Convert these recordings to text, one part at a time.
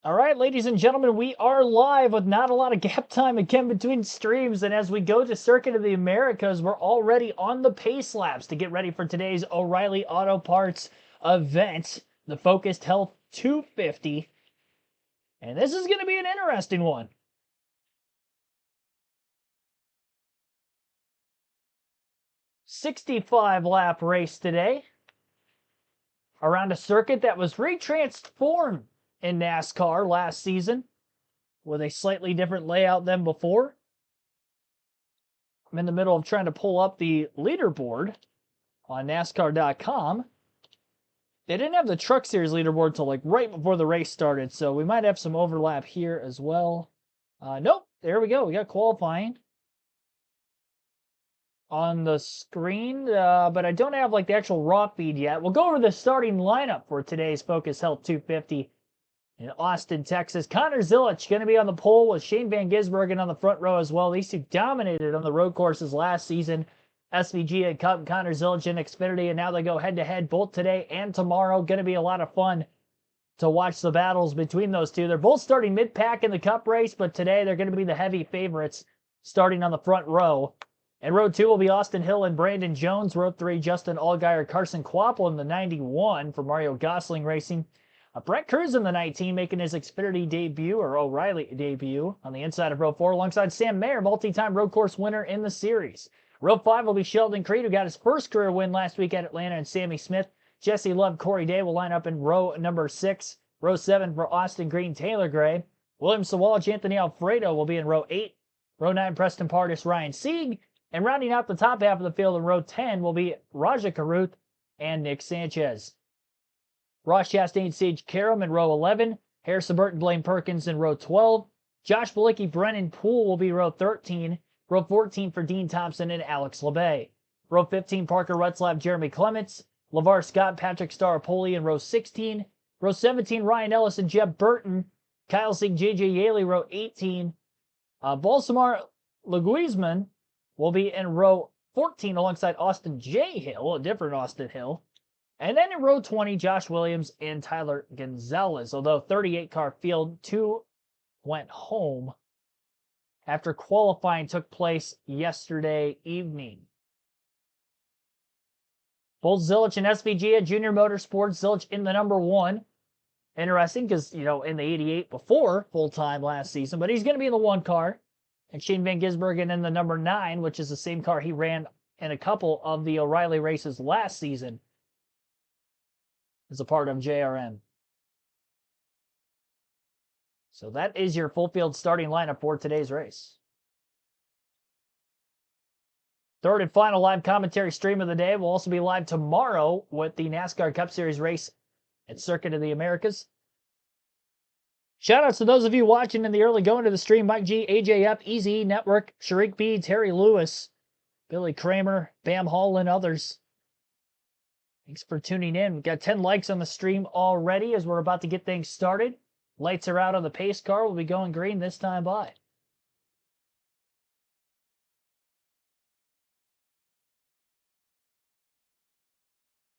All right, ladies and gentlemen, we are live with not a lot of gap time again between streams. And as we go to Circuit of the Americas, we're already on the pace laps to get ready for today's O'Reilly Auto Parts event, the Focused Health 250. And this is going to be an interesting one. "65-lap race today around a circuit that was retransformed in NASCAR last season with a slightly different layout than before. I'm in the middle of trying to pull up the leaderboard on NASCAR.com. They didn't have the Truck Series leaderboard till like right before the race started, so we might have some overlap here as well. Nope, there we go. We got qualifying on the screen, but I don't have like the actual raw feed yet. We'll go over the starting lineup for today's Focus Health 250 in Austin, Texas. Connor Zilich going to be on the pole with Shane Van Gisbergen on the front row as well. These two dominated on the road courses last season. SVG and Cup, Connor Zilich and Xfinity, and now they go head-to-head both today and tomorrow. Going to be a lot of fun to watch the battles between those two. They're both starting mid-pack in the Cup race, but today they're going to be the heavy favorites starting on the front row. And row 2 will be Austin Hill and Brandon Jones. Row 3, Justin Allgaier, Carson Kvapil in the 91 for Mario Gosling Racing. Brett Cruz in the 19 making his Xfinity debut, or O'Reilly debut, on the inside of row 4 alongside Sam Mayer, multi-time road course winner in the series. Row 5 will be Sheldon Creed, who got his first career win last week at Atlanta, and Sammy Smith. Jesse Love, Corey Day will line up in row number 6. Row 7 for Austin Green, Taylor Gray. William Sawalch, Anthony Alfredo will be in row 8. Row 9, Preston Pardis, Ryan Sieg. And rounding out the top half of the field in row 10 will be Raja Caruth and Nick Sanchez. Ross Chastain, Sage Karam in row 11. Harrison Burton, Blaine Perkins in row 12. Josh Bilicki, Brennan Poole will be row 13. Row 14 for Dean Thompson and Alex LeBay. Row 15, Parker Retzlaff, Jeremy Clements. LeVar Scott, Patrick Staropoli in row 16. Row 17, Ryan Ellis and Jeb Burton. Kyle Sieg, J.J. Yaley, row 18. Balsamar Leguizman will be in row 14 alongside Austin J. Hill, a different Austin Hill. And then in row 20, Josh Williams and Tyler Gonzalez. Although 38-car field, 2 went home after qualifying took place yesterday evening. Both Zilich and SVG at Junior Motorsports. Zilich in the number 1. Interesting because, in the 88 before full-time last season. But he's going to be in the 1 car. And Shane Van Gisbergen in the number 9, which is the same car he ran in a couple of the O'Reilly races last season as a part of JRM. So that is your full field starting lineup for today's race. Third and final live commentary stream of the day will also be live tomorrow with the NASCAR Cup Series race at Circuit of the Americas. Shoutouts to those of you watching in the early going to the stream: Mike G, AJF, Easy Network, Sharik B, Terry Lewis, Billy Kramer, Bam Hall, and others. Thanks for tuning in. We've got 10 likes on the stream already as we're about to get things started. Lights are out on the pace car. We'll be going green this time by.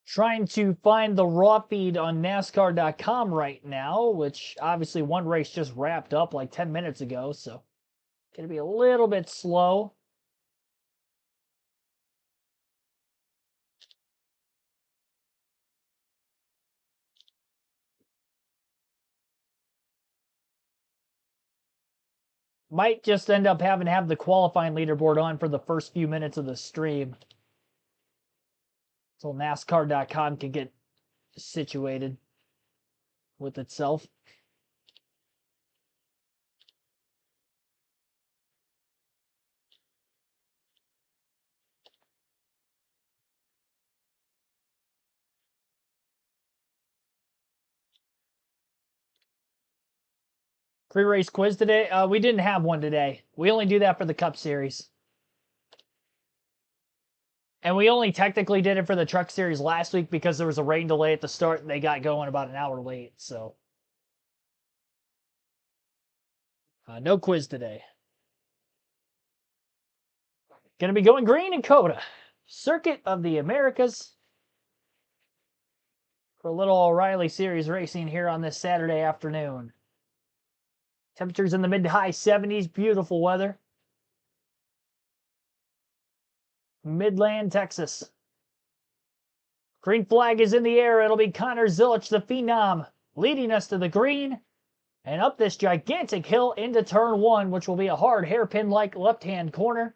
Trying to find the raw feed on NASCAR.com right now, which obviously one race just wrapped up like 10 minutes ago, so going to be a little bit slow. Might just end up having to have the qualifying leaderboard on for the first few minutes of the stream, so NASCAR.com can get situated with itself. Pre-race quiz today? We didn't have one today. We only do that for the Cup Series. And we only technically did it for the Truck Series last week because there was a rain delay at the start and they got going about an hour late, so. No quiz today. Going to be going green in COTA. Circuit of the Americas. For a little O'Reilly Series racing here on this Saturday afternoon. Temperatures in the mid to high 70s. Beautiful weather. Midland, Texas. Green flag is in the air. It'll be Connor Zilich, the Phenom, leading us to the green and up this gigantic hill into turn one, which will be a hard hairpin-like left-hand corner.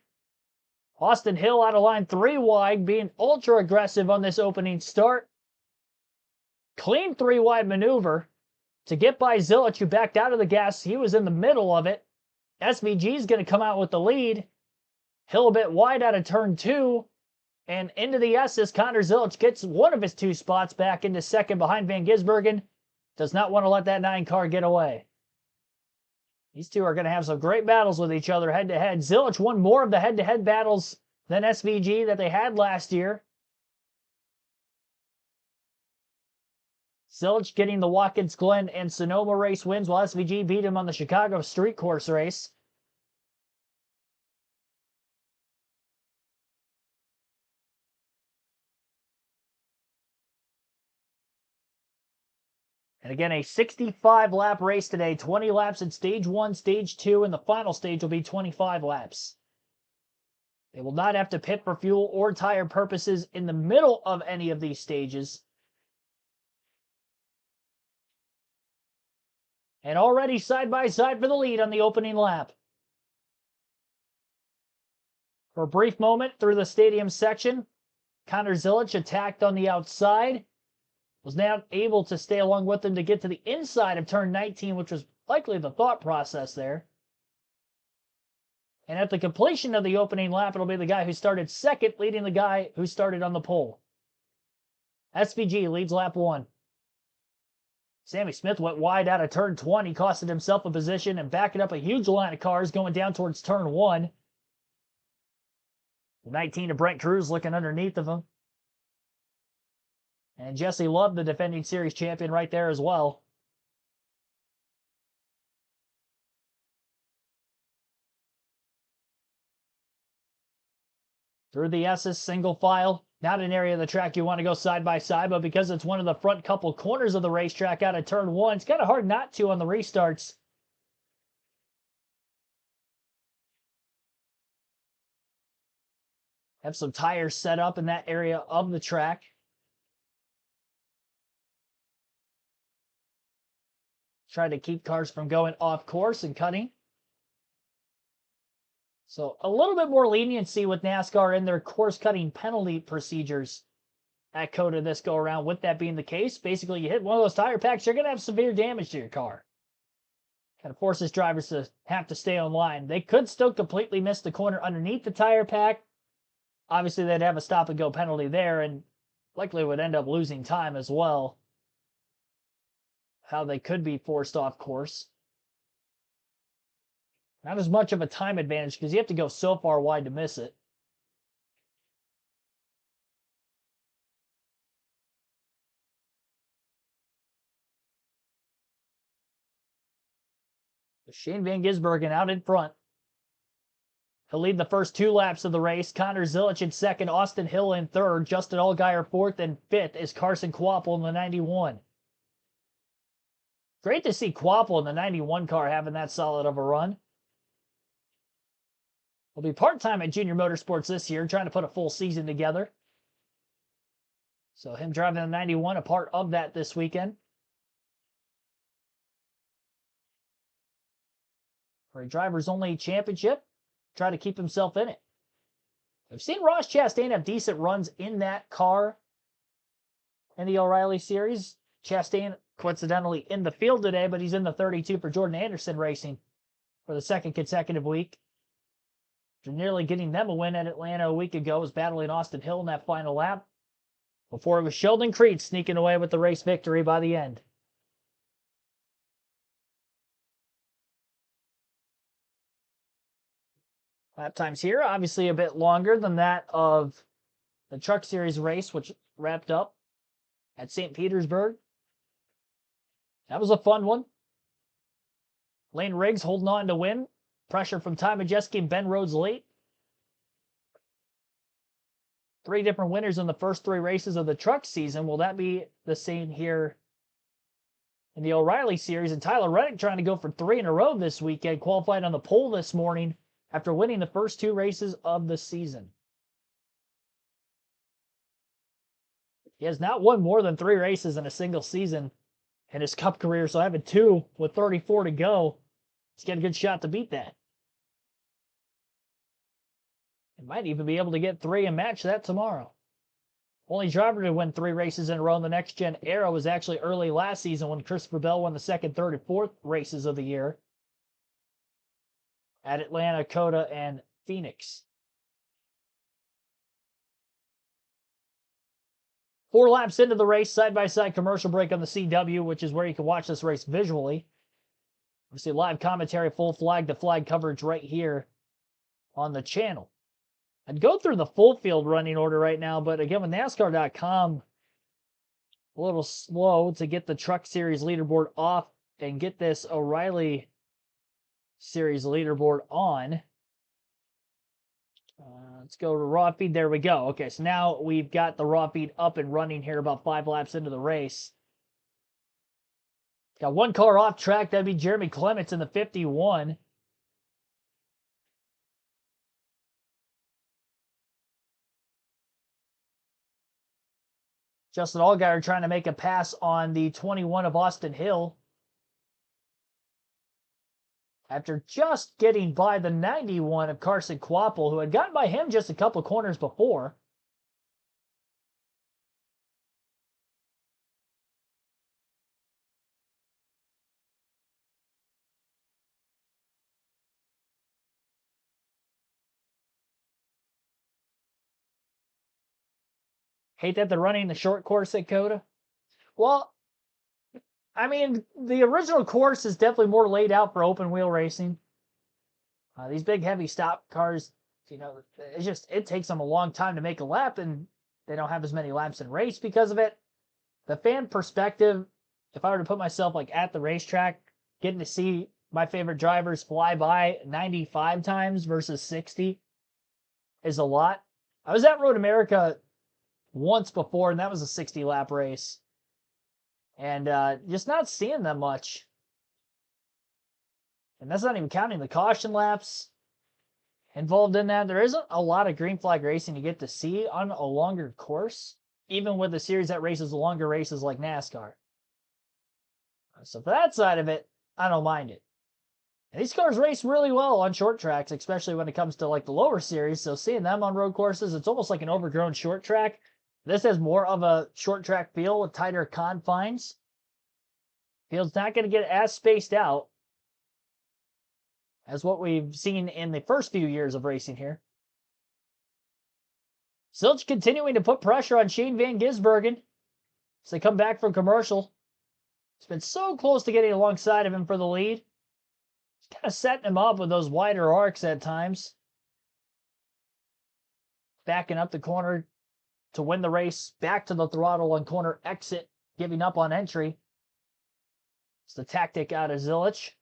Austin Hill out of line 3 wide, being ultra aggressive on this opening start. Clean 3 wide maneuver to get by Zilich, who backed out of the gas. He was in the middle of it. SVG is going to come out with the lead. Hill a bit wide out of turn 2. And into the S's, Connor Zilich gets one of his 2 spots back into second behind Van Gisbergen. Does not want to let that 9 car get away. These two are going to have some great battles with each other head-to-head. Zilich won more of the head-to-head battles than SVG that they had last year. Zilich getting the Watkins Glen and Sonoma race wins, while SVG beat him on the Chicago street course race. And again, a 65-lap race today. 20 laps in Stage 1, Stage 2, and the final stage will be 25 laps. They will not have to pit for fuel or tire purposes in the middle of any of these stages. And already side by side for the lead on the opening lap. For a brief moment through the stadium section, Connor Zilich attacked on the outside. Was now able to stay along with them to get to the inside of turn 19, which was likely the thought process there. And at the completion of the opening lap, it'll be the guy who started second, leading the guy who started on the pole. SVG leads lap 1. Sammy Smith went wide out of turn 20, costed himself a position and backing up a huge line of cars going down towards turn 1. 19 to Brent Cruz looking underneath of him. And Jesse Love, the defending series champion, right there as well. Through the S's single file. Not an area of the track you want to go side by side, but because it's one of the front couple corners of the racetrack out of turn 1, it's kind of hard not to on the restarts. Have some tires set up in that area of the track. Try to keep cars from going off course and cutting. So a little bit more leniency with NASCAR in their course cutting penalty procedures at COTA this go around. With that being the case, basically you hit one of those tire packs, you're going to have severe damage to your car. Kind of forces drivers to have to stay on line. They could still completely miss the corner underneath the tire pack. Obviously they'd have a stop and go penalty there and likely would end up losing time as well. How they could be forced off course. Not as much of a time advantage because you have to go so far wide to miss it. Shane Van Gisbergen out in front. He'll lead the first 2 laps of the race. Connor Zilich in second, Austin Hill in third, Justin Allgaier fourth, and fifth is Carson Kvapil in the 91. Great to see Kvapil in the 91 car having that solid of a run. Will be part-time at Junior Motorsports this year, trying to put a full season together. So him driving the 91, a part of that this weekend. For a drivers-only championship, try to keep himself in it. We've seen Ross Chastain have decent runs in that car in the O'Reilly Series. Chastain, coincidentally, in the field today, but he's in the 32 for Jordan Anderson Racing for the second consecutive week. After nearly getting them a win at Atlanta a week ago, was battling Austin Hill in that final lap. Before it was Sheldon Creed sneaking away with the race victory by the end. Lap times here, obviously a bit longer than that of the Truck Series race, which wrapped up at St. Petersburg. That was a fun one. Lane Riggs holding on to win. Pressure from Ty Majeski and Ben Rhodes late. 3 different winners in the first 3 races of the truck season. Will that be the same here in the O'Reilly Series, and Tyler Reddick trying to go for 3 in a row this weekend, qualified on the pole this morning after winning the first 2 races of the season. He has not won more than 3 races in a single season in his Cup career, so having 2 with 34 to go, he's got a good shot to beat that. He might even be able to get 3 and match that tomorrow. Only driver to win 3 races in a row in the next gen era was actually early last season when Christopher Bell won the 2nd, 3rd, and 4th races of the year at Atlanta, COTA, and Phoenix. 4 laps into the race, side-by-side commercial break on the CW, which is where you can watch this race visually. We see live commentary, full flag-to-flag coverage right here on the channel. I'd go through the full field running order right now, but again, with NASCAR.com, a little slow to get the Truck Series leaderboard off and get this O'Reilly Series leaderboard on. Let's go to raw feed. There we go. Okay, so now we've got the raw feed up and running here about 5 laps into the race. Got 1 car off track. That'd be Jeremy Clements in the 51. Justin Allgaier trying to make a pass on the 21 of Austin Hill. After just getting by the 91 of Carson Kvapil, who had gotten by him just a couple corners before. Hate that they're running the short course at COTA. Well, I mean, the original course is definitely more laid out for open wheel racing. These big, heavy stock cars, it takes them a long time to make a lap, and they don't have as many laps in race because of it. The fan perspective, if I were to put myself like at the racetrack, getting to see my favorite drivers fly by 95 times versus 60 is a lot. I was at Road America once before, and that was a 60-lap race. And just not seeing them much. And that's not even counting the caution laps involved in that. There isn't a lot of green flag racing you get to see on a longer course, even with a series that races longer races like NASCAR. So for that side of it, I don't mind it. And these cars race really well on short tracks, especially when it comes to like the lower series. So seeing them on road courses, it's almost like an overgrown short track. This has more of a short track feel with tighter confines. Field's not going to get as spaced out as what we've seen in the first few years of racing here. Zilich continuing to put pressure on Shane Van Gisbergen as they come back from commercial. It's been so close to getting alongside of him for the lead. It's kind of setting him up with those wider arcs at times. Backing up the corner to win the race, back to the throttle on corner exit, giving up on entry. It's the tactic out of Zilich.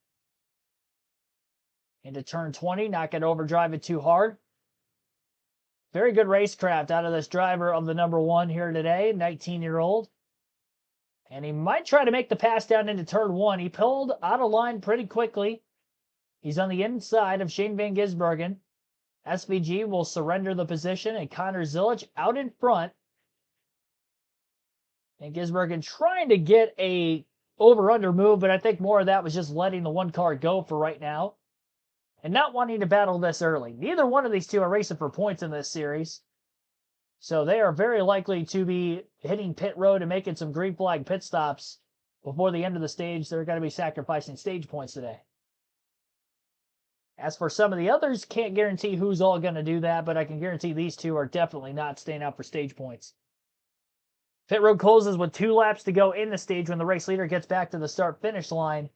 Into turn 20, not going to overdrive it too hard. Very good racecraft out of this driver of the number 1 here today, 19-year-old. And he might try to make the pass down into turn 1. He pulled out of line pretty quickly. He's on the inside of Shane Van Gisbergen. SVG will surrender the position, and Connor Zilich out in front. And Gisbergen trying to get a over-under move, but I think more of that was just letting the 1 car go for right now and not wanting to battle this early. Neither one of these two are racing for points in this series, so they are very likely to be hitting pit road and making some green flag pit stops before the end of the stage. They're going to be sacrificing stage points today. As for some of the others, can't guarantee who's all going to do that, but I can guarantee these two are definitely not staying out for stage points. Pit road closes with 2 laps to go in the stage when the race leader gets back to the start-finish line.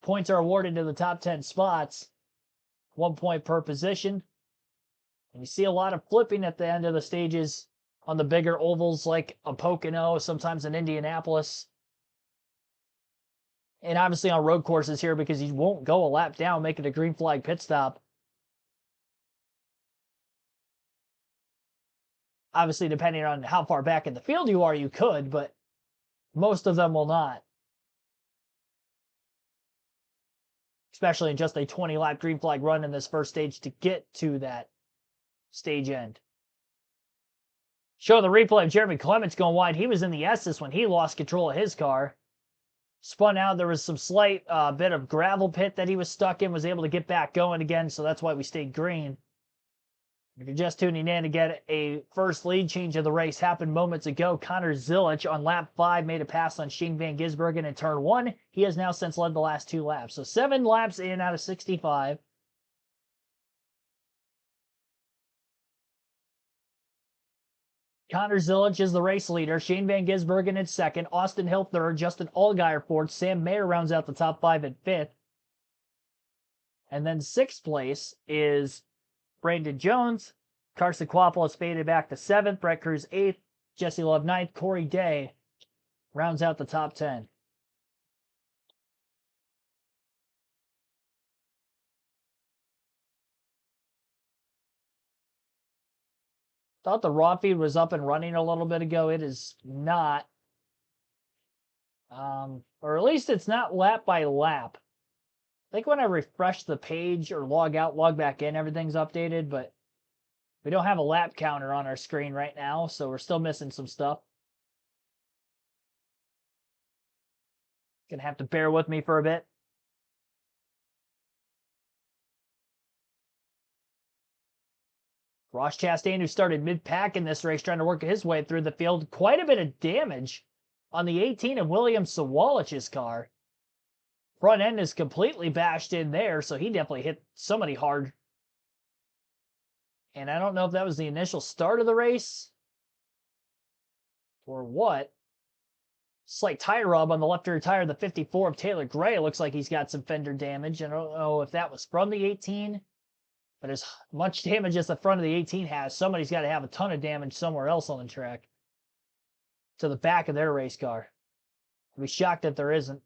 Points are awarded to the top 10 spots. 1 point per position. And you see a lot of flipping at the end of the stages on the bigger ovals like a Pocono, sometimes in Indianapolis. And obviously on road courses here because you won't go a lap down making a green flag pit stop. Obviously, depending on how far back in the field you are, you could, but most of them will not. especially in just a 20-lap green flag run in this first stage to get to that stage end. Show the replay of Jeremy Clements going wide. He was in the S's when he lost control of his car. Spun out. There was some slight bit of gravel pit that he was stuck in, was able to get back going again, so that's why we stayed green. If you're just tuning in to get a first lead change of the race happened moments ago, Connor Zilich on lap 5 made a pass on Shane Van Gisbergen in turn 1. He has now since led the last 2 laps. So 7 laps in out of 65. Connor Zilich is the race leader. Shane Van Gisbergen in second. Austin Hill third. Justin Allgaier fourth. Sam Mayer rounds out the top 5 at 5th. And then 6th place is Brandon Jones. Carson Quapple is faded back to 7th. Brett Cruz 8th. Jesse Love 9th. Corey Day rounds out the top 10. Thought the raw feed was up and running a little bit ago. It is not. Or at least it's not lap by lap. I think when I refresh the page or log out, log back in, everything's updated, but we don't have a lap counter on our screen right now, so we're still missing some stuff. Gonna have to bear with me for a bit. Ross Chastain, who started mid-pack in this race, trying to work his way through the field. Quite a bit of damage on the 18 of William Sawalich's car. Front end is completely bashed in there, so he definitely hit somebody hard. And I don't know if that was the initial start of the race or what. Slight tire rub on the left rear tire, the 54 of Taylor Gray. It looks like he's got some fender damage. I don't know if that was from the 18. But as much damage as the front of the 18 has, somebody's got to have a ton of damage somewhere else on the track. To the back of their race car. I'd be shocked if there isn't.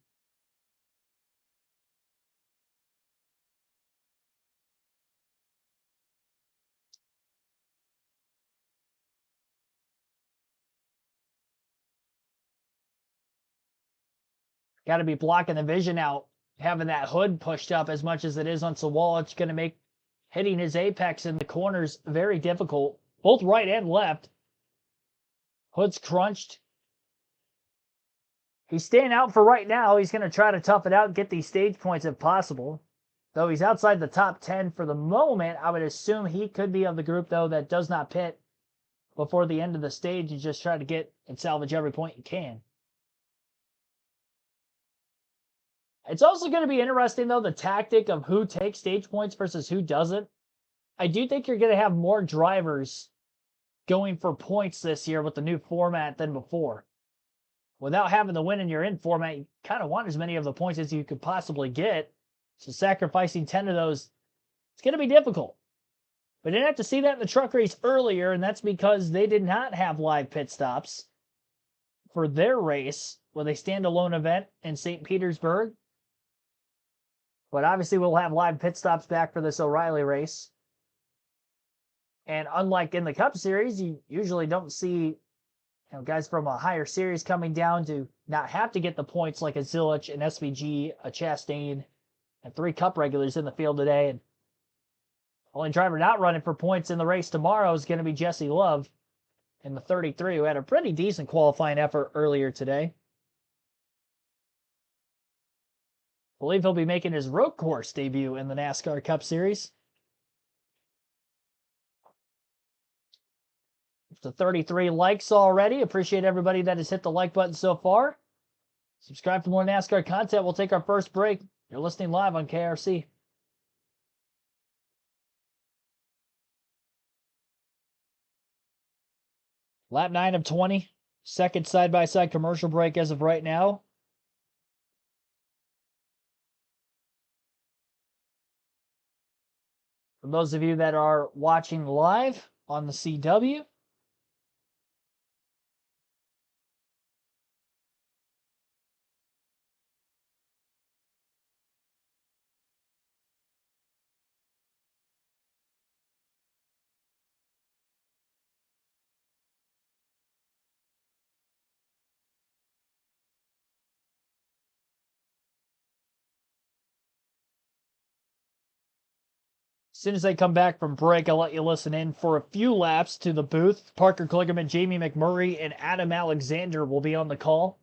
Got to be blocking the vision out. Having that hood pushed up as much as it is on Sawalich going to make hitting his apex in the corners very difficult. Both right and left. Hood's crunched. He's staying out for right now. He's going to try to tough it out and get these stage points if possible. Though he's outside the top 10 for the moment, I would assume he could be of the group, though, that does not pit before the end of the stage and just try to get and salvage every point you can. It's also going to be interesting, though, the tactic of who takes stage points versus who doesn't. I do think you're going to have more drivers going for points this year with the new format than before. Without having the win in your in format, you kind of want as many of the points as you could possibly get. So sacrificing 10 of those, it's going to be difficult. We didn't have to see that in the truck race earlier, and that's because they did not have live pit stops for their race with a standalone event in St. Petersburg. But obviously we'll have live pit stops back for this O'Reilly race. And unlike in the Cup Series, you usually don't see guys from a higher series coming down to not have to get the points like a Zilich, an SVG, a Chastain, and 3 Cup regulars in the field today. And only driver not running for points in the race tomorrow is going to be Jesse Love in the 33, who had a pretty decent qualifying effort earlier today. I believe he'll be making his road course debut in the NASCAR Cup Series. The 33 likes already. Appreciate everybody that has hit the like button so far. Subscribe for more NASCAR content. We'll take our first break. You're listening live on KRC. Lap 9 of 20. Second side-by-side commercial break as of right now. For those of you that are watching live on the CW, As soon as I come back from break, I'll let you listen in for a few laps to the booth. Parker Kligerman, Jamie McMurray, and Adam Alexander will be on the call.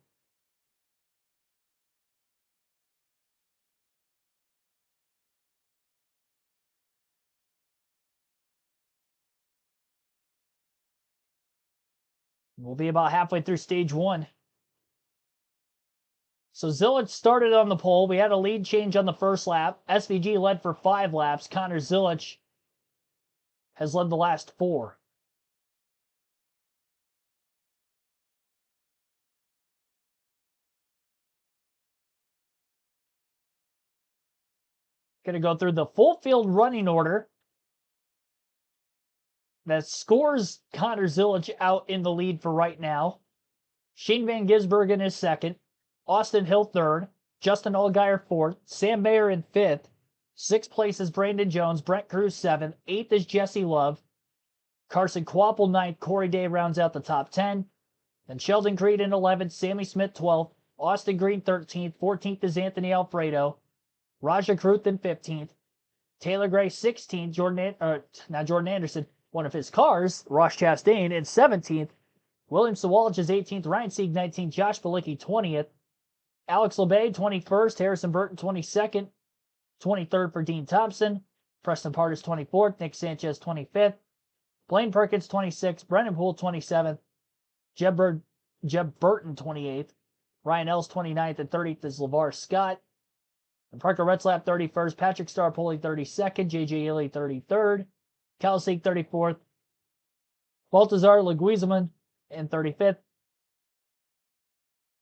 We'll be about halfway through stage one. So Zilich started on the pole. We had a lead change on the first lap. SVG led for 5 laps. Connor Zilich has led the last 4. Going to go through the full field running order that scores Connor Zilich out in the lead for right now. Shane Van Gisbergen is second. Austin Hill third. Justin Allgaier fourth. Sam Mayer in fifth. 6th place is Brandon Jones. Brent Cruz 7th. 8th is Jesse Love. Carson Kvapil 9th. Corey Day rounds out the top 10. Then Sheldon Creed in 11th. Sammy Smith 12th. Austin Green 13th. 14th is Anthony Alfredo. Raja Kruth in 15th. Taylor Gray 16th. Jordan Anderson, one of his cars. Ross Chastain in 17th. William Sawalich is 18th. Ryan Sieg 19th. Josh Balicki 20th. Alex LeBay 21st. Harrison Burton 22nd. 23rd for Dean Thompson. Preston Partis 24th. Nick Sanchez 25th. Blaine Perkins 26th. Brennan Poole 27th. Jeb Burton 28th. Ryan Els 29th, and 30th is LeVar Scott. And Parker Retzlaff 31st. Patrick Starpoli 32nd. JJ Illy 33rd. Kalsik 34th. Baltazar Leguizamon in 35th.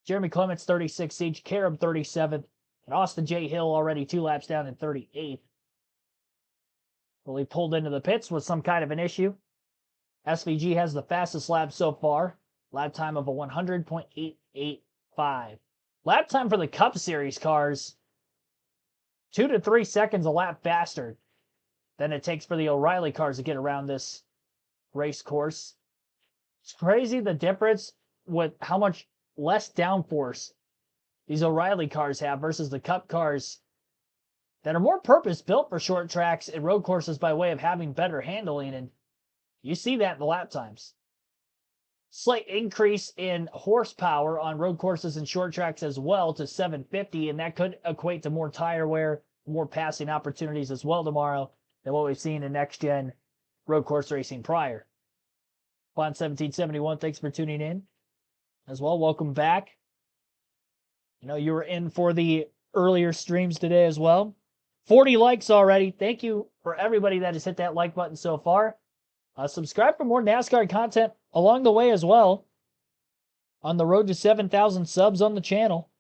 Jeremy Clements 36th. Sage Carob 37th. And Austin J. Hill already 2 laps down in 38th. Well, he pulled into the pits with some kind of an issue. SVG has the fastest lap so far. Lap time of a 100.885. Lap time for the Cup Series cars, 2 to 3 seconds a lap faster than it takes for the O'Reilly cars to get around this race course. It's crazy the difference with how much less downforce these O'Reilly cars have versus the Cup cars that are more purpose-built for short tracks and road courses by way of having better handling, and you see that in the lap times. Slight increase in horsepower on road courses and short tracks as well to 750, and that could equate to more tire wear, more passing opportunities as well tomorrow than what we've seen in next-gen road course racing prior. Pond 1771, thanks for tuning in as well. Welcome back. You know, you were in for the earlier streams today as well. 40 likes already. Thank you for everybody that has hit that like button so far. Subscribe for more NASCAR content along the way as well. On the road to 7,000 subs on the channel.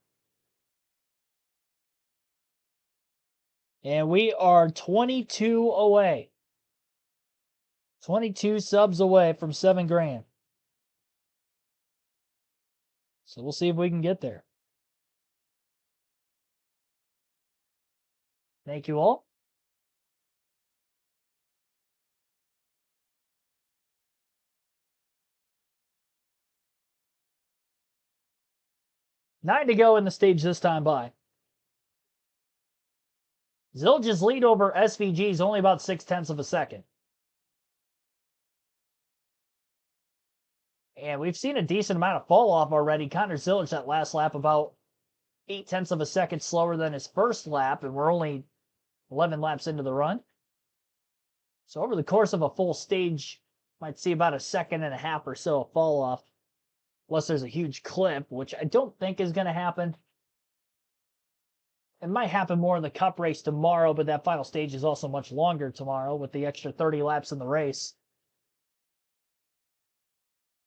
And we are 22 away. 22 subs away from 7 grand. So we'll see if we can get there. Thank you all. Nine to go in the stage this time by. Zilch's lead over SVG is only about 0.6 of a second. And we've seen a decent amount of fall off already. Connor Zilich that last lap about 0.8 of a second slower than his first lap, and we're only 11 laps into the run. So over the course of a full stage, might see about 1.5 seconds or so of fall off. Unless there's a huge clip, which I don't think is going to happen. It might happen more in the Cup race tomorrow, but that final stage is also much longer tomorrow with the extra 30 laps in the race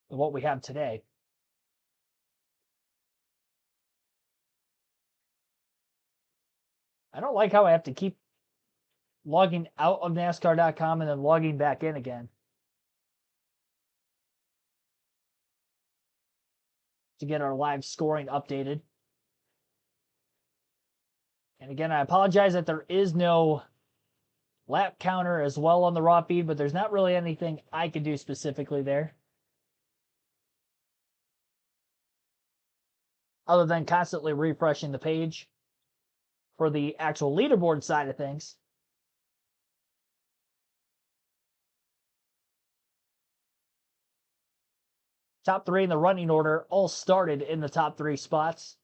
than what we have today. I don't like how I have to keep logging out of NASCAR.com and then logging back in again to get our live scoring updated. And again, I apologize that there is no lap counter as well on the raw feed, but there's not really anything I can do specifically there, other than constantly refreshing the page for the actual leaderboard side of things. Top three in the running order all started in the top three spots.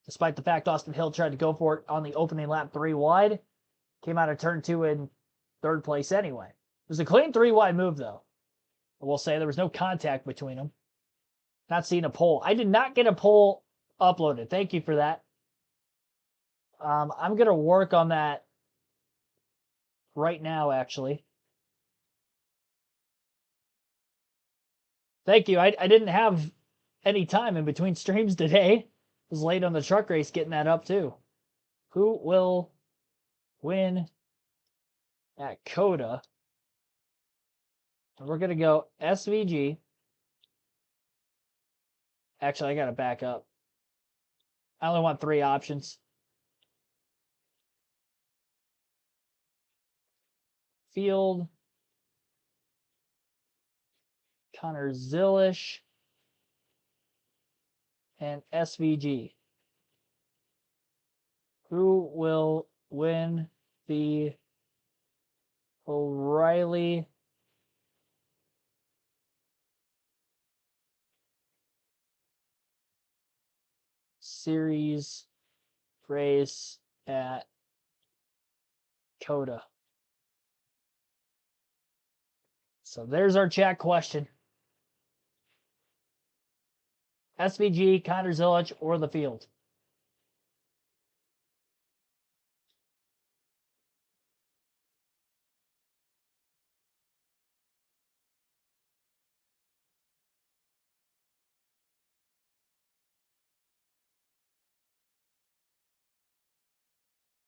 Despite the fact Austin Hill tried to go for it on the opening lap 3 wide. Came out of turn 2 in third place anyway. It was a clean 3 wide move, though. I will say there was no contact between them. Not seeing a poll. I did not get a poll uploaded. Thank you for that. I'm going to work on that right now, actually. Thank you. I didn't have any time in between streams today. I was late on the truck race getting that up, too. Who will win at COTA? We're going to go SVG. Actually, I got to back up. I only want 3 options. Field. Connor Zilich. And SVG. Who will win the O'Reilly Series race at COTA? So there's our chat question. SVG, Connor Zilich, or the field?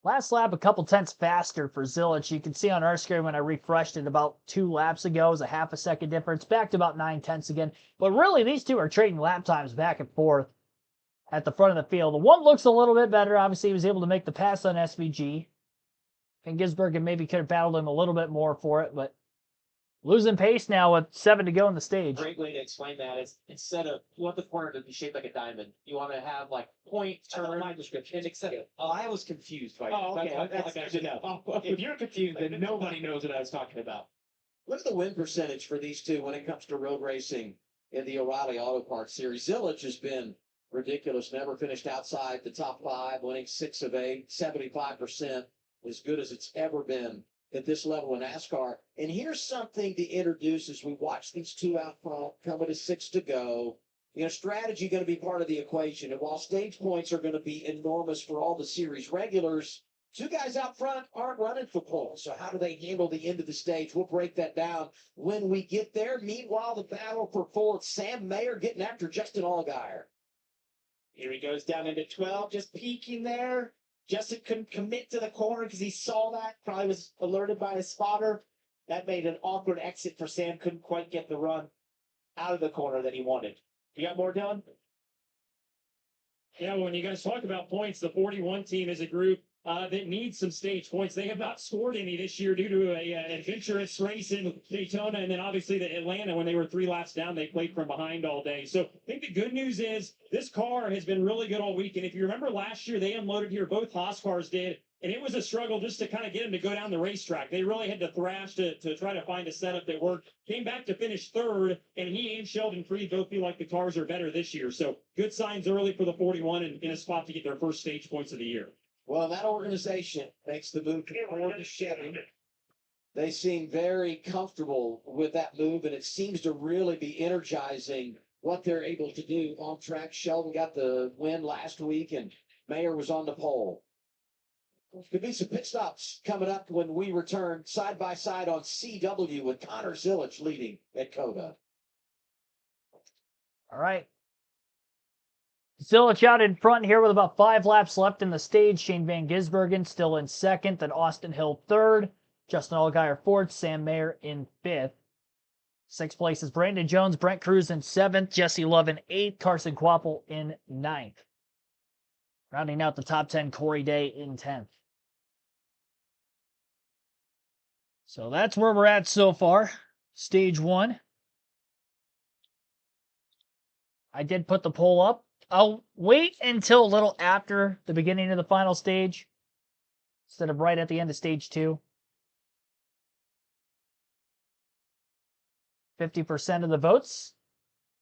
Last lap, a couple tenths faster for Zilich. You can see on our screen when I refreshed it about 2 laps ago, it was a half a second difference, back to about 9 tenths again. But really, these two are trading lap times back and forth at the front of the field. The one looks a little bit better. Obviously, he was able to make the pass on SVG. And Gisbergen maybe could have battled him a little bit more for it, but losing pace now with 7 to go in the stage. Great way to explain that is instead of, you want the corner to be shaped like a diamond. You want to have like point, turn, my description. Except, I was confused by it. Oh, okay. That's good to know. If you're confused, then nobody knows what I was talking about. Look at the win percentage for these two when it comes to road racing in the O'Reilly Auto Parts Series. Zilich has been ridiculous. Never finished outside the top 5, winning 6 of 8, 75%, as good as it's ever been at this level in NASCAR. And here's something to introduce as we watch these two out front coming to 6 to go. You know, strategy going to be part of the equation. And while stage points are going to be enormous for all the series regulars, 2 guys out front aren't running for pole. So how do they handle the end of the stage? We'll break that down when we get there. Meanwhile, the battle for fourth, Sam Mayer getting after Justin Allgaier. Here he goes down into 12, just peeking there. Justin couldn't commit to the corner because he saw that. Probably was alerted by his spotter. That made an awkward exit for Sam. Couldn't quite get the run out of the corner that he wanted. You got more, Dylan? Yeah, when you guys talk about points, the 41 team is a group that needs some stage points. They have not scored any this year due to an adventurous race in Daytona, and then obviously the Atlanta, when they were 3 laps down, they played from behind all day. So I think the good news is this car has been really good all week. And if you remember last year, they unloaded here, both Haas cars did, and it was a struggle just to kind of get them to go down the racetrack. They really had to thrash to try to find a setup that worked. Came back to finish 3rd, and he and Sheldon Creed both feel like the cars are better this year. So good signs early for the 41 and in a spot to get their first stage points of the year. Well, that organization makes the move to Chevy. They seem very comfortable with that move, and it seems to really be energizing what they're able to do on track. Sheldon got the win last week, and Mayer was on the pole. Could be some pit stops coming up when we return side by side on CW with Connor Zilich leading at COTA. All right. Zilich out in front here with about 5 laps left in the stage. Shane Van Gisbergen still in 2nd, then Austin Hill 3rd, Justin Allgaier 4th, Sam Mayer in 5th. 6th place is Brandon Jones, Brent Cruz in 7th, Jesse Love in 8th, Carson Kvapil in 9th. Rounding out the top 10, Corey Day in 10th. So that's where we're at so far. Stage 1. I did put the poll up. I'll wait until a little after the beginning of the final stage instead of right at the end of stage 2. 50% of the votes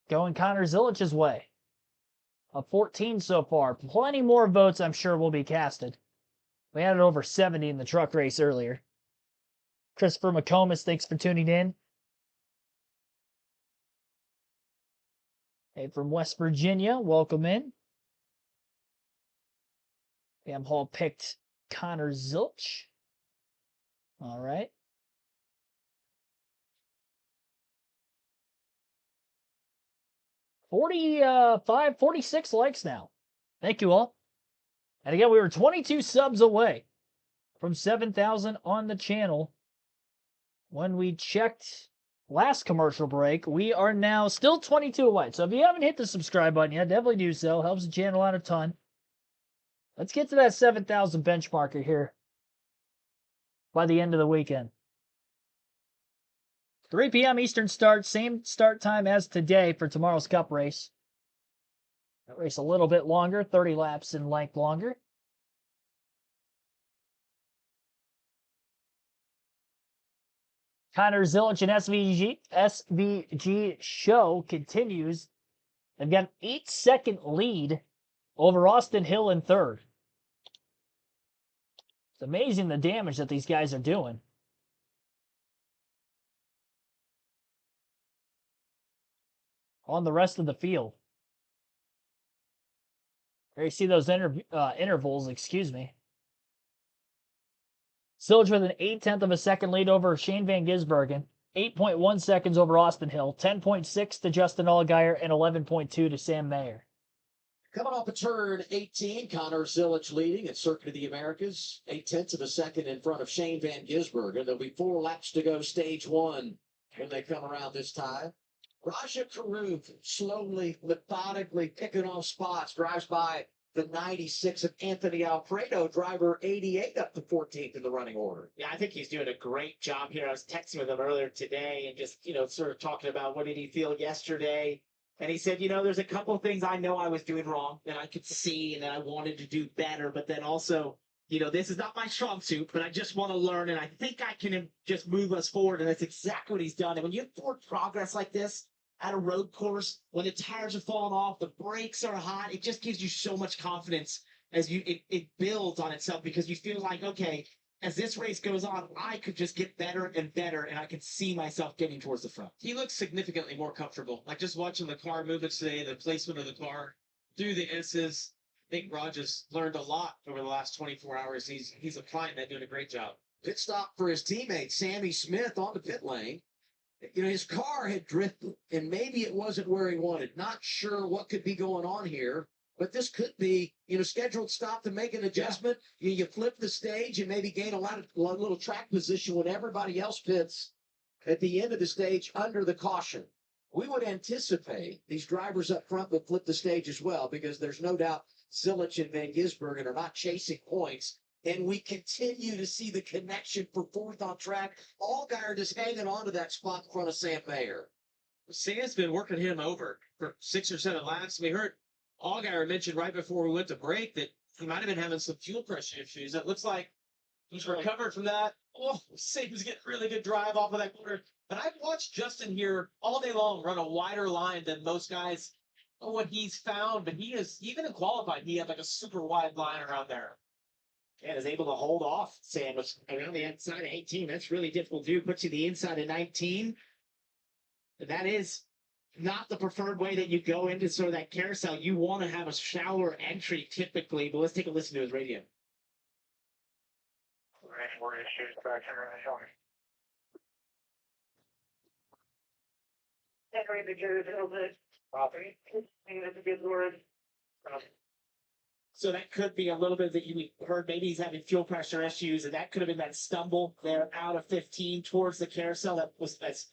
going Connor Zilich's way. Of 14 so far. Plenty more votes, I'm sure, will be casted. We had over 70 in the truck race earlier. Christopher McComas, thanks for tuning in. Hey, from West Virginia, welcome in. Bam Hall picked Connor Zilich. All right. 46 likes now. Thank you all. And again, we were 22 subs away from 7,000 on the channel. When we checked last commercial break, we are now still 22 away. So if you haven't hit the subscribe button yet, definitely do so. Helps the channel out a ton. Let's get to that 7,000 benchmarker here by the end of the weekend. 3 p.m. Eastern start, same start time as today for tomorrow's Cup race. That race a little bit longer, 30 laps in length longer. Connor Zilich and SVG show continues. They've got an 8-second lead over Austin Hill in third. It's amazing the damage that these guys are doing. On the rest of the field. There you see those intervals, excuse me. Zilich with an 0.8 of a second lead over Shane Van Gisbergen, 8.1 seconds over Austin Hill, 10.6 to Justin Allgaier, and 11.2 to Sam Mayer. Coming off of turn 18, Connor Zilich leading at Circuit of the Americas, 0.8 of a second in front of Shane Van Gisbergen. There'll be 4 laps to go, stage 1, when they come around this time. Raja Karuf slowly, methodically picking off spots, drives by the 96 of Anthony Alfredo, driver 88 up to 14th in the running order. Yeah, I think he's doing a great job here. I was texting with him earlier today and just, sort of talking about what did he feel yesterday. And he said, there's a couple of things I know I was doing wrong that I could see and that I wanted to do better. But then also, this is not my strong suit, but I just want to learn. And I think I can just move us forward. And that's exactly what he's done. And when you have forward progress like this, at a road course, when the tires are falling off, the brakes are hot, it just gives you so much confidence as it builds on itself because you feel like, okay, as this race goes on, I could just get better and better, and I could see myself getting towards the front. He looks significantly more comfortable. Like just watching the car movements today, the placement of the car through the S's. I think Raj has learned a lot over the last 24 hours. He's applying that, doing a great job. Pit stop for his teammate, Sammy Smith, on the pit lane. His car had drifted, and maybe it wasn't where he wanted. Not sure what could be going on here, but this could be, scheduled stop to make an adjustment. Yeah. You flip the stage and maybe gain a little track position when everybody else pits at the end of the stage under the caution. We would anticipate these drivers up front would flip the stage as well because there's no doubt Zilich and Van Gisbergen are not chasing points. And we continue to see the connection for fourth on track. Allgaier just hanging on to that spot in front of Sam Mayer. Sam's been working him over for 6 or 7 laps. We heard Allgaier mentioned right before we went to break that he might have been having some fuel pressure issues. It looks like he's recovered from that. Oh, Sam's getting really good drive off of that corner. But I've watched Justin here all day long run a wider line than most guys. What he's found, but he is, even in qualifying, he had like a super wide line around there. And is able to hold off Sam around the inside of 18. That's really difficult to do. Puts you the inside of 19. But that is not the preferred way that you go into sort of that carousel. You want to have a shallower entry typically, but let's take a listen to his radio. More issues back here in the yard. Henry, the good, a little bit. Copy. That's a good word. So that could be a little bit that you heard. Maybe he's having fuel pressure issues, and that could have been that stumble there out of 15 towards the carousel. That's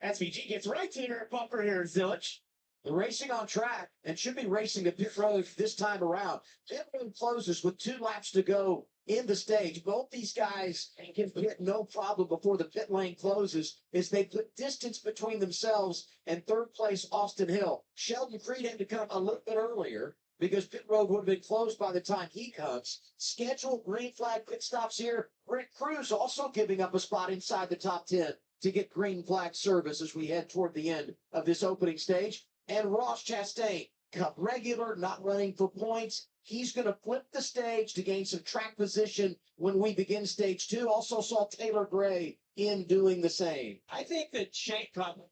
SVG gets right to your bumper here, Zilich. The racing on track and should be racing at pit road this time around. Pit road closes with 2 laps to go in the stage. Both these guys can hit no problem before the pit lane closes as they put distance between themselves and third place Austin Hill. Sheldon Creed had to come a little bit earlier because pit road would have been closed by the time he comes. Scheduled green flag pit stops here. Brent Cruz also giving up a spot inside the top 10 to get green flag service as we head toward the end of this opening stage. and Ross Chastain, Cup regular, not running for points. He's going to flip the stage to gain some track position when we begin stage 2. Also saw Taylor Gray in doing the same. I think that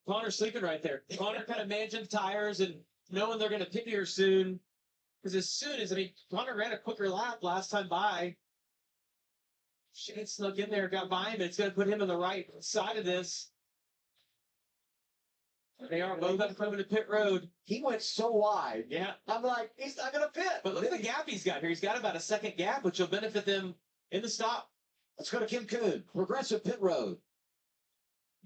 Connor's sleeping right there. Connor kind of managing the tires and knowing they're going to pit here soon. Because as soon as, Connor ran a quicker lap last time by. Shane snuck in there, got by him, and it's going to put him on the right side of this. They are both up coming to pit road. He went so wide. Yeah. I'm like, he's not going to pit. But look at the gap he's got here. He's got about a second gap, which will benefit them in the stop. Let's go to Kim Kuhn, Progressive Pit Road.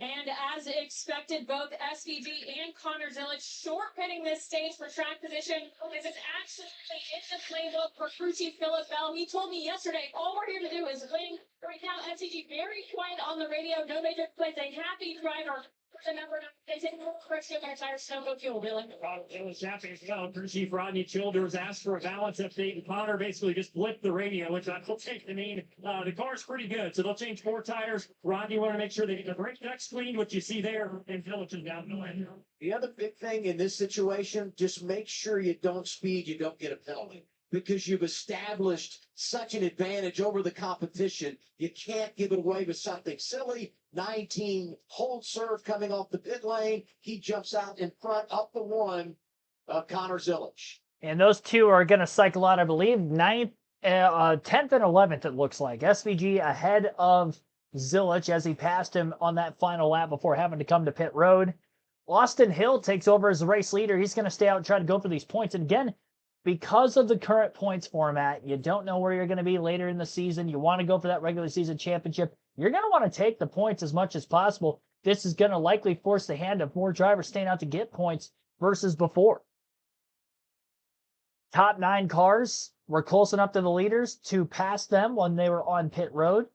And as expected, both SVG and Connor Zilich short pitting this stage for track position. This is actually in the playbook for crew chief Philip Bell. He told me yesterday, all we're here to do is win. Right now, SVG very quiet on the radio. No major complaints. A happy driver. Remember, they take more friction on their tires, no go fuel, really. It was happy as well. Crew chief Rodney Childers asked for a balance update, and Connor basically just flipped the radio, which I will take to mean the car's pretty good. So they'll change 4 tires. Rodney wanted to make sure they get the brake decks cleaned, which you see there, and Phillips is down the line. The other big thing in this situation, just make sure you don't speed, you don't get a penalty. Because you've established such an advantage over the competition, you can't give it away with something silly. 19 hold serve coming off the pit lane. He jumps out in front up the one of Connor Zilich. And those two are going to cycle out, I believe, 10th and 11th, it looks like. SVG ahead of Zilich as he passed him on that final lap before having to come to pit road. Austin Hill takes over as the race leader. He's going to stay out and try to go for these points. And again, because of the current points format, you don't know where you're going to be later in the season. You want to go for that regular season championship. You're going to want to take the points as much as possible. This is going to likely force the hand of more drivers staying out to get points versus before. Top 9 cars were close enough to the leaders to pass them when they were on pit road.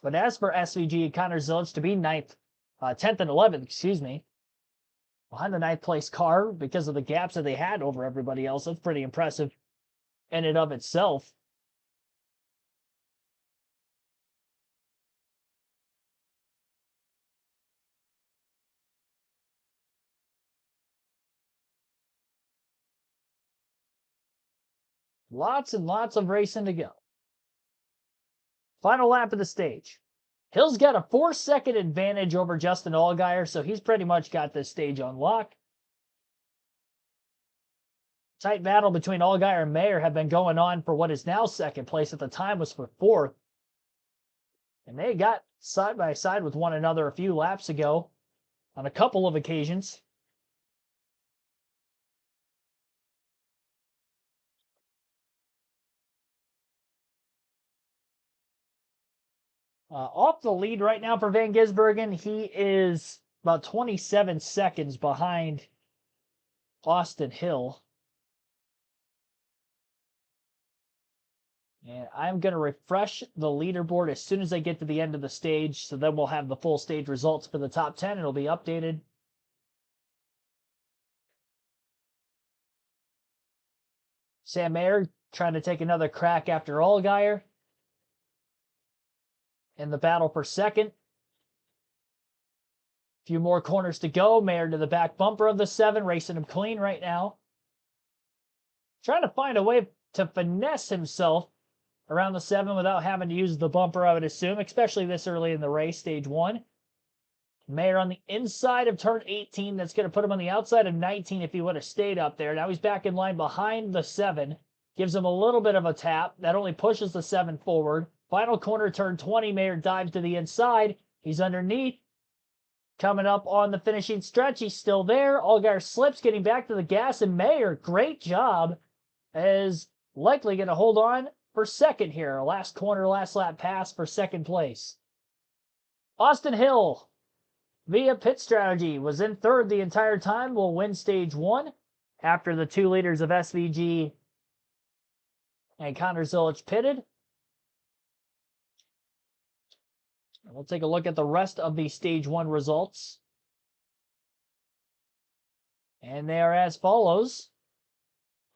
But as for SVG and Connor Zilich to be 10th and 11th, behind the 9th place car because of the gaps that they had over everybody else, that's pretty impressive in and of itself. Lots and lots of racing to go. Final lap of the stage. Hill's got a 4-second advantage over Justin Allgaier, so he's pretty much got this stage on lock. Tight battle between Allgaier and Mayer have been going on for what is now 2nd place. At the time was for 4th. And they got side by side with one another a few laps ago on a couple of occasions. Off the lead right now for Van Gisbergen, he is about 27 seconds behind Austin Hill. And I'm going to refresh the leaderboard as soon as I get to the end of the stage, so then we'll have the full stage results for the top 10. It'll be updated. Sam Mayer trying to take another crack after Allgaier in the battle for 2nd. Few more corners to go. Mayer to the back bumper of the 7, racing him clean right now. Trying to find a way to finesse himself around the 7 without having to use the bumper, I would assume, especially this early in the race, stage 1. Mayer on the inside of turn 18. That's going to put him on the outside of 19 if he would have stayed up there. Now he's back in line behind the 7. Gives him a little bit of a tap. That only pushes the 7 forward. Final corner, turn 20. Mayer dives to the inside. He's underneath. Coming up on the finishing stretch. He's still there. Allgaier slips, getting back to the gas. And Mayer, great job, is likely going to hold on for 2nd here. Last corner, last lap pass for 2nd place. Austin Hill, via pit strategy, was in 3rd the entire time. Will win stage 1 after the 2 leaders of SVG and Connor Zilich pitted. We'll take a look at the rest of the stage 1 results. And they are as follows.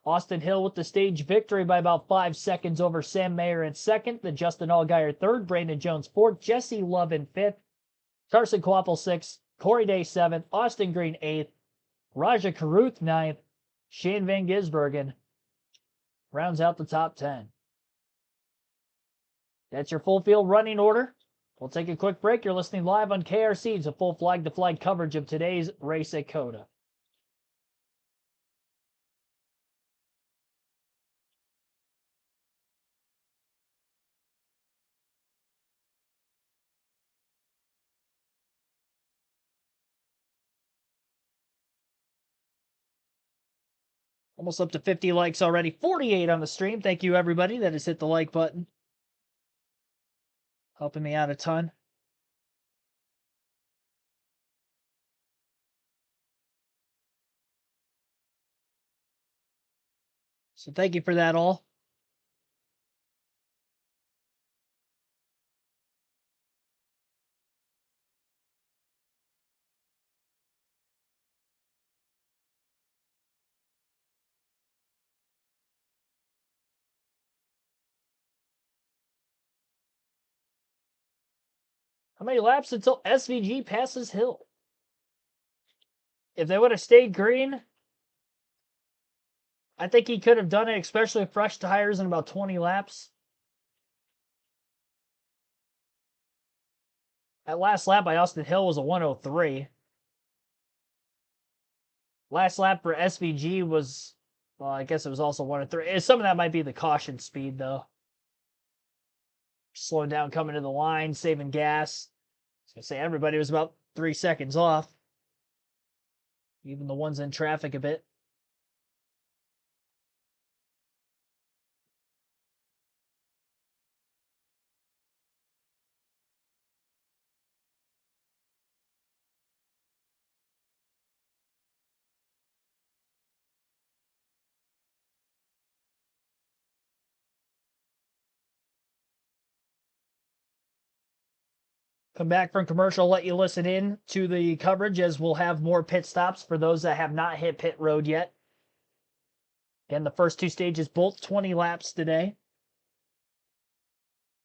Austin Hill with the stage victory by about 5 seconds over Sam Mayer in 2nd. Then Justin Allgaier 3rd. Brandon Jones 4th. Jesse Love in 5th. Carson Quappel 6th. Corey Day 7th. Austin Green 8th. Raja Caruth, 9th. Shane Van Gisbergen rounds out the top 10. That's your full field running order. We'll take a quick break. You're listening live on KRC. It's a full flag-to-flag coverage of today's race at COTA. Almost up to 50 likes already. 48 on the stream. Thank you, everybody that has hit the like button. Helping me out a ton. So thank you for that all. How many laps until SVG passes Hill? If they would have stayed green, I think he could have done it, especially with fresh tires, in about 20 laps. That last lap by Austin Hill was a 103. Last lap for SVG was, well, I guess it was also 103. Some of that might be the caution speed, though. Slowing down, coming to the line, saving gas. I was going to say everybody was about 3 seconds off. Even the ones in traffic a bit. Come back from commercial, let you listen in to the coverage as we'll have more pit stops for those that have not hit pit road yet. Again, the first 2 stages, both 20 laps today.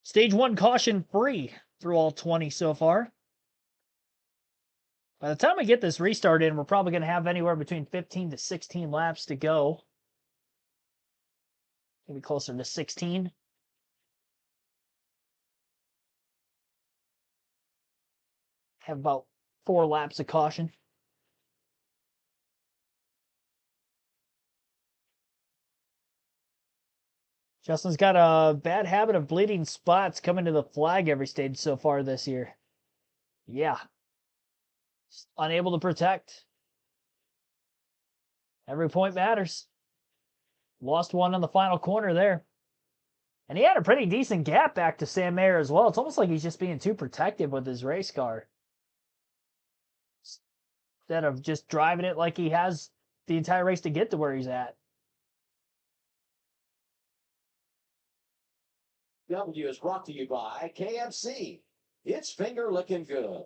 Stage 1 caution free through all 20 so far. By the time we get this restart in, we're probably going to have anywhere between 15 to 16 laps to go. Maybe closer to 16. Have about 4 laps of caution. Justin's got a bad habit of bleeding spots coming to the flag every stage so far this year. Yeah. Just unable to protect. Every point matters. Lost one on the final corner there. And he had a pretty decent gap back to Sam Mayer as well. It's almost like he's just being too protective with his race car. Instead of just driving it like he has the entire race to get to where he's at. W is brought to you by KFC. It's finger looking good.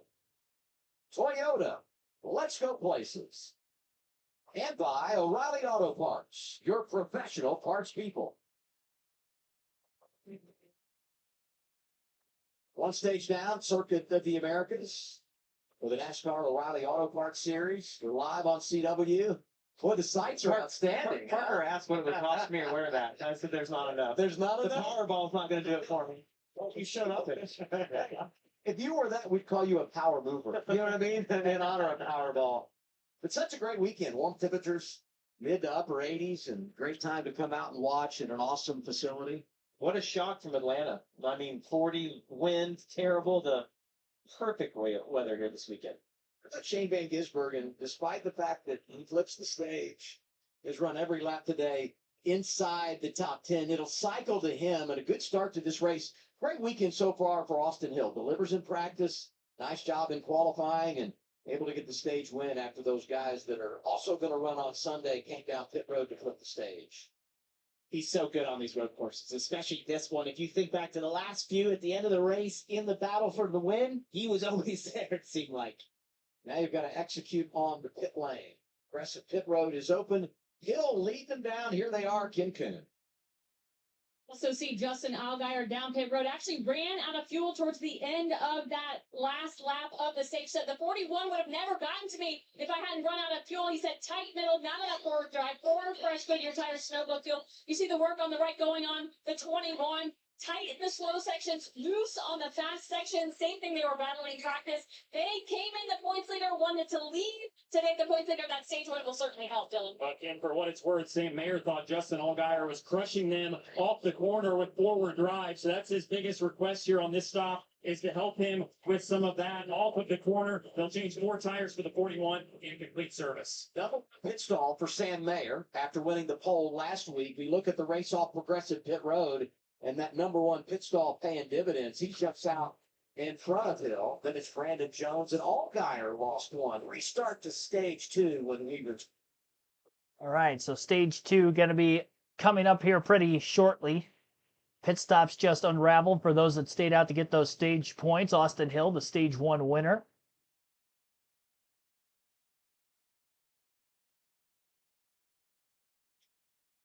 Toyota. Let's go places. And by O'Reilly Auto Parts, your professional parts people. One stage down, Circuit of the Americas for the NASCAR O'Reilly Auto Parts Series. We're live on CW. Boy, the sights are outstanding. Parker asked what it would cost me to wear that. I said, there's not enough. There's not The enough. Powerball's not going to do it for me. Well, you showed up in it. If you were that, we'd call you a power mover. You know what I mean? In honor of Powerball. But such a great weekend. Warm temperatures, mid to upper 80s, and great time to come out and watch in an awesome facility. What a shock from Atlanta. I mean, 40 wind, terrible, the perfect weather here this weekend. Shane Van Gisbergen, despite the fact that he flips the stage, has run every lap today inside the top 10. It'll cycle to him, and a good start to this race. Great weekend so far for Austin Hill. Delivers in practice. Nice job in qualifying, and able to get the stage win after those guys that are also going to run on Sunday came down pit road to flip the stage. He's so good on these road courses, especially this one. If you think back to the last few at the end of the race in the battle for the win, he was always there, it seemed like. Now you've got to execute on the pit lane. Aggressive pit road is open. Hill lead them down. Here they are, Ken Kuhn. Also see Justin Allgaier down pit road. Actually ran out of fuel towards the end of that last lap of the stage. Said the 41 would have never gotten to me if I hadn't run out of fuel. He said tight middle, not enough forward drive, forward fresh Goodyear tires, snowblow fuel. You see the work on the right going on. The 21. Tight in the slow sections, loose on the fast section. Same thing they were battling in practice. They came in the points leader, wanted to leave. Today, the points leader, that stage win will certainly help, Dylan. But Ken, for what it's worth, Sam Mayer thought Justin Allgaier was crushing them off the corner with forward drive. So that's his biggest request here on this stop, is to help him with some of that off of the corner. They'll change more tires for the 41 in complete service. Double pit stall for Sam Mayer after winning the pole last week. We look at the race off Progressive Pit Road, and that number one pit stall paying dividends. He jumps out in front of Hill. Then it's Brandon Jones, and Allgaier lost one. Restart to stage 2 when Weaver's. All right, so stage 2 going to be coming up here pretty shortly. Pit stops just unraveled for those that stayed out to get those stage points. Austin Hill, the stage 1 winner.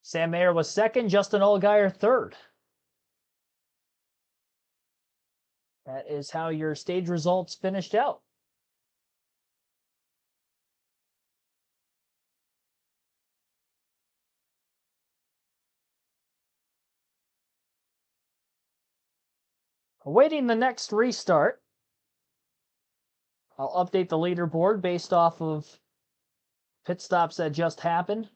Sam Mayer was second, Justin Allgaier third. That is how your stage results finished out. Awaiting the next restart. I'll update the leaderboard based off of pit stops that just happened.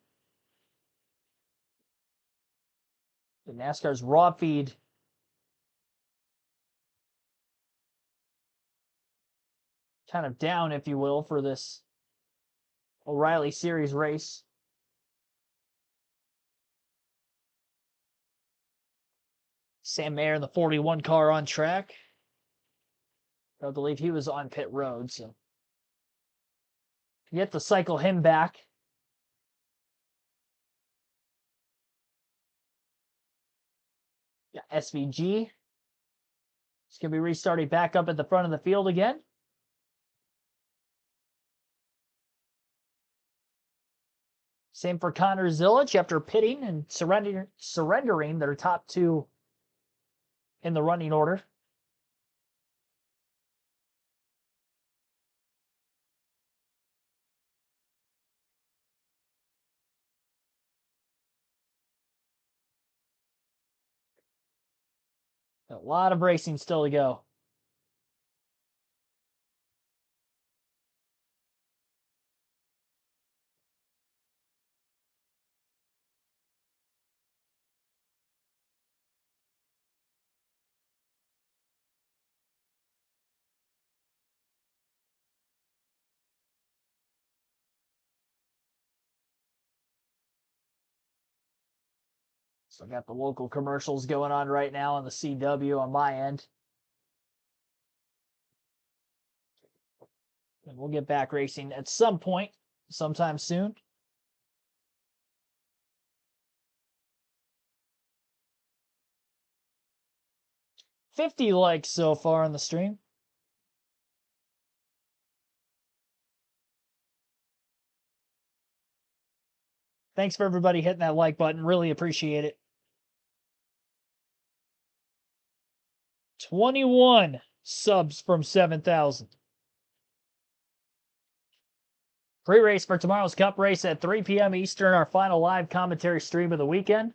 The NASCAR's raw feed kind of down, if you will, for this O'Reilly Series race. Sam Mayer in the 41 car on track. I believe he was on pit road, so you have to cycle him back. Yeah, SVG. It's going to be restarting back up at the front of the field again. Same for Connor Zilich after pitting and surrendering their top 2 in the running order. A lot of racing still to go. So I got the local commercials going on right now on the CW on my end. And we'll get back racing at some point, sometime soon. $50 likes so far on the stream. Thanks for everybody hitting that like button. Really appreciate it. 21 subs from 7,000. Pre-race for tomorrow's Cup race at 3 p.m. Eastern, our final live commentary stream of the weekend.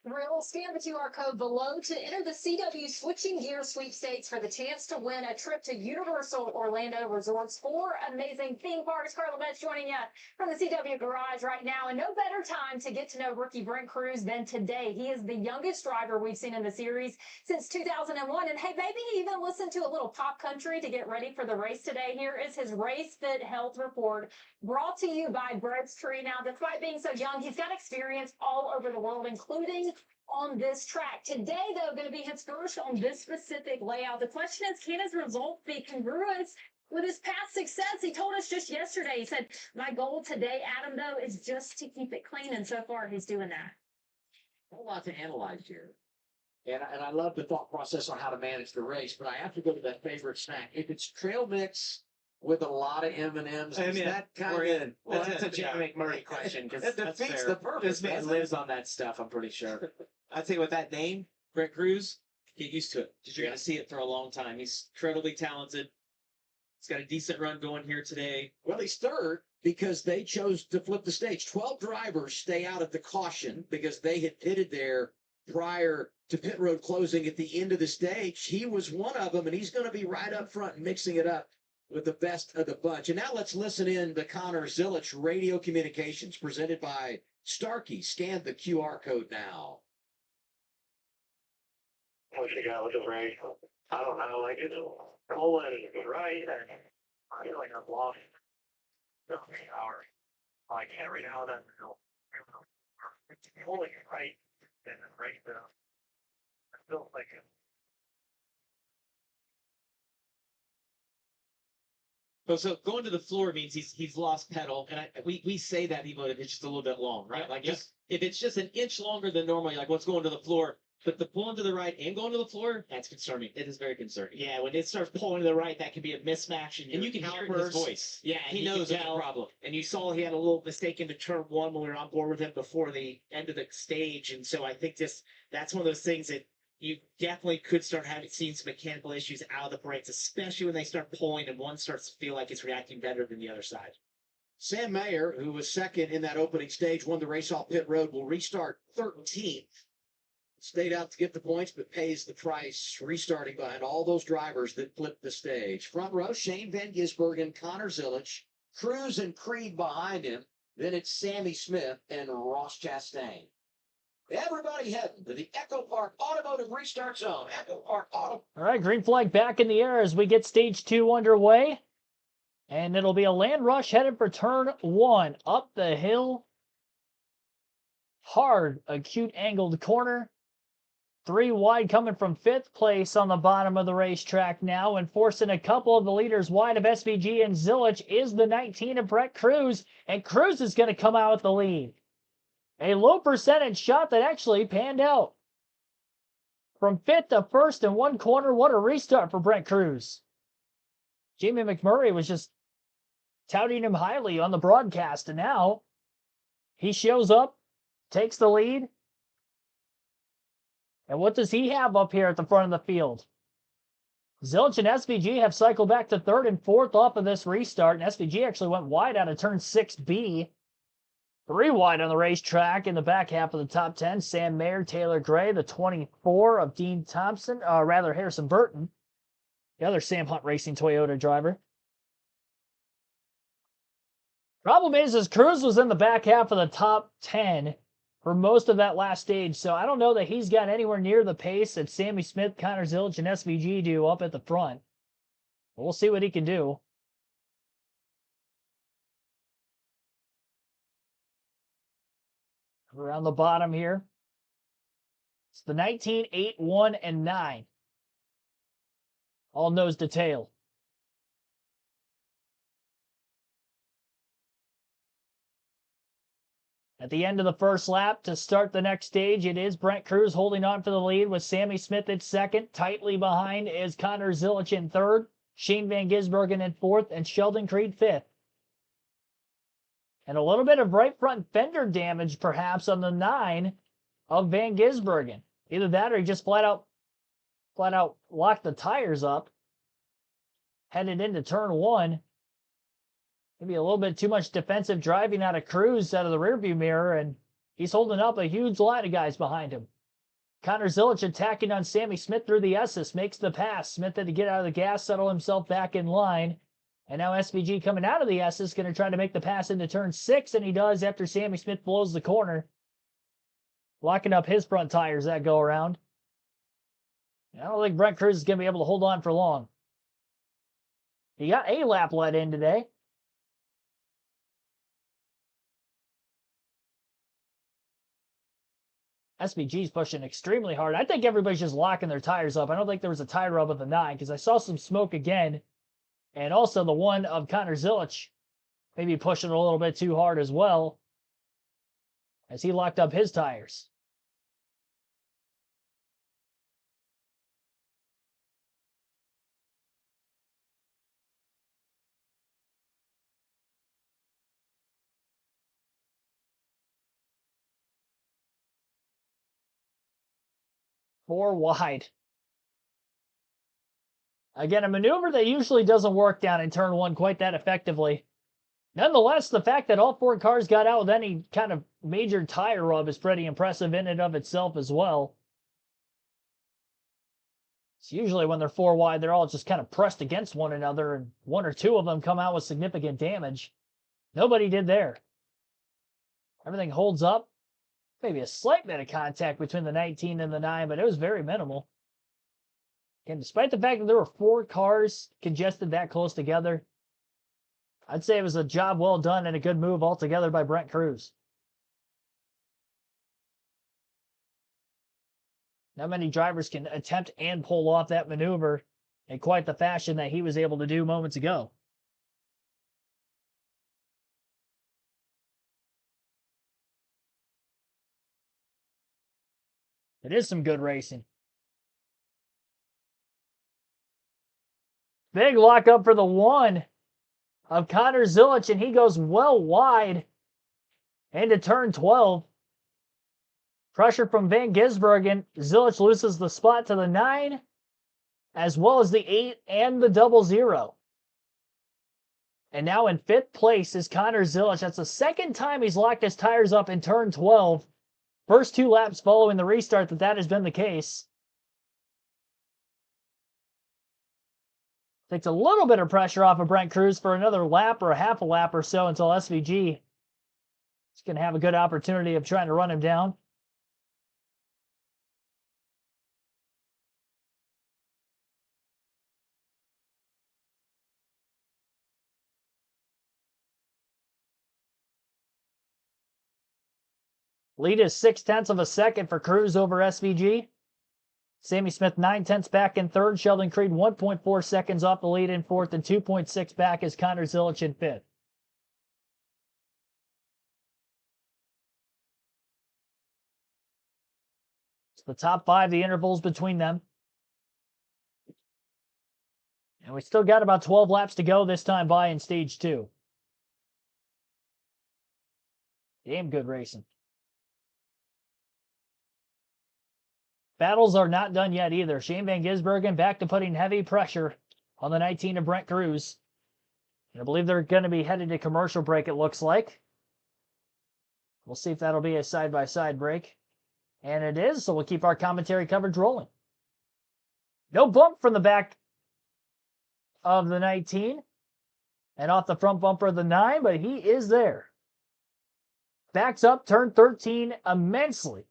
Thrill, scan the QR code below to enter the CW Switching Gear Sweepstakes for the chance to win a trip to Universal Orlando Resort's 4 amazing theme parks. Carla Betts joining you from the CW Garage right now, and no better time to get to know rookie Brent Cruz than today. He is the youngest driver we've seen in the series since 2001, and hey, maybe he even listened to a little pop country to get ready for the race today. Here is his Race Fit Health Report, brought to you by Brett's Tree. Now, despite being so young, he's got experience all over the world, including on this track. Today, though, going to be his first on this specific layout. The question is, can his results be congruent with his past success? He told us just yesterday, he said, my goal today, Adam, though, is just to keep it clean. And so far, he's doing that. A whole lot to analyze here. And I love the thought process on how to manage the race, but I have to go to that favorite snack. If it's trail mix with a lot of M&Ms, is that kind We're of... in. Well, that's a Jamie McMurray question because It defeats the purpose. this man doesn't lives on that stuff. I'm pretty sure. I'd say with that name, Brett Cruz, get used to it because you're going to see it for a long time. He's incredibly talented. He's got a decent run going here today. Well, he's third because they chose to flip the stage. 12 drivers stay out at the caution because they had pitted there prior to pit road closing at the end of the stage. He was one of them, and he's going to be right up front mixing it up with the best of the bunch. And now let's listen in to Connor Zilich radio communications presented by Starkey. Scan the QR code now. What you got with the brake? I don't know, like it's pulling right and I feel like I've lost so many hours. I can't read how that it's pulling right and right down. I feel like it. So going to the floor means he's lost pedal, and we say that even if it's just a little bit long, right? Like just if it's just an inch longer than normal, you're like, what's going to the floor? But the pulling to the right and going to the floor, that's concerning. It is very concerning. Yeah, when it starts pulling to the right, that can be a mismatch in your And you can hear it in his voice. Yeah, He and knows you it's can a tell. problem. And you saw he had a little mistake into turn one when we were on board with him before the end of the stage. And so I think that's one of those things that you definitely could start seeing some mechanical issues out of the brakes, especially when they start pulling and one starts to feel like it's reacting better than the other side. Sam Mayer, who was second in that opening stage, won the race off pit road, will restart 13th. Stayed out to get the points, but pays the price restarting behind all those drivers that flipped the stage. Front row, Shane Van Gisbergen, Connor Zilich, Cruz and Creed behind him. Then it's Sammy Smith and Ross Chastain. Everybody heading to the Echo Park Automotive Restart Zone. Echo Park Auto. All right, green flag back in the air as we get stage 2 underway. And it'll be a land rush headed for turn 1. Up the hill. Hard, acute angled corner. 3 wide coming from 5th place on the bottom of the racetrack now, and forcing a couple of the leaders wide of SVG and Zilich is the 19 of Brett Cruz, and Cruz is going to come out with the lead. A low percentage shot that actually panned out. From 5th to 1st in one corner, what a restart for Brett Cruz. Jamie McMurray was just touting him highly on the broadcast, and now he shows up, takes the lead. And what does he have up here at the front of the field? Zilich and SVG have cycled back to 3rd and 4th off of this restart, and SVG actually went wide out of turn 6B. 3 wide on the racetrack in the back half of the top 10. Sam Mayer, Taylor Gray, the 24 of Dean Thompson, Harrison Burton, the other Sam Hunt Racing Toyota driver. Problem is Cruz was in the back half of the top 10 for most of that last stage, so I don't know that he's got anywhere near the pace that Sammy Smith, Connor Zilich, and SVG do up at the front. But we'll see what he can do. Around the bottom here, it's the 19, 8, 1, and 9. All nose to tail. At the end of the first lap, to start the next stage, it is Brent Cruz holding on for the lead with Sammy Smith at 2nd. Tightly behind is Connor Zilich in 3rd, Shane Van Gisbergen in 4th, and Sheldon Creed 5th. And a little bit of right front fender damage, perhaps, on the 9 of Van Gisbergen. Either that or he just flat out locked the tires up, headed into turn 1. Maybe a little bit too much defensive driving out of Cruz out of the rearview mirror, and he's holding up a huge line of guys behind him. Connor Zilich attacking on Sammy Smith through the S's, makes the pass. Smith had to get out of the gas, settle himself back in line. And now SVG coming out of the S's, going to try to make the pass into turn 6, and he does after Sammy Smith blows the corner. Locking up his front tires that go around. I don't think Brent Cruz is going to be able to hold on for long. He got a lap let in today. SVG's pushing extremely hard. I think everybody's just locking their tires up. I don't think there was a tire rub of the 9 because I saw some smoke again. And also the one of Connor Zilich maybe pushing a little bit too hard as well as he locked up his tires. 4 wide. Again, a maneuver that usually doesn't work down in turn 1 quite that effectively. Nonetheless, the fact that all 4 cars got out with any kind of major tire rub is pretty impressive in and of itself as well. It's usually when they're 4 wide, they're all just kind of pressed against one another, and 1 or 2 of them come out with significant damage. Nobody did there. Everything holds up. Maybe a slight bit of contact between the 19 and the 9, but it was very minimal. Again, despite the fact that there were 4 cars congested that close together, I'd say it was a job well done and a good move altogether by Brent Cruz. Not many drivers can attempt and pull off that maneuver in quite the fashion that he was able to do moments ago. It is some good racing. Big lockup for the 1 of Connor Zilich, and he goes well wide into turn 12. Pressure from Van Gisbergen. Zilich loses the spot to the 9, as well as the 8 and the 00. And now in 5th place is Connor Zilich. That's the 2nd time he's locked his tires up in turn 12. First 2 laps following the restart that has been the case. Takes a little bit of pressure off of Brent Cruz for another lap or a half a lap or so until SVG is going to have a good opportunity of trying to run him down. Lead is 0.6 of a second for Cruz over SVG. Sammy Smith 0.9 back in 3rd. Sheldon Creed 1.4 seconds off the lead in 4th, and 2.6 back is Connor Zilich in 5th. It's the top 5, the intervals between them. And we still got about 12 laps to go this time by in stage 2. Damn good racing. Battles are not done yet either. Shane Van Gisbergen back to putting heavy pressure on the 19 of Brent Cruz. And I believe they're going to be headed to commercial break, it looks like. We'll see if that'll be a side-by-side break. And it is, so we'll keep our commentary coverage rolling. No bump from the back of the 19 and off the front bumper of the 9, but he is there. Backs up, turn 13 immensely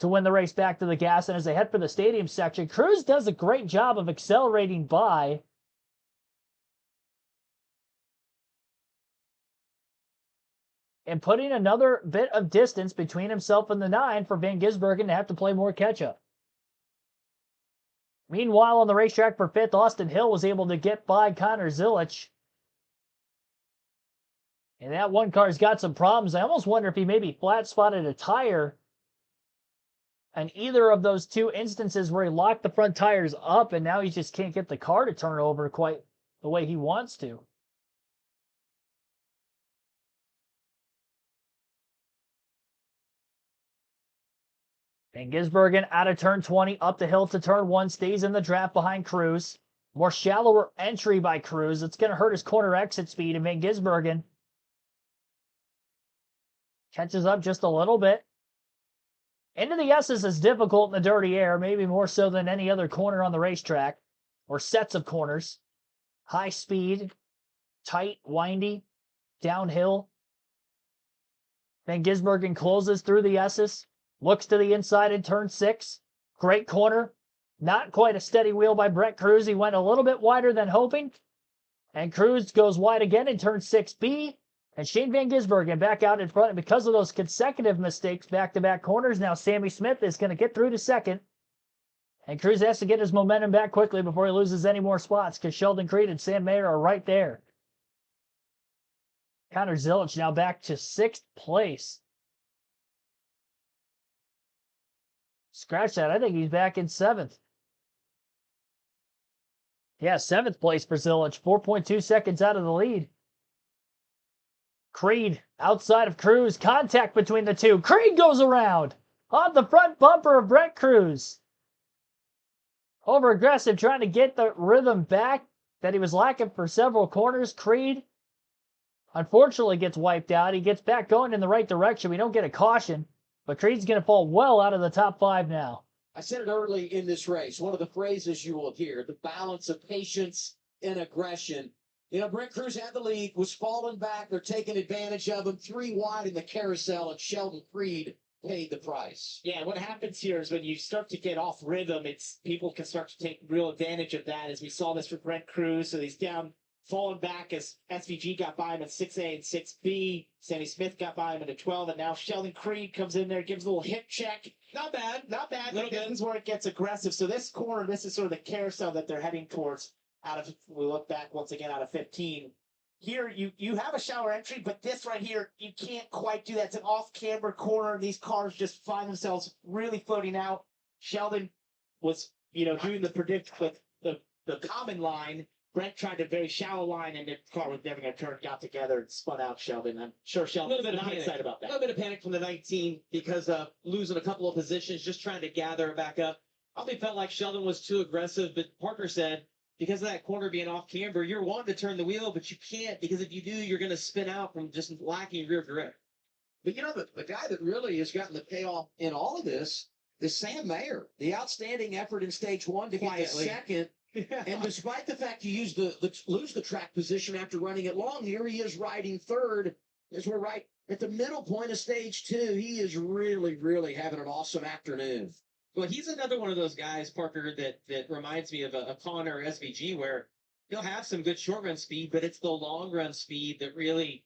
to win the race back to the gas. And as they head for the stadium section, Cruz does a great job of accelerating by. And putting another bit of distance between himself and the 9 for Van Gisbergen to have to play more catch-up. Meanwhile, on the racetrack for 5th, Austin Hill was able to get by Connor Zilich. And that 1 car's got some problems. I almost wonder if he maybe flat-spotted a tire in either of those 2 instances where he locked the front tires up and now he just can't get the car to turn over quite the way he wants to. Van Gisbergen out of turn 20, up the hill to turn 1, stays in the draft behind Cruz. More shallower entry by Cruz. It's going to hurt his corner exit speed, and Van Gisbergen catches up just a little bit. Into the S's is difficult in the dirty air, maybe more so than any other corner on the racetrack, or sets of corners. High speed, tight, windy, downhill. Van Gisbergen closes through the S's. Looks to the inside in turn 6. Great corner. Not quite a steady wheel by Brent Cruz. He went a little bit wider than hoping. And Cruz goes wide again in turn 6B. And Shane Van Gisbergen back out in front. And because of those consecutive mistakes, back-to-back corners, now Sammy Smith is going to get through to 2nd. And Cruz has to get his momentum back quickly before he loses any more spots, because Sheldon Creed and Sam Mayer are right there. Connor Zilich now back to 6th place. Scratch that. I think he's back in 7th. Yeah, 7th place for Zilich. 4.2 seconds out of the lead. Creed outside of Cruz. Contact between the 2. Creed goes around on the front bumper of Brent Cruz. Over aggressive, trying to get the rhythm back that he was lacking for several corners. Creed, unfortunately, gets wiped out. He gets back going in the right direction. We don't get a caution, but Creed's going to fall well out of the top 5 now. I said it early in this race. One of the phrases you will hear, the balance of patience and aggression. You know, Brent Cruz had the lead, was falling back. They're taking advantage of him. 3 wide in the carousel, and Sheldon Creed paid the price. Yeah, what happens here is when you start to get off rhythm, it's people can start to take real advantage of that, as we saw this with Brent Cruz. So he's down, falling back as SVG got by him at 6A and 6B. Sammy Smith got by him at a 12, and now Sheldon Creed comes in there, gives a little hip check. Not bad, not bad. Little This good. is where it gets aggressive. So this corner, this is sort of the carousel that they're heading towards. Out of, we look back once again out of 15. Here, you have a shower entry, but this right here, you can't quite do that. It's an off-camber corner. These cars just find themselves really floating out. Sheldon was, doing the predict with the common line. Brent tried a very shallow line, and the car was never going to turn, got together, and spun out Sheldon. I'm sure Sheldon's not excited about A that. little bit of panic from the 19 because of losing a couple of positions, just trying to gather it back up. Probably felt like Sheldon was too aggressive, but Parker said, because of that corner being off camber, you're wanting to turn the wheel, but you can't, because if you do, you're going to spin out from just lacking rear grip. But the guy that really has gotten the payoff in all of this is Sam Mayer. The outstanding effort in stage 1 to get to second. And despite the fact you lose the track position after running it long, here he is riding third as we're right at the middle point of stage 2. He is really, really having an awesome afternoon. Well, he's another one of those guys, Parker, that reminds me of a Connor SVG, where he'll have some good short run speed, but it's the long run speed that really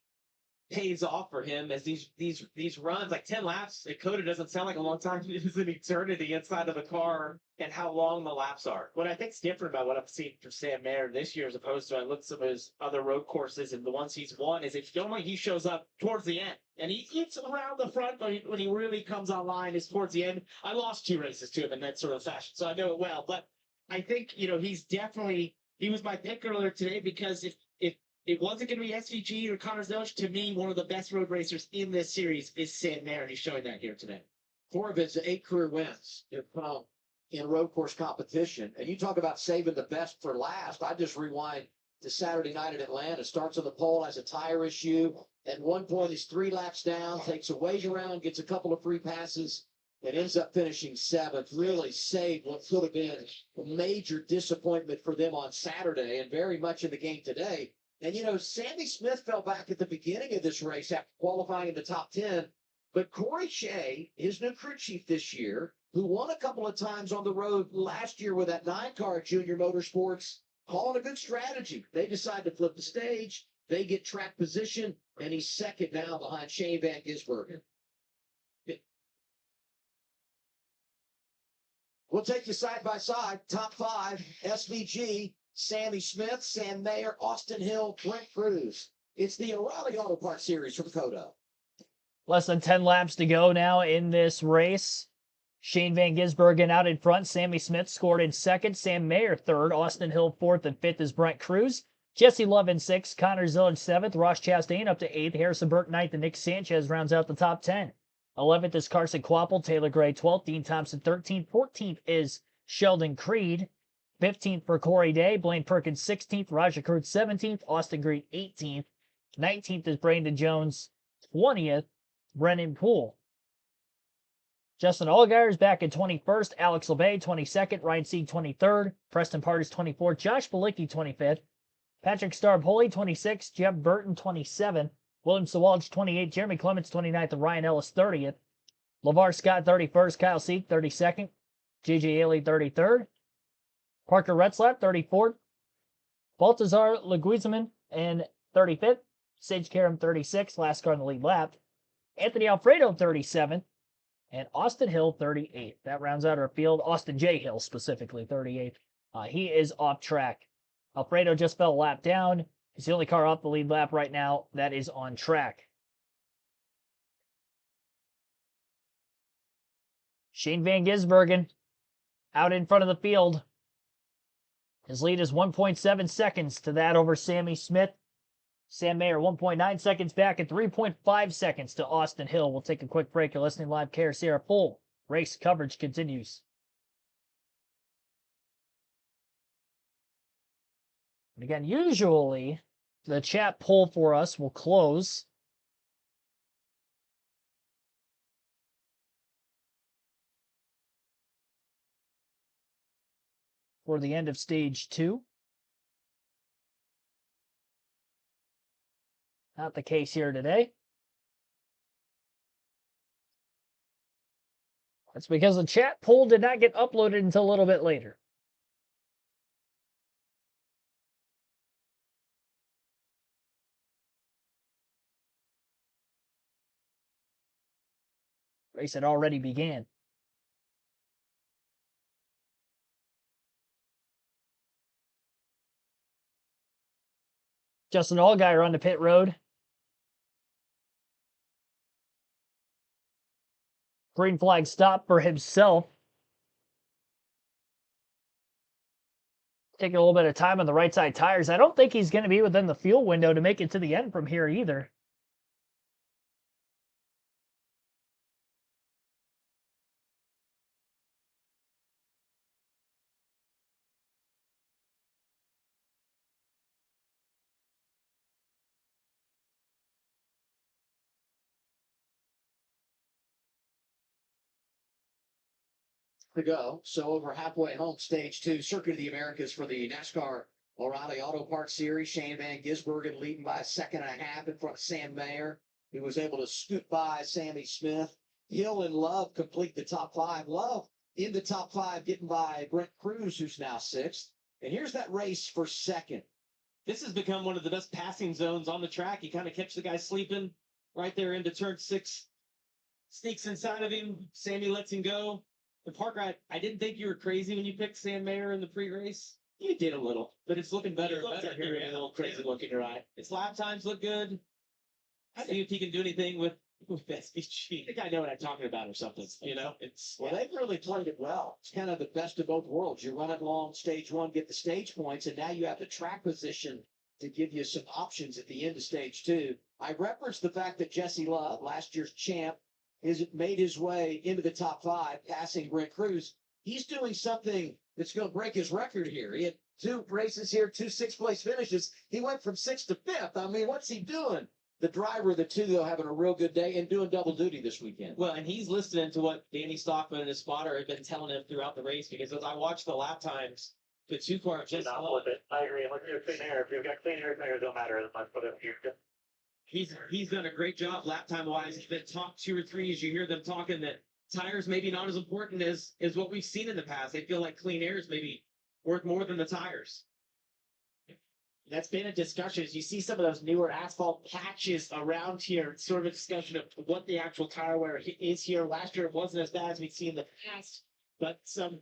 pays off for him, as these runs, like 10 laps at COTA doesn't sound like a long time. It is an eternity inside of the car and how long the laps are. What I think's different about what I've seen from Sam Mayer this year, as opposed to I looked at some of his other road courses and the ones he's won, is it's normally he shows up towards the end. And he gets around the front, but when he really comes online is towards the end. I lost 2 races to him in that sort of fashion, so I know it well. But I think, he's definitely, he was my pick earlier today, because if it wasn't going to be SVG or Connor Zilich, to me, one of the best road racers in this series is Sam Mayer, and he's showing that here today. 4 of his 8 career wins in road course competition. And you talk about saving the best for last. I just rewind to Saturday night at Atlanta. Starts on the pole, has a tire issue. At one point, he's 3 laps down, takes a wait around, gets a couple of free passes, and ends up finishing 7th. Really saved what could have been a major disappointment for them on Saturday, and very much in the game today. And, Sammy Smith fell back at the beginning of this race after qualifying in the top 10. But Corey Shea, his new crew chief this year, who won a couple of times on the road last year with that 9-car at Junior Motorsports, calling a good strategy. They decide to flip the stage. They get track position, and he's second now behind Shane Van Gisbergen. We'll take you side by side. Top 5, SVG, Sammy Smith, Sam Mayer, Austin Hill, Brent Cruz. It's the O'Reilly Auto Parts Series from COTA. Less than 10 laps to go now in this race. Shane Van Gisbergen out in front. Sammy Smith scored in second. Sam Mayer third. Austin Hill fourth, and fifth is Brent Cruz. Jesse Love in sixth. Connor Zilich seventh. Ross Chastain up to eighth. Harrison Burke ninth, and Nick Sanchez rounds out the top 10. 11th is Carson Kvapil. Taylor Gray 12th. Dean Thompson 13th. 14th is Sheldon Creed. 15th for Corey Day. Blaine Perkins 16th. Roger Kurtz 17th. Austin Green 18th. 19th is Brandon Jones. 20th, Brennan Poole. Justin Allgaier is back in 21st. Alex LeBay 22nd. Ryan Sieg 23rd. Preston Parters 24th. Josh Balicki 25th. Patrick Starb-Holy 26th. Jeff Burton 27th. William Sawalch 28th. Jeremy Clements 29th. And Ryan Ellis 30th. LeVar Scott 31st. Kyle Sieg 32nd. J.J. Haley 33rd. Parker Retzlaff 34th. Baltazar Leguizamon and 35th. Sage Karam 36th. Last car in the lead lap. Anthony Alfredo 37th. And Austin Hill 38th. That rounds out our field. Austin J. Hill specifically 38th. He is off track. Alfredo just fell a lap down. He's the only car off the lead lap right now that is on track. Shane Van Gisbergen out in front of the field. His lead is 1.7 seconds to that over Sammy Smith. Sam Mayer 1.9 seconds back and 3.5 seconds to Austin Hill. We'll take a quick break. You're listening live. KRC, our full race coverage continues. And again, usually the chat poll for us will close for the end of stage 2. Not the case here today. That's because the chat poll did not get uploaded until a little bit later. Race had already began. Justin Allgaier on the pit road. Green flag stop for himself. Taking a little bit of time on the right side tires. I don't think he's going to be within the fuel window to make it to the end from here either. To go. So over halfway home, stage 2, Circuit of the Americas for the NASCAR O'Reilly Auto Parts Series. Shane Van Gisbergen leading by a second and a half in front of Sam Mayer, who was able to scoot by Sammy Smith. Hill and Love complete the top 5. Love in the top 5, getting by Brent Cruz, who's now 6th. And here's that race for second. This has become one of the best passing zones on the track. You kind of catch the guy sleeping right there into turn 6. Sneaks inside of him. Sammy lets him go. And Parker, I didn't think you were crazy when you picked Sam Mayer in the pre-race. You did a little, but it's looking better. You looked Better at you're a little crazy looking, right? His lap times look good. See if he can do anything with SVG. I think I know what I'm talking about or something. You know, Well, they've really played it well. It's kind of the best of both worlds. You run it long, stage 1, get the stage points, and now you have the track position to give you some options at the end of stage 2. I referenced the fact that Jesse Love, last year's champ, has made his way into the top 5, passing Brent Cruz. He's doing something that's going to break his record here. He had 2 races here, 2 6th-place finishes. He went from 6th to 5th. I mean, what's he doing? The driver of the 2, though, having a real good day and doing double duty this weekend. Well, and he's listening to what Danny Stockman and his spotter have been telling him throughout the race, because as I watched the lap times, the 2 car just Not with it. I agree. Look at your clean air. If you've got clean air, it don't matter as much. But if you he's done a great job lap time wise. He's been top 2 or 3 as you hear them talking that tires maybe not as important as what we've seen in the past. They feel like clean air is maybe worth more than the tires. that's been a discussion. As you see some of those newer asphalt patches around here, it's sort of a discussion of what the actual tire wear is here. Last year it wasn't as bad as we'd seen in the past, but some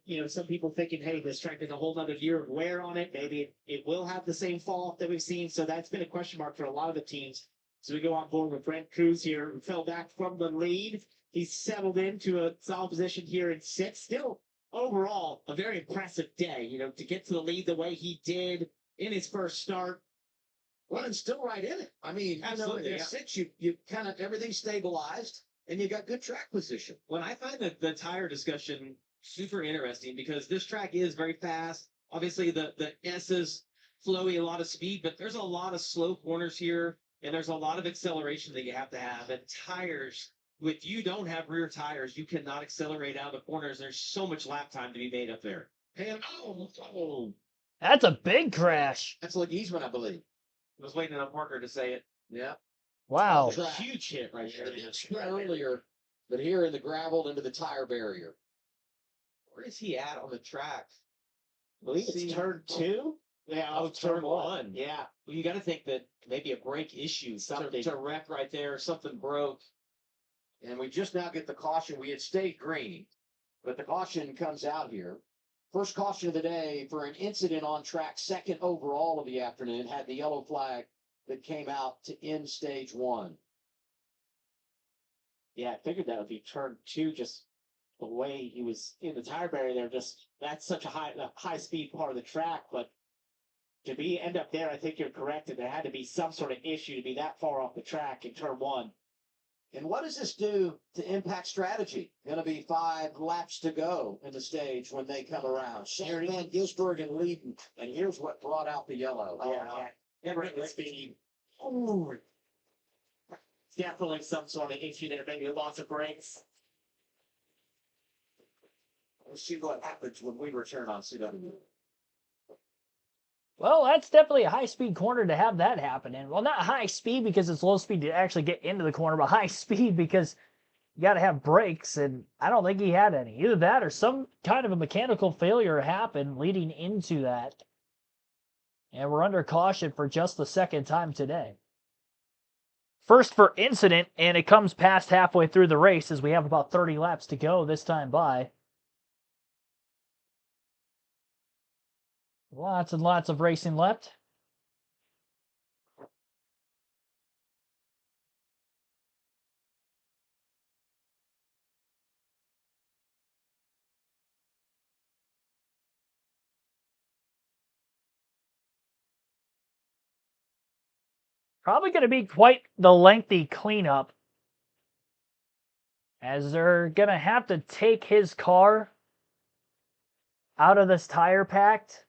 people thinking, hey, this track has a whole other year of wear on it. Maybe it will have the same fall off that we've seen. So that's been a question mark for a lot of the teams. So we go on board with Brent Cruz here, who fell back from the lead. He's settled into a solid position here in 6th. Still, overall, a very impressive day, to get to the lead the way he did in his first start. Well, and still right in it. I mean, Absolutely, in yeah. 6, you kind of everything stabilized, and you got good track position. Well, I find the tire discussion super interesting because this track is very fast. Obviously, the S is flowy, a lot of speed, but there's a lot of slow corners here, and there's a lot of acceleration that you have to have. And tires, if you don't have rear tires, you cannot accelerate out of the corners. There's so much lap time to be made up there. And That's a big crash. that's like Eastman, I believe. I was waiting on Parker to say it. Yeah. Wow. A huge hit right there. Earlier, but here in the gravel into the tire barrier. Where is he at on the track? I believe it's turn 2. Yeah, Oh, turn 1. Yeah. Well, you got to think that maybe a brake issue, something to wreck right there, something broke. And we just now get the caution. We had stayed green, but the caution comes out here. First caution of the day for an incident on track, second overall of the afternoon, had the yellow flag that came out to end stage 1. Yeah, I figured that would be turn 2, just the way he was in the tire barrier there. That's such a high speed part of the track, but to end up there, I think you're correct. And there had to be some sort of issue to be that far off the track in turn 1. And what does this do to impact strategy? Going to be 5 laps to go in the stage when they come around. Shane Van Gisbergen leading, and here's what brought out the yellow. Every speed. Ooh. Definitely some sort of issue there, maybe lots of brakes. We'll see what happens when we return on CW. Well, that's definitely a high-speed corner to have that happen in. Well, not high speed because it's low speed to actually get into the corner, but high speed because you got to have brakes, and I don't think he had any. Either that or some kind of a mechanical failure happened leading into that. And we're under caution for just the second time today. First for incident, and it comes past halfway through the race as we have about 30 laps to go this time by. Lots and lots of racing left. Probably going to be quite the lengthy cleanup, as they're going to have to take his car out of this tire pact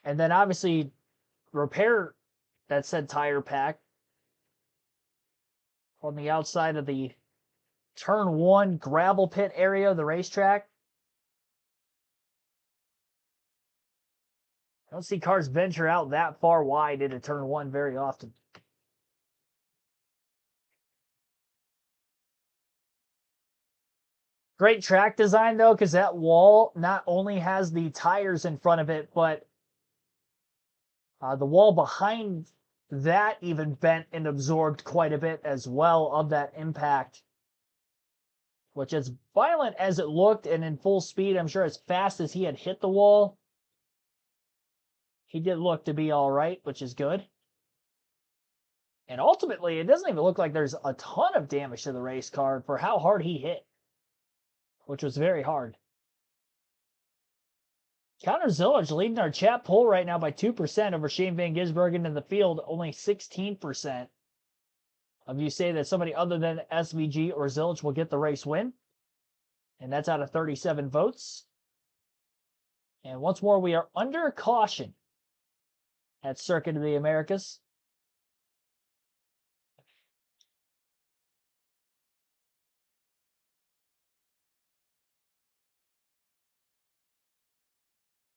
and then obviously repair that said tire pack on the outside of the turn 1 gravel pit area of the racetrack. I don't see cars venture out that far wide into turn 1 very often. Great track design, though, because that wall not only has the tires in front of it, but the wall behind that even bent and absorbed quite a bit as well of that impact, which, as violent as it looked and in full speed, I'm sure as fast as he had hit the wall, he did look to be all right, which is good. And ultimately, it doesn't even look like there's a ton of damage to the race car for how hard he hit, which was very hard. Connor Zilich leading our chat poll right now by 2% over Shane Van Gisbergen in the field. Only 16% of you say that somebody other than SVG or Zilich will get the race win. And that's out of 37 votes. And once more, we are under caution at Circuit of the Americas.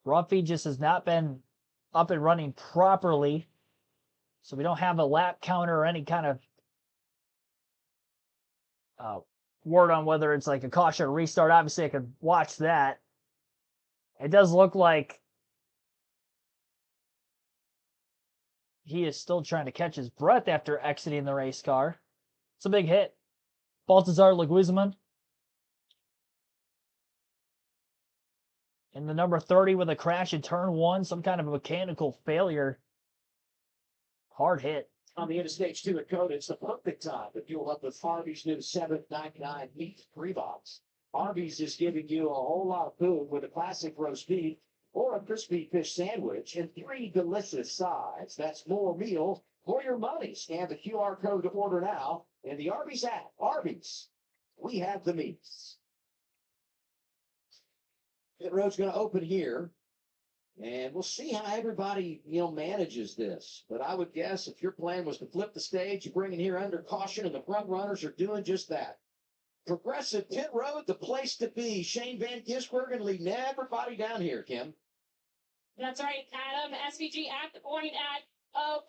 Ruffy just has not been up and running properly, so we don't have a lap counter or any kind of word on whether it's like a caution or restart. Obviously, I could watch that. It does look like he is still trying to catch his breath after exiting the race car. It's a big hit. Baltazar Leguizamon in the number 30 with a crash in turn 1, some kind of a mechanical failure. Hard hit. On the interstage 2 at COTA, it's the perfect time to fuel up with Arby's new $7.99 meat pre-box. Arby's is giving you a whole lot of food with a classic roast beef or a crispy fish sandwich in 3 delicious sides. That's more meal for your money. Scan the QR code to order now in the Arby's app. Arby's, we have the meats. Pit road's going to open here. And we'll see how everybody, manages this. But I would guess if your plan was to flip the stage, you bring it here under caution, and the front runners are doing just that. Progressive Pit Road, the place to be. Shane Van Gisbergen leading everybody down here, Kim. That's right, Adam. SVG at the point at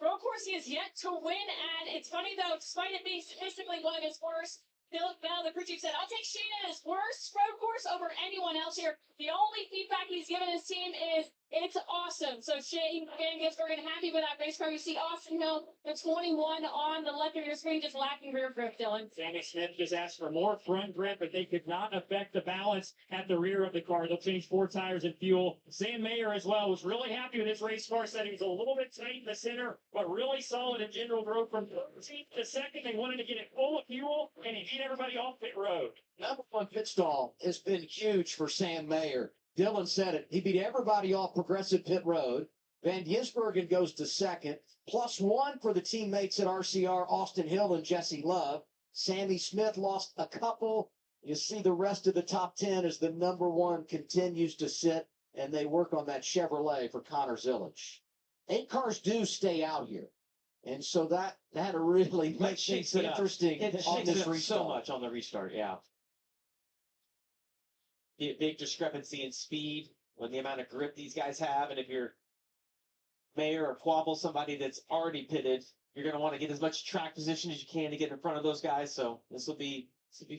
road course he is yet to win at. It's funny, though, despite it being statistically one of his worst, Philip Bell, the crew chief, said, I'll take Shane at his worst road course over anyone else here. The only feedback he's given his team is it's awesome. So Shane Van Gisbergen happy with that race car. You see Austin Hill, the 21 on the left of your screen, just lacking rear grip, Dylan. Sammy Smith just asked for more front grip, but they could not affect the balance at the rear of the car. They'll change 4 tires and fuel. Sam Mayer as well was really happy with his race car settings. A little bit tight in the center, but really solid in general growth from 13th to 2nd. They wanted to get it full of fuel, and he beat everybody off pit road. Number 1 pit stall has been huge for Sam Mayer. Dylan said it. He beat everybody off Progressive Pit Road. Van Gisbergen goes to second. +1 for the teammates at RCR, Austin Hill and Jesse Love. Sammy Smith lost a couple. You see the rest of the top 10 as the number 1 continues to sit, and they work on that Chevrolet for Connor Zilich. 8 cars do stay out here. And so that really makes things interesting It on shakes this it up restart. so much on the restart, yeah. The big discrepancy in speed with the amount of grip these guys have, and if you're Mayer or Quabble, somebody that's already pitted, you're going to want to get as much track position as you can to get in front of those guys. So this will be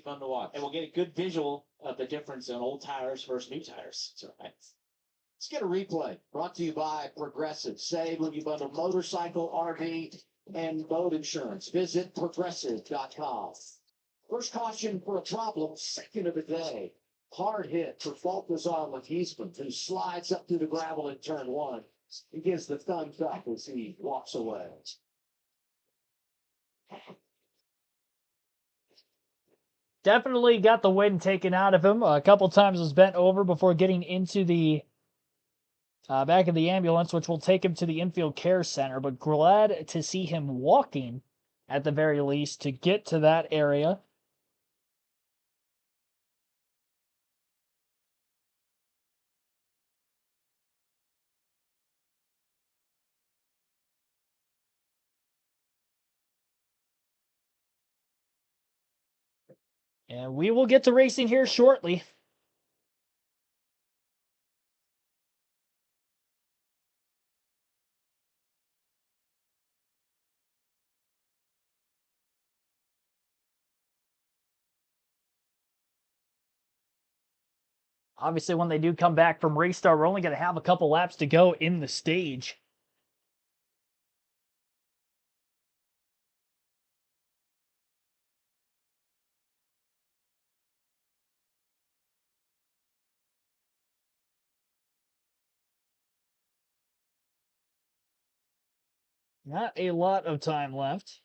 fun to watch. And we'll get a good visual of the difference in old tires versus new tires. So Let's get a replay brought to you by Progressive. Save when you bundle motorcycle, RV, and boat insurance. Visit progressive.com. First caution for a problem, second of the day. Hard hit for Baltazar Lagisman, who slides up through the gravel in turn 1. He gives the thumbs up as he walks away. Definitely got the wind taken out of him. A couple times was bent over before getting into the back of the ambulance, which will take him to the infield care center. But glad to see him walking, at the very least, to get to that area. And we will get to racing here shortly. Obviously, when they do come back from restart, we're only going to have a couple laps to go in the stage. Not a lot of time left.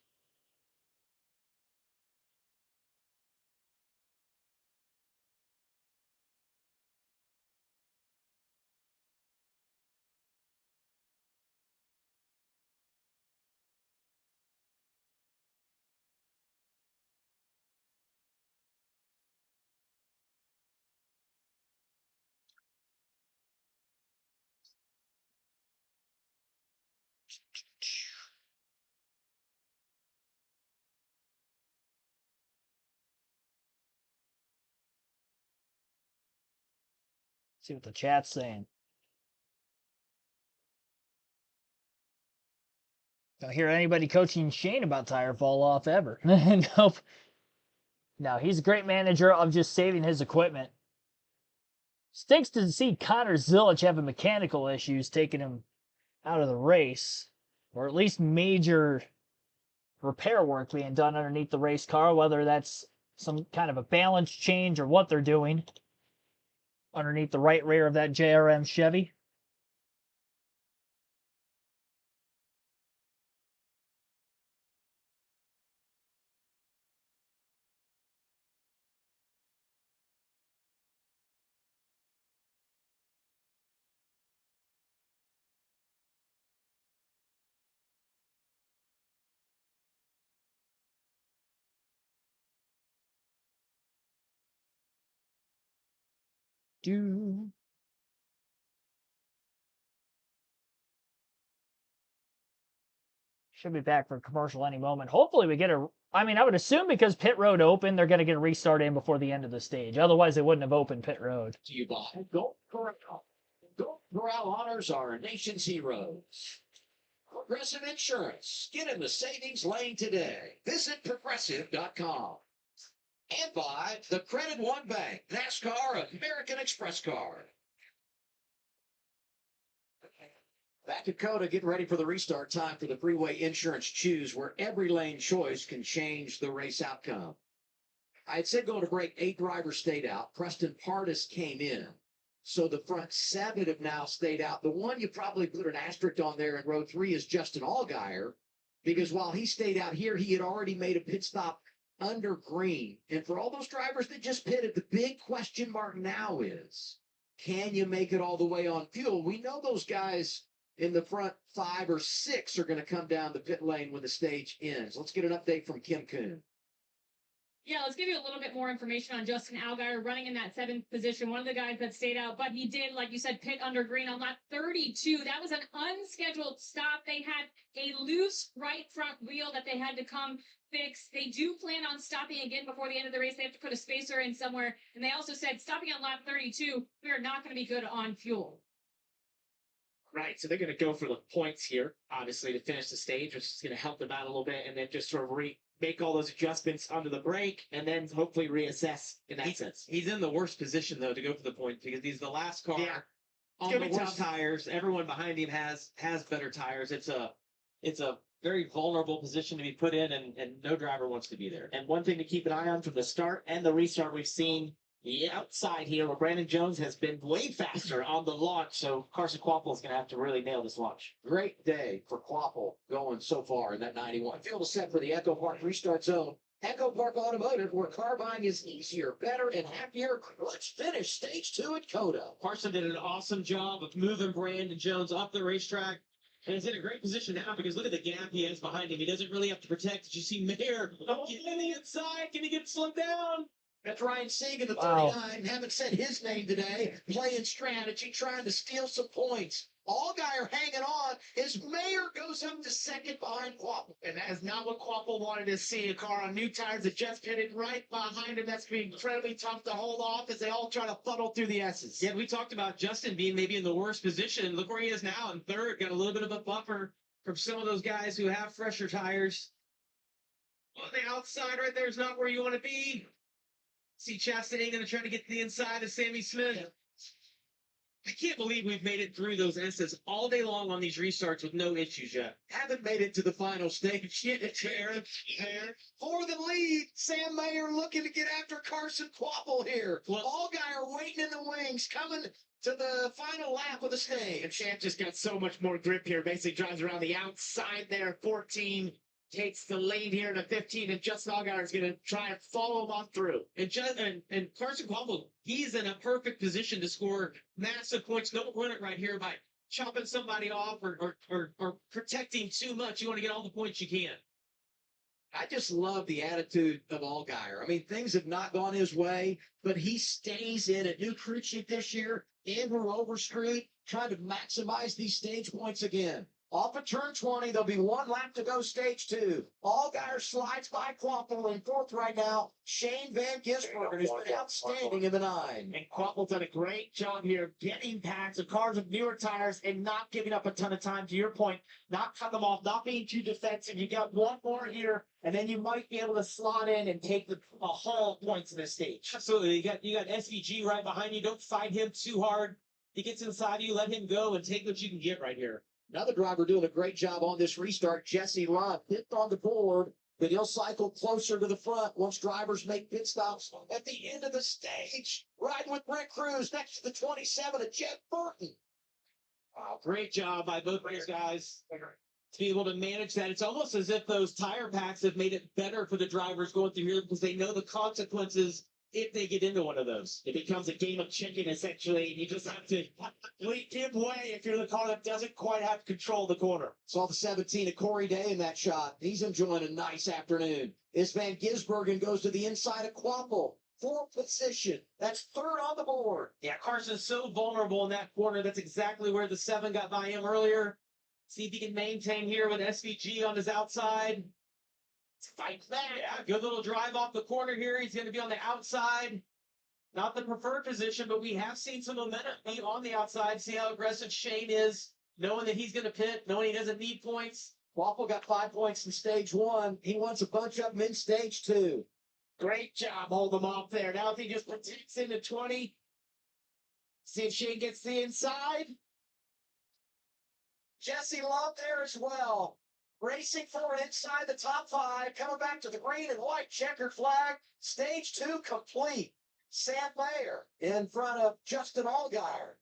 See what the chat's saying. Don't hear anybody coaching Shane about tire fall off ever. Nope. No, he's a great manager of just saving his equipment. Stinks to see Connor Zilich having mechanical issues taking him out of the race, or at least major repair work being done underneath the race car, whether that's some kind of a balance change or what they're doing underneath the right rear of that JRM Chevy. Do. Should be back for a commercial any moment. Hopefully we get a... I mean, I would assume because pit road open, they're going to get a restart in before the end of the stage. Otherwise, they wouldn't have opened pit road. To you by Gold Corral. Gold Corral honors our nation's heroes. Progressive Insurance. Get in the savings lane today. Visit progressive.com. And by the Credit One Bank, NASCAR American Express card. Back at COTA, getting ready for the restart. Time for the Freeway Insurance Choose, where every lane choice can change the race outcome. I had said going to break, 8 drivers stayed out. Preston Pardis came in. So the front 7 have now stayed out. The one you probably put an asterisk on there in row 3 is Justin Allgaier, because while he stayed out here, he had already made a pit stop under green. And for all those drivers that just pitted, the big question mark now is, can you make it all the way on fuel? We know those guys in the front 5 or 6 are going to come down the pit lane when the stage ends. Let's get an update from Kim Kuhn. Yeah, let's give you a little bit more information on Justin Allgaier running in that 7th position. One of the guys that stayed out, but he did, like you said, pit under green on lap 32. That was an unscheduled stop. They had a loose right front wheel that they had to come fix. They do plan on stopping again before the end of the race. They have to put a spacer in somewhere. And they also said, stopping on lap 32, we are not going to be good on fuel. Right, so they're going to go for the points here, obviously, to finish the stage, which is going to help them out a little bit, and then just sort of make all those adjustments under the brake, and then hopefully reassess in that sense. He's in the worst position, though, to go for the points because he's the last car on gonna the be worst tough. tires. Everyone behind him has better tires. It's a very vulnerable position to be put in, and no driver wants to be there. And one thing to keep an eye on from the start and the restart, we've seen the outside here where Brandon Jones has been way faster on the launch, so Carson Kvapil is going to have to really nail this launch. Great day for Kvapil going so far in that 91. Field is set for the Echo Park restart zone. Echo Park Automotive, where car buying is easier, better, and happier. Let's finish stage 2 at COTA. Carson did an awesome job of moving Brandon Jones up the racetrack. And he's in a great position now because look at the gap he has behind him. He doesn't really have to protect. Did you see Mayer get in the inside? Can he get slowed down? That's Ryan Segan, the Wow. 39. Haven't said his name today. Playing strategy, trying to steal some points. Allgaier hanging on. His Mayer goes up to second behind Kvapil. And that is not what Kvapil wanted to see. A car on new tires that just pitted right behind him. That's going to be incredibly tough to hold off as they all try to funnel through the S's. Yeah, we talked about Justin being maybe in the worst position. Look where he is now in third. Got a little bit of a buffer from some of those guys who have fresher tires. On the outside right there is not where you want to be. See Chastain going to try to get to the inside of Sammy Smith. I can't believe we've made it through those S's all day long on these restarts with no issues yet. Haven't made it to the final stage yet. For the lead, Sam Mayer looking to get after Carson Kvapil here. Allgaier waiting in the wings, coming to the final lap of the stage. And Champ just got so much more grip here. Basically drives around the outside there. 14 takes the lead here to 15, and Justin Allgaier is going to try and follow him on through. And Carson Kvapil, he's in a perfect position to score massive points. Don't run it right here by chopping somebody off or protecting too much. You want to get all the points you can. I just love the attitude of Allgaier. I mean, things have not gone his way, but he stays in it. New crew chief this year, Andrew Overstreet, trying to maximize these stage points again. Off of turn 20, there'll be one lap to go, stage 2. Allgaier slides by Kvapil in fourth right now. Shane Van Gisbergen, who's been outstanding in the 9. And Kvapil done a great job here getting past the cars with newer tires and not giving up a ton of time. To your point, not cut them off, not being too defensive. You got one more here, and then you might be able to slot in and take a haul of points in this stage. Absolutely. You got SVG right behind you. Don't fight him too hard. He gets inside you, let him go, and take what you can get right here. Another driver doing a great job on this restart, Jesse Love, hit on the board, but he'll cycle closer to the front once drivers make pit stops at the end of the stage. Riding with Brent Cruz next to the 27 of Jeff Burton. Wow, great job by both these guys to be able to manage that. It's almost as if those tire packs have made it better for the drivers going through here because they know the consequences if they get into one of those. It becomes a game of chicken, essentially. You just have to give way if you're the car that doesn't quite have control of the corner. Saw the 17 of Corey Day in that shot. He's enjoying a nice afternoon. This Van Gisbergen goes to the inside of Kvapil. Fourth position. That's third on the board. Yeah, Carson's so vulnerable in that corner. That's exactly where the 7 got by him earlier. See if he can maintain here with SVG on his outside. Fight back. Yeah, good little drive off the corner here. He's going to be on the outside. Not the preferred position, but we have seen some momentum be on the outside. See how aggressive Shane is, knowing that he's going to pit, knowing he doesn't need points. Kvapil got 5 points in stage 1. He wants a bunch of them in stage 2. Great job holding them off there. Now if he just protects into 20, see if Shane gets the inside. Jesse Love there as well. Racing forward inside the top 5, coming back to the green and white checkered flag. Stage 2 complete. Sam Mayer in front of Justin Allgaier.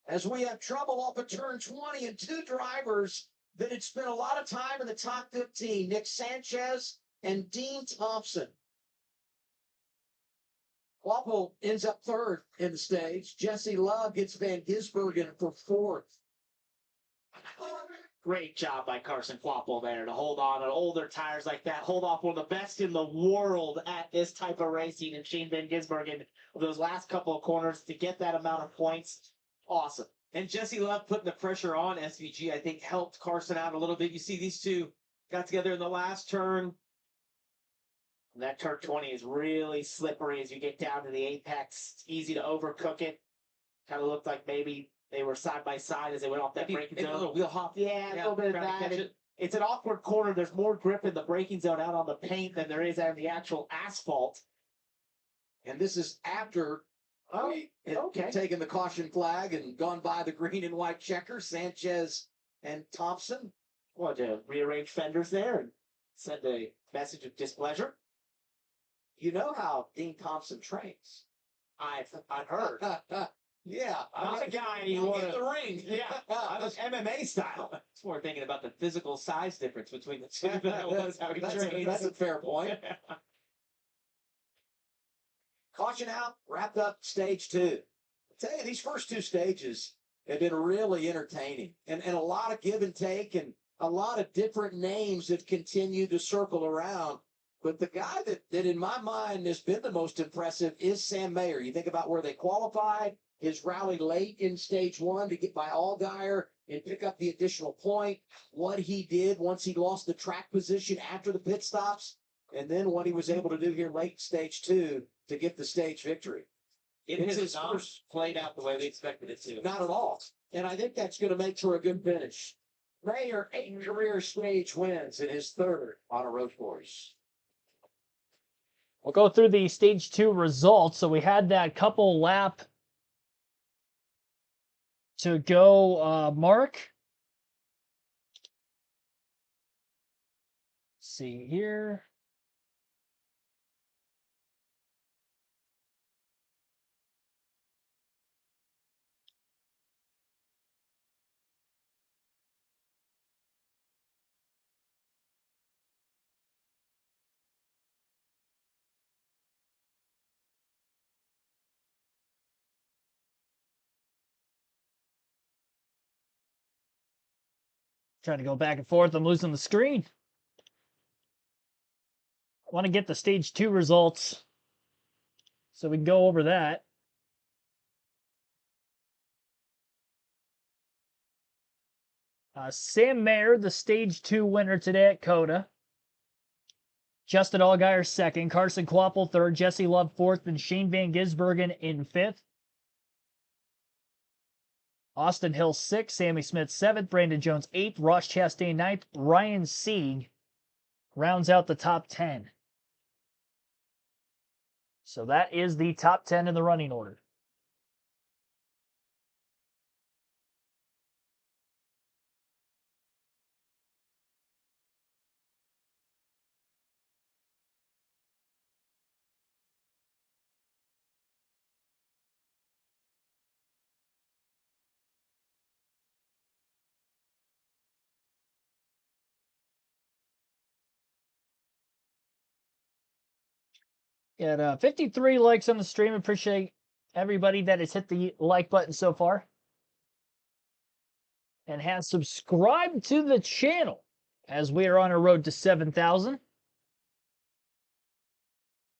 As we have trouble off of turn 20 and 2 drivers that had spent a lot of time in the top 15, Nick Sanchez and Dean Thompson. Kvapil ends up third in the stage. Jesse Love gets Van Gisbergen for fourth. Great job by Carson Kvapil there to hold on to older tires like that. Hold off one of the best in the world at this type of racing, and Shane Van Gisbergen of those last couple of corners to get that amount of points. Awesome. And Jesse Love putting the pressure on SVG, I think, helped Carson out a little bit. You see these two got together in the last turn. And that turn 20 is really slippery as you get down to the apex. It's easy to overcook it. Kind of looked like maybe they were side by side as they went off that braking zone. A little wheel hop. Yeah, a little bit of that. It's an awkward corner. There's more grip in the braking zone out on the paint than there is on the actual asphalt. And this is after taken the caution flag and gone by the green and white checker, Sanchez and Thompson. Wanted to rearrange fenders there and send a message of displeasure. You know how Dean Thompson trains. I've heard. Yeah, Not a guy you you want want the ring. Yeah, I was MMA style. It's more thinking about the physical size difference between the two than it was how he trains. That's a fair point. Caution out, wrapped up stage 2. I tell you, these first 2 stages have been really entertaining, and a lot of give and take, and a lot of different names have continued to circle around. But the guy that in my mind has been the most impressive is Sam Mayer. You think about where they qualified, his rally late in stage 1 to get by Allgaier and pick up the additional point, what he did once he lost the track position after the pit stops, and then what he was able to do here late in stage 2 to get the stage victory. It has not played out the way we expected it to. Not at all. And I think that's going to make for a good finish. Mayer, 8 career stage wins in his 3rd on a road course. We'll go through the stage 2 results. So we had that couple lap to go, Mark. Let's see here. Trying to go back and forth. I'm losing the screen. I want to get the stage 2 results so we can go over that. Sam Mayer, the stage 2 winner today at COTA. Justin Allgaier 2nd, Carson Kvapil 3rd, Jesse Love 4th, and Shane Van Gisbergen in 5th. Austin Hill 6th, Sammy Smith 7th, Brandon Jones 8th, Ross Chastain 9th, Ryan Sieg rounds out the top 10. So that is the top 10 in the running order. Got 53 likes on the stream. Appreciate everybody that has hit the like button so far and has subscribed to the channel as we are on a road to 7,000.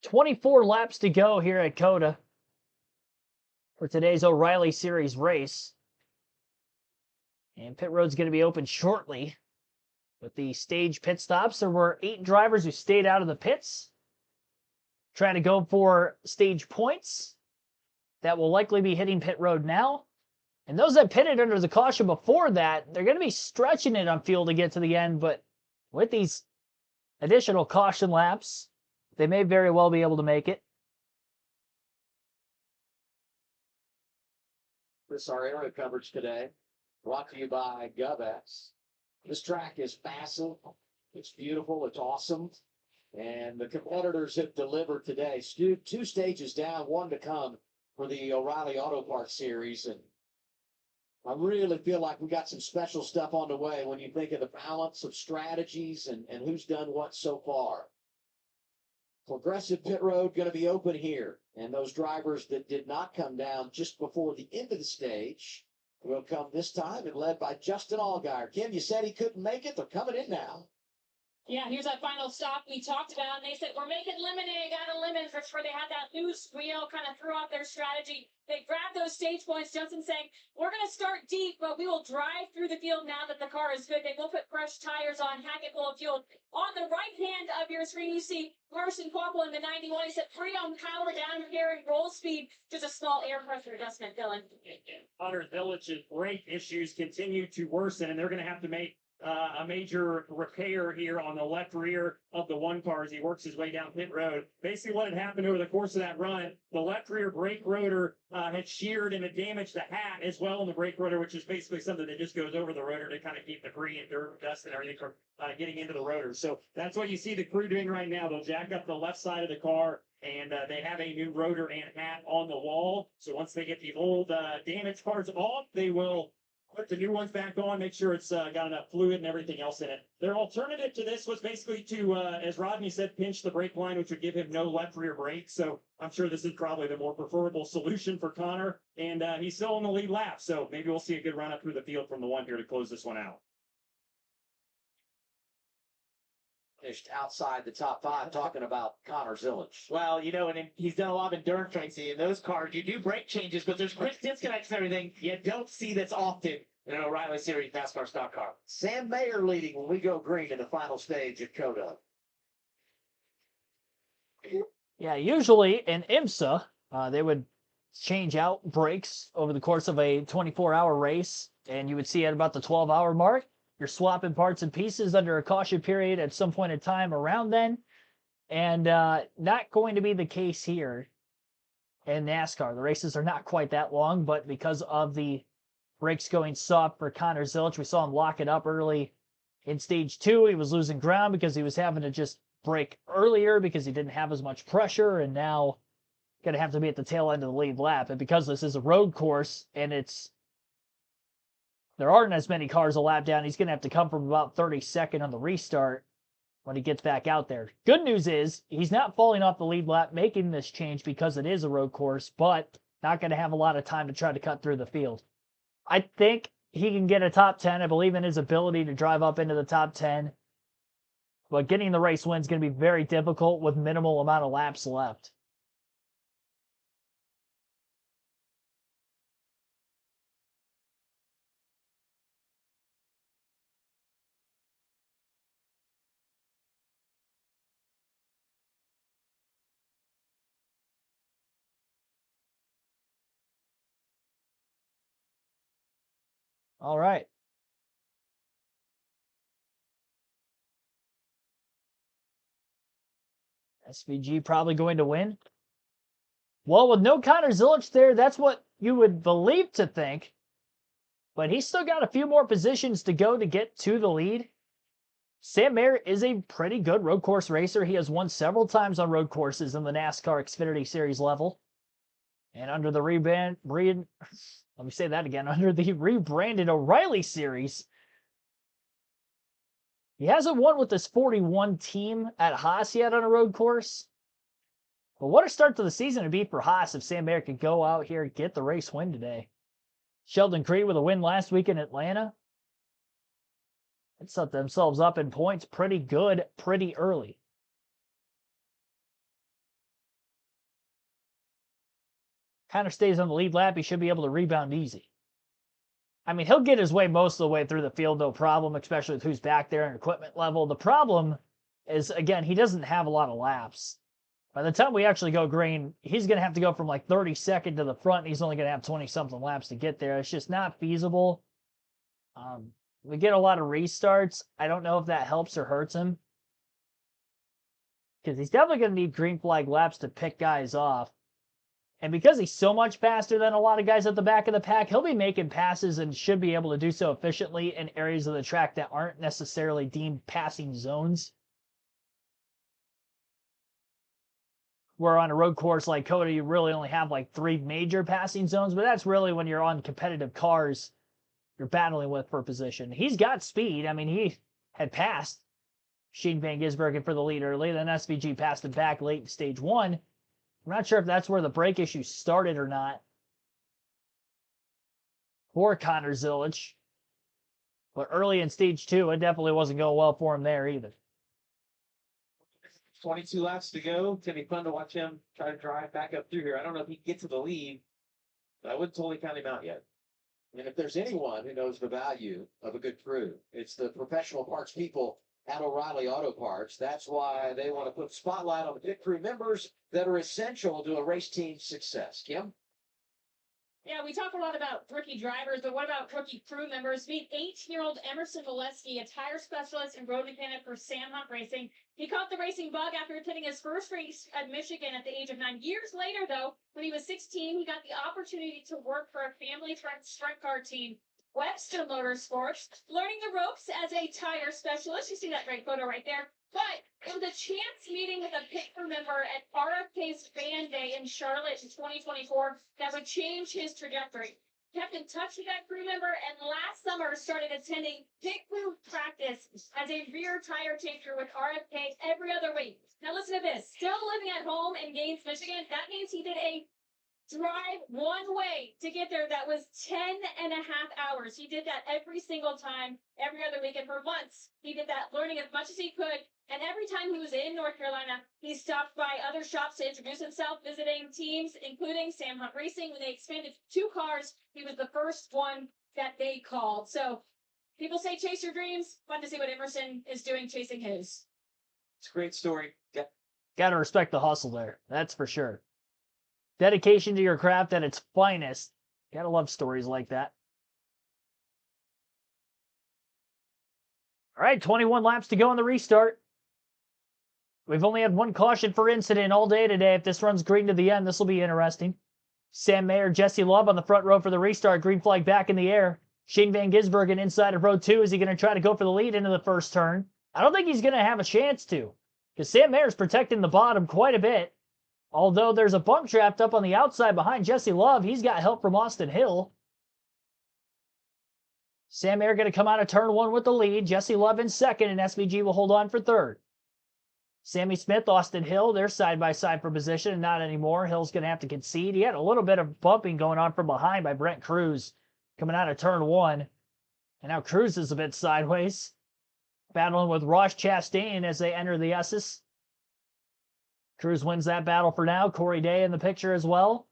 24 laps to go here at COTA for today's O'Reilly Series race. And pit road's going to be open shortly with the stage pit stops. There were 8 drivers who stayed out of the pits, trying to go for stage points that will likely be hitting pit road now. And those that pitted under the caution before that, they're going to be stretching it on fuel to get to the end. But with these additional caution laps, they may very well be able to make it. This our area coverage today, brought to you by GovX. This track is massive. It's beautiful. It's awesome. And the competitors have delivered today. 2 stages down, 1 to come for the O'Reilly Auto Parts Series. And I really feel like we got some special stuff on the way when you think of the balance of strategies and who's done what so far. Progressive pit road going to be open here. And those drivers that did not come down just before the end of the stage will come this time and led by Justin Allgaier. Kim, you said he couldn't make it. They're coming in now. Yeah, here's that final stop we talked about. And they said, we're making lemonade out of lemons. That's where they had that loose wheel, kind of threw off their strategy. They grabbed those stage points. Justin saying, we're going to start deep, but we will drive through the field now that the car is good. They will put fresh tires on, hack it full of fuel. On the right hand of your screen, you see Carson Quapple in the 91. He said, free on power down here and roll speed. Just a small air pressure adjustment, Dylan. Connor Zilich's brake issues continue to worsen, and they're going to have to make a major repair here on the left rear of the one car as he works his way down pit road. Basically what had happened over the course of that run, the left rear brake rotor had sheared and it damaged the hat as well in the brake rotor, which is basically something that just goes over the rotor to kind of keep debris and dirt, dust and everything from getting into the rotor. So that's what you see the crew doing right now. They'll jack up the left side of the car, and they have a new rotor and hat on the wall. So once they get the old damaged parts off, they will put the new ones back on, make sure it's got enough fluid and everything else in it. Their alternative to this was basically to, as Rodney said, pinch the brake line, which would give him no left rear brake. So I'm sure this is probably the more preferable solution for Connor. And he's still in the lead lap, so maybe we'll see a good run up through the field from the one here to close this one out. Finished outside the top 5, talking about Connor Zilich. Well, you know, and he's done a lot of endurance racing. In those cars, you do brake changes, but there's quick disconnects and everything you don't see that's often in an O'Reilly Series NASCAR stock car. Sam Mayer leading when we go green in the final stage at COTA. Yeah, usually in IMSA, they would change out brakes over the course of a 24-hour race, and you would see at about the 12-hour mark, you're swapping parts and pieces under a caution period at some point in time around then, and not going to be the case here in NASCAR. The races are not quite that long, but because of the brakes going soft for Connor Zilich, we saw him lock it up early in stage 2. He was losing ground because he was having to just brake earlier because he didn't have as much pressure, and now going to have to be at the tail end of the lead lap. And because this is a road course and there aren't as many cars a lap down, he's going to have to come from about 32nd on the restart when he gets back out there. Good news is he's not falling off the lead lap making this change because it is a road course, but not going to have a lot of time to try to cut through the field. I think he can get a top 10. I believe in his ability to drive up into the top 10. But getting the race win is going to be very difficult with minimal amount of laps left. All right. SVG probably going to win. Well, with no Connor Zilich there, that's what you would believe to think. But he's still got a few more positions to go to get to the lead. Sam Mayer is a pretty good road course racer. He has won several times on road courses in the NASCAR Xfinity Series level. And under the under the rebranded O'Reilly Series, he hasn't won with this 41 team at Haas yet on a road course. But what a start to the season it'd be for Haas if Sam Mayer could go out here and get the race win today. Sheldon Creed with a win last week in Atlanta. They set themselves up in points pretty good, pretty early. Connor stays on the lead lap. He should be able to rebound easy. I mean, he'll get his way most of the way through the field, no problem, especially with who's back there and equipment level. The problem is, again, he doesn't have a lot of laps. By the time we actually go green, he's going to have to go from like 32nd to the front, and he's only going to have 20-something laps to get there. It's just not feasible. We get a lot of restarts. I don't know if that helps or hurts him, because he's definitely going to need green flag laps to pick guys off. And because he's so much faster than a lot of guys at the back of the pack, he'll be making passes and should be able to do so efficiently in areas of the track that aren't necessarily deemed passing zones. Where on a road course like COTA, you really only have like 3 major passing zones, but that's really when you're on competitive cars you're battling with for position. He's got speed. I mean, he had passed Shane Van Gisbergen for the lead early, then SVG passed him back late in stage 1. I'm not sure if that's where the brake issue started or not. for Connor Zilich. But early in stage 2, it definitely wasn't going well for him there either. 22 laps to go. It's going to be fun to watch him try to drive back up through here. I don't know if he can get to the lead, but I wouldn't totally count him out yet. And if there's anyone who knows the value of a good crew, it's the professional parts people at O'Reilly Auto Parts. That's why they want to put spotlight on the pit crew members that are essential to a race team's success. Kim? Yeah, we talk a lot about rookie drivers, but what about rookie crew members? Meet 18-year-old Emerson Valesky, a tire specialist and road mechanic for Sam Hunt Racing. He caught the racing bug after attending his first race at Michigan at the age of 9 years later, though. When he was 16, he got the opportunity to work for a family-friend sprint car team, Webster Motorsports, learning the ropes as a tire specialist. You see that great photo right there. But it was a chance meeting with a pit crew member at RFK's Fan Day in Charlotte in 2024 that would change his trajectory. Kept in touch with that crew member, and last summer started attending pit crew practice as a rear tire changer with RFK every other week. Now listen to this. Still living at home in Gaines, Michigan, that means he did a drive one way to get there that was 10.5 hours. He did that every single time, every other week, and for months he did that, learning as much as he could. And every time he was in North Carolina, he stopped by other shops to introduce himself, visiting teams, including Sam Hunt Racing. When they expanded to 2 cars, he was the first one that they called. So people say chase your dreams. Fun to see what Emerson is doing chasing his. It's a great story. Yeah. Got to respect the hustle there. That's for sure. Dedication to your craft at its finest. Gotta love stories like that. All right, 21 laps to go in the restart. We've only had 1 caution for incident all day today. If this runs green to the end, this will be interesting. Sam Mayer, Jesse Love on the front row for the restart. Green flag back in the air. Shane Van Gisbergen inside of row 2. Is he going to try to go for the lead into the first turn? I don't think he's going to have a chance to, because Sam Mayer's protecting the bottom quite a bit. Although there's a bump trapped up on the outside behind Jesse Love. He's got help from Austin Hill. Sam Mayer going to come out of turn 1 with the lead. Jesse Love in second, and SVG will hold on for third. Sammy Smith, Austin Hill, they're side by side for position, and not anymore. Hill's going to have to concede. He had a little bit of bumping going on from behind by Brent Cruz coming out of turn 1. And now Cruz is a bit sideways, battling with Ross Chastain as they enter the S's. Cruz wins that battle for now. Corey Day in the picture as well.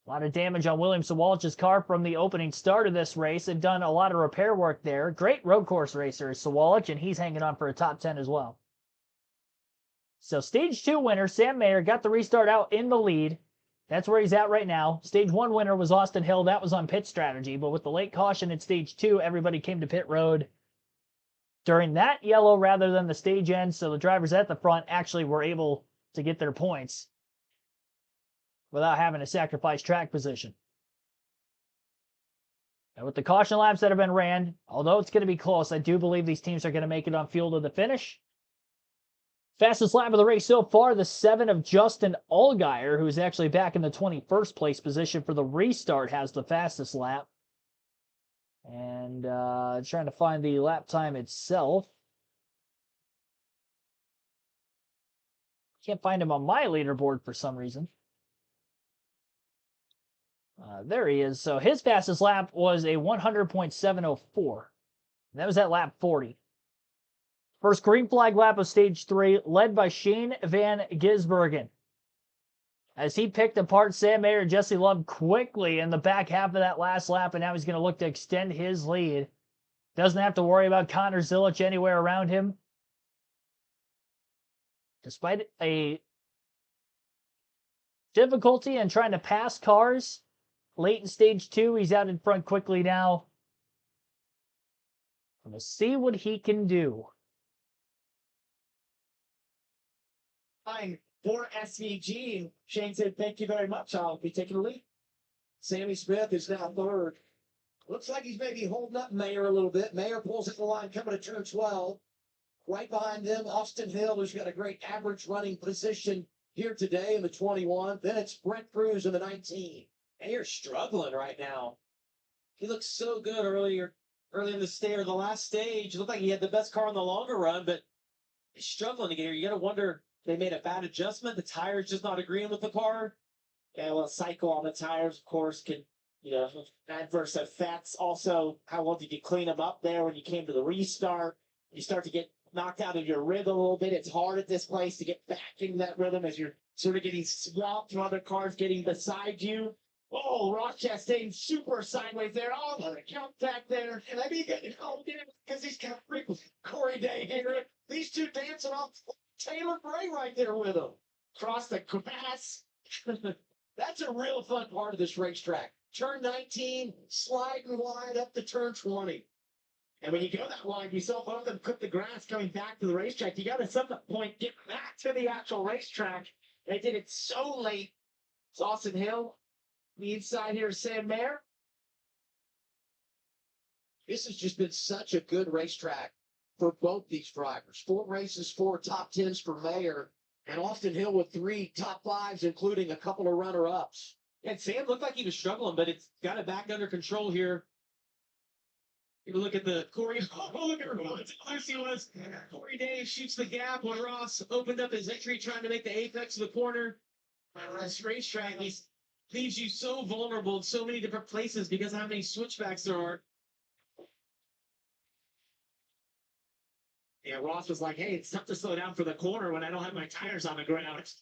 A lot of damage on William Sawalch's car from the opening start of this race. They've done a lot of repair work there. Great road course racer is Sawalch, and he's hanging on for a top 10 as well. So stage 2 winner, Sam Mayer, got the restart out in the lead. That's where he's at right now. Stage 1 winner was Austin Hill. That was on pit strategy. But with the late caution in stage 2, everybody came to pit road during that yellow rather than the stage end. So the drivers at the front actually were able to get their points without having to sacrifice track position. And with the caution laps that have been ran, although it's going to be close, I do believe these teams are going to make it on fuel to the finish. Fastest lap of the race so far, the 7 of Justin Allgaier, who's actually back in the 21st place position for the restart, has the fastest lap. And trying to find the lap time itself. Can't find him on my leaderboard for some reason. There he is. So his fastest lap was a 100.704. That was at lap 40. First green flag lap of stage 3, led by Shane Van Gisbergen, as he picked apart Sam Mayer and Jesse Love quickly in the back half of that last lap, and now he's going to look to extend his lead. Doesn't have to worry about Connor Zilich anywhere around him. Despite a difficulty in trying to pass cars late in stage 2, he's out in front quickly now. We'll see what he can do. Fine. For SVG, Shane said, thank you very much. I'll be taking the lead. Sammy Smith is now third. Looks like he's maybe holding up Mayer a little bit. Mayer pulls at the line coming to turn 12. Right behind them, Austin Hill, who's got a great average running position here today in the 21. Then it's Brent Cruz in the 19. And you're struggling right now. He looked so good early in the stage, or the last stage. It looked like he had the best car in the longer run, but he's struggling to get here. You got to wonder, they made a bad adjustment. The tires just not agreeing with the car. Yeah, well, cycle on the tires, of course, can adverse effects. Also, how well did you clean them up there when you came to the restart? You start to get knocked out of your rhythm a little bit. It's hard at this place to get back into that rhythm as you're sort of getting swamped from other cars getting beside you. Oh, Ross Chastain super sideways there. Oh, the contact there. And I mean, because he's got Corey Day here. These two dancing off Taylor Gray right there with him. Across the grass. That's a real fun part of this racetrack. Turn 19, sliding wide up to turn 20. And when you go that wide, you saw both of them cut the grass coming back to the racetrack. You got to, at some point, get back to the actual racetrack. They did it so late. It's Austin Hill. The inside here is Sam Mayer. This has just been such a good racetrack for both these drivers. 4 races, 4 top 10s for Mayer, and Austin Hill with 3 top 5s, including a couple of runner-ups. And Sam looked like he was struggling, but it's got it back under control here. You look at the Corey. Oh, look at Lucy was. Corey Dave shoots the gap when Ross opened up his entry, trying to make the apex of the corner. This racetrack leaves you so vulnerable in so many different places because of how many switchbacks there are. Yeah, Ross was like, hey, it's tough to slow down for the corner when I don't have my tires on the ground.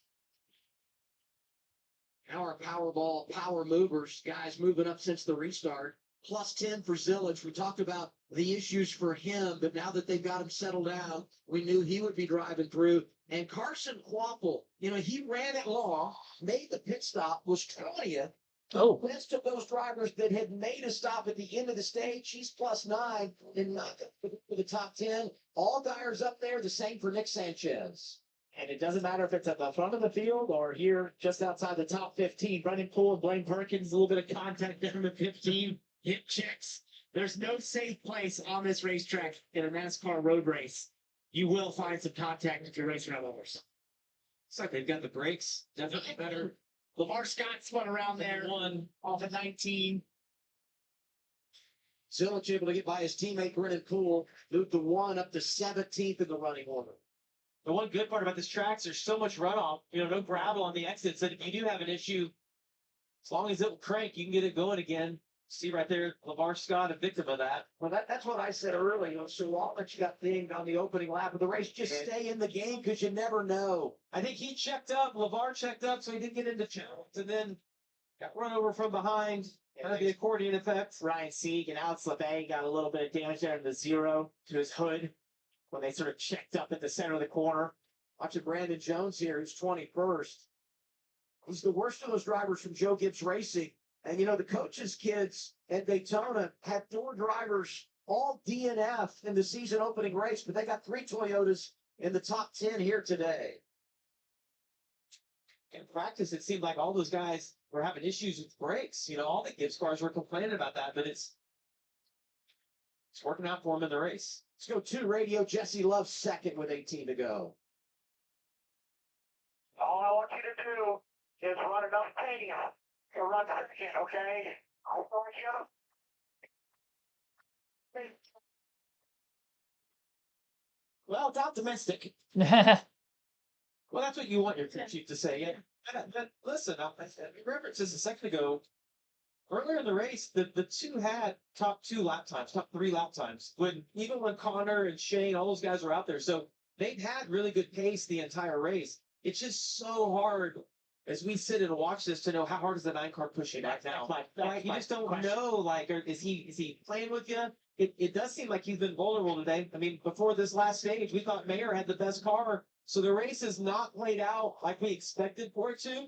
Our Powerball power movers, guys moving up since the restart. Plus 10 for Zilich. We talked about the issues for him, but now that they've got him settled down, we knew he would be driving through. And Carson Quapple, he ran it long, made the pit stop, was 20th. Oh. The best of those drivers that had made a stop at the end of the stage, he's plus 9 and not for the top 10. All tires up there, the same for Nick Sanchez. And it doesn't matter if it's at the front of the field or here just outside the top 15. Brendan Poole and Blaine Perkins, a little bit of contact there in the 15. Hip checks. There's no safe place on this racetrack in a NASCAR road race. You will find some contact if you're racing around others. Looks like they've got the brakes definitely better. Lamar Scott spun around there, One off of 19. Zilich able to get by his teammate Brendan Poole, moved the 1 up to 17th in the running order. The one good part about this track is there's so much runoff, no gravel on the exits, that if you do have an issue, as long as it will crank, you can get it going again. See right there, LeVar Scott, a victim of that. Well, that's what I said earlier. So long that you got dinged on the opening lap of the race, just stay in the game because you never know. I think he checked up, LeVar checked up, so he didn't get into challenge, and then got run over from behind. Kind of the accordion effect. Ryan Sieg and Alex LeBay got a little bit of damage there in the 0 to his hood when they sort of checked up at the center of the corner. Watching Brandon Jones here, who's 21st. He's the worst of those drivers from Joe Gibbs Racing. And, the coaches' kids at Daytona had 4 drivers all DNF in the season opening race, but they got 3 Toyotas in the top 10 here today. In practice, it seemed like all those guys were having issues with brakes. All the Gibbs cars were complaining about that, but it's working out for them in the race. Let's go to radio. Jesse Love second with 18 to go. All I want you to do is run enough pain to run second, okay? I'll start you. Well, it's optimistic. Well, that's what you want your crew chief to say. Yeah. Listen, I referenced this a second ago. Earlier in the race, the 2 had top 2 lap times, top 3 lap times. Even when Connor and Shane, all those guys were out there. So they've had really good pace the entire race. It's just so hard as we sit and watch this to know how hard is the 9 car pushing back now. Right? You just don't know, is he playing with you? It does seem like he's been vulnerable today. I mean, before this last stage, we thought Mayer had the best car. So the race is not played out like we expected for it to.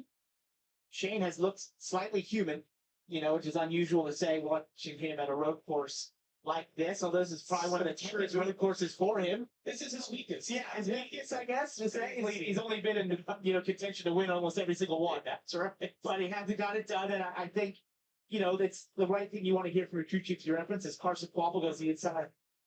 Shane has looked slightly human, which is unusual to say watching him at a road course like this, although this is probably one of the toughest road courses for him. This is his weakest. Yeah, his weakest, I guess. He's only been in contention to win almost every single one. That's right. But he hasn't got it done, and I think, that's the right thing you want to hear from your crew chief. Your reference is Carson Quapple goes the inside.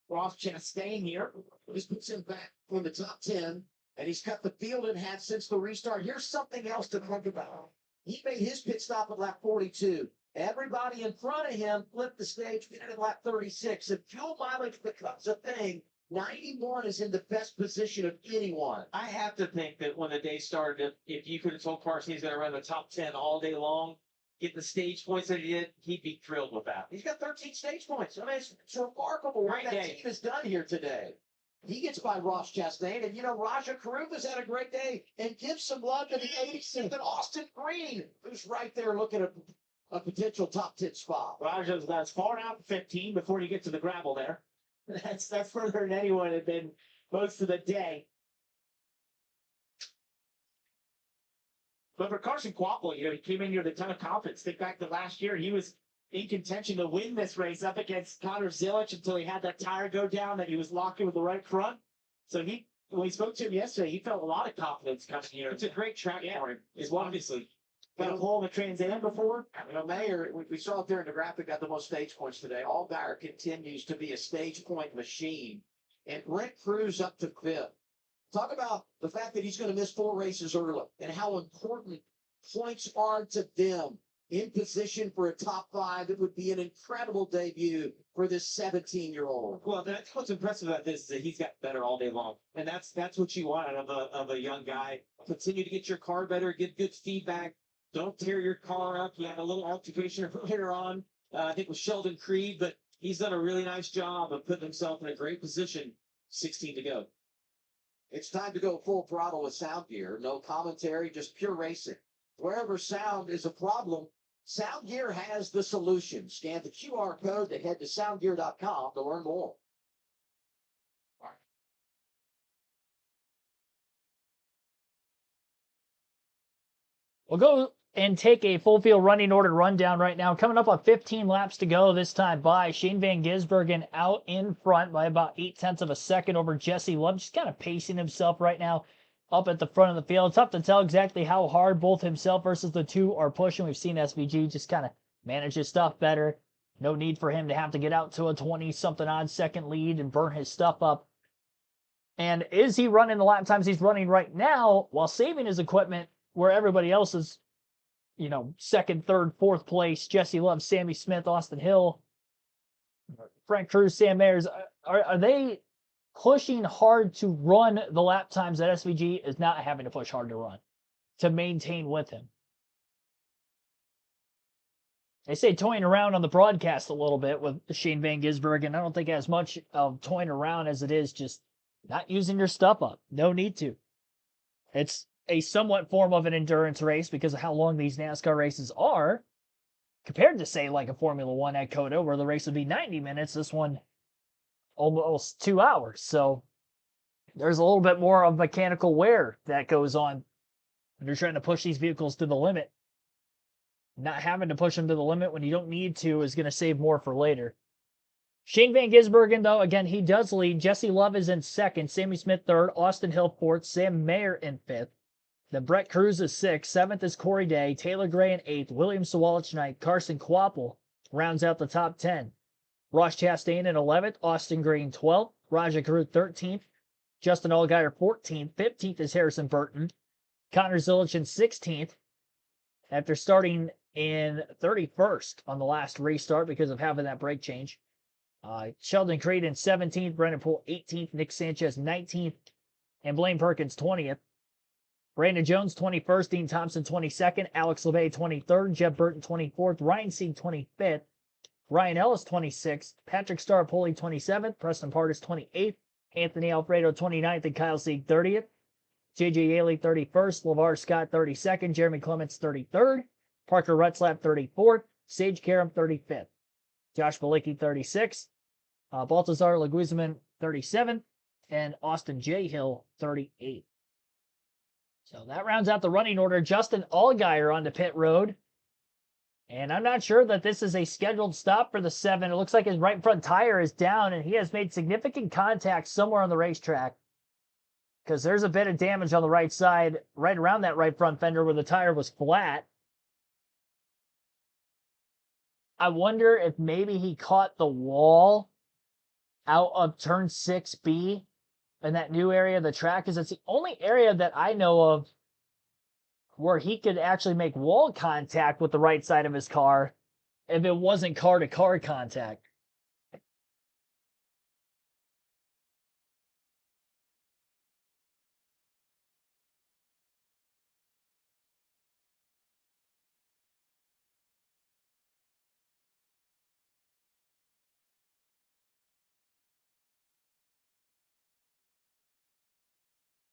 Ross Chastain here. This puts him back on the top 10. And he's cut the field in half since the restart. Here's something else to think about. He made his pit stop at lap 42. Everybody in front of him flipped the stage, pitted at lap 36. If fuel mileage becomes a thing, 91 is in the best position of anyone. I have to think that when the day started, if you could have told Carson he's going to run the top 10 all day long, get the stage points that he did, he'd be thrilled with that. He's got 13 stage points. I mean, it's remarkable what that team has done here today. He gets by Ross Chastain, and Raja Karuva's had a great day. And give some love to the 86th and Austin Green, who's right there looking at a potential top 10 spot. Raja's that's far out 15 before you get to the gravel there. That's further than anyone had been most of the day. But for Carson Kvapil, he came in here with a ton of confidence. Think back to last year, he was in contention to win this race up against Connor Zilich until he had that tire go down that he was locking with the right front. So when we spoke to him yesterday, he felt a lot of confidence coming here. It's a great track for him, is obviously. Got a hole in the Trans Am before. Mayer, we saw it there in the graphic, got the most stage points today. Allgaier continues to be a stage point machine. And Brent Cruz up to fifth. Talk about the fact that he's going to miss 4 races early and how important points are to them in position for a top 5. It would be an incredible debut for this 17-year-old. Well, that's what's impressive about this is that he's got better all day long, and that's what you want out of a young guy. Continue to get your car better, get good feedback. Don't tear your car up. You had a little altercation earlier on, I think with Sheldon Creed, but he's done a really nice job of putting himself in a great position. 16 to go. It's time to go full throttle with Sound Gear. No commentary, just pure racing. Wherever sound is a problem, Sound Gear has the solution. Scan the QR code to head to soundgear.com to learn more. We'll go and take a full field running order rundown right now. Coming up on 15 laps to go this time by Shane Van Gisbergen out in front by about 0.8 of a second over Jesse Love. Just kind of pacing himself right now up at the front of the field. Tough to tell exactly how hard both himself versus the two are pushing. We've seen SVG just kind of manage his stuff better. No need for him to have to get out to a 20-something odd second lead and burn his stuff up. And is he running the lap times he's running right now while saving his equipment where everybody else is, second, third, fourth place? Jesse Love, Sammy Smith, Austin Hill, Frank Cruz, Sam Mayers. Are they pushing hard to run the lap times that SVG is not having to push hard to run to maintain with him? They say toying around on the broadcast a little bit with Shane Van Gisbergen. I don't think as much of toying around as it is just not using your stuff up. No need to. It's a somewhat form of an endurance race because of how long these NASCAR races are compared to, say, like a Formula One at COTA where the race would be 90 minutes. This one almost 2 hours. So there's a little bit more of mechanical wear that goes on when you're trying to push these vehicles to the limit. Not having to push them to the limit when you don't need to is going to save more for later. Shane Van Gisbergen, though, again, he does lead. Jesse Love is in second. Sammy Smith third. Austin Hill fourth. Sam Mayer in fifth. Then Brett Cruz is sixth. Seventh is Corey Day. Taylor Gray in eighth. William Sawalich ninth. Carson Kvapil rounds out the top 10. Ross Chastain in 11th. Austin Green 12th. Raja Karu 13th. Justin Allgaier 14th. 15th is Harrison Burton. Connor Zilich in 16th. After starting in 31st on the last restart because of having that brake change. Sheldon Creed in 17th, Brendan Poole 18th, Nick Sanchez 19th, and Blaine Perkins 20th. Brandon Jones 21st, Dean Thompson 22nd, Alex LeVay 23rd, Jeb Burton 24th, Ryan Sieg 25th, Ryan Ellis 26th, Patrick Starpoli 27th, Preston Pardis 28th, Anthony Alfredo 29th, and Kyle Sieg 30th. J.J. Yaley 31st, LeVar Scott 32nd, Jeremy Clements 33rd, Parker Rutzlaff 34th, Sage Karam 35th, Josh Balicki 36th, Baltazar Leguizman 37th, and Austin J. Hill 38th. So that rounds out the running order. Justin Allgaier onto pit road. And I'm not sure that this is a scheduled stop for the 7. It looks like his right front tire is down, and he has made significant contact somewhere on the racetrack. Because there's a bit of damage on the right side, right around that right front fender where the tire was flat. I wonder if maybe he caught the wall out of turn 6B in that new area of the track, because it's the only area that I know of where he could actually make wall contact with the right side of his car if it wasn't car-to-car contact.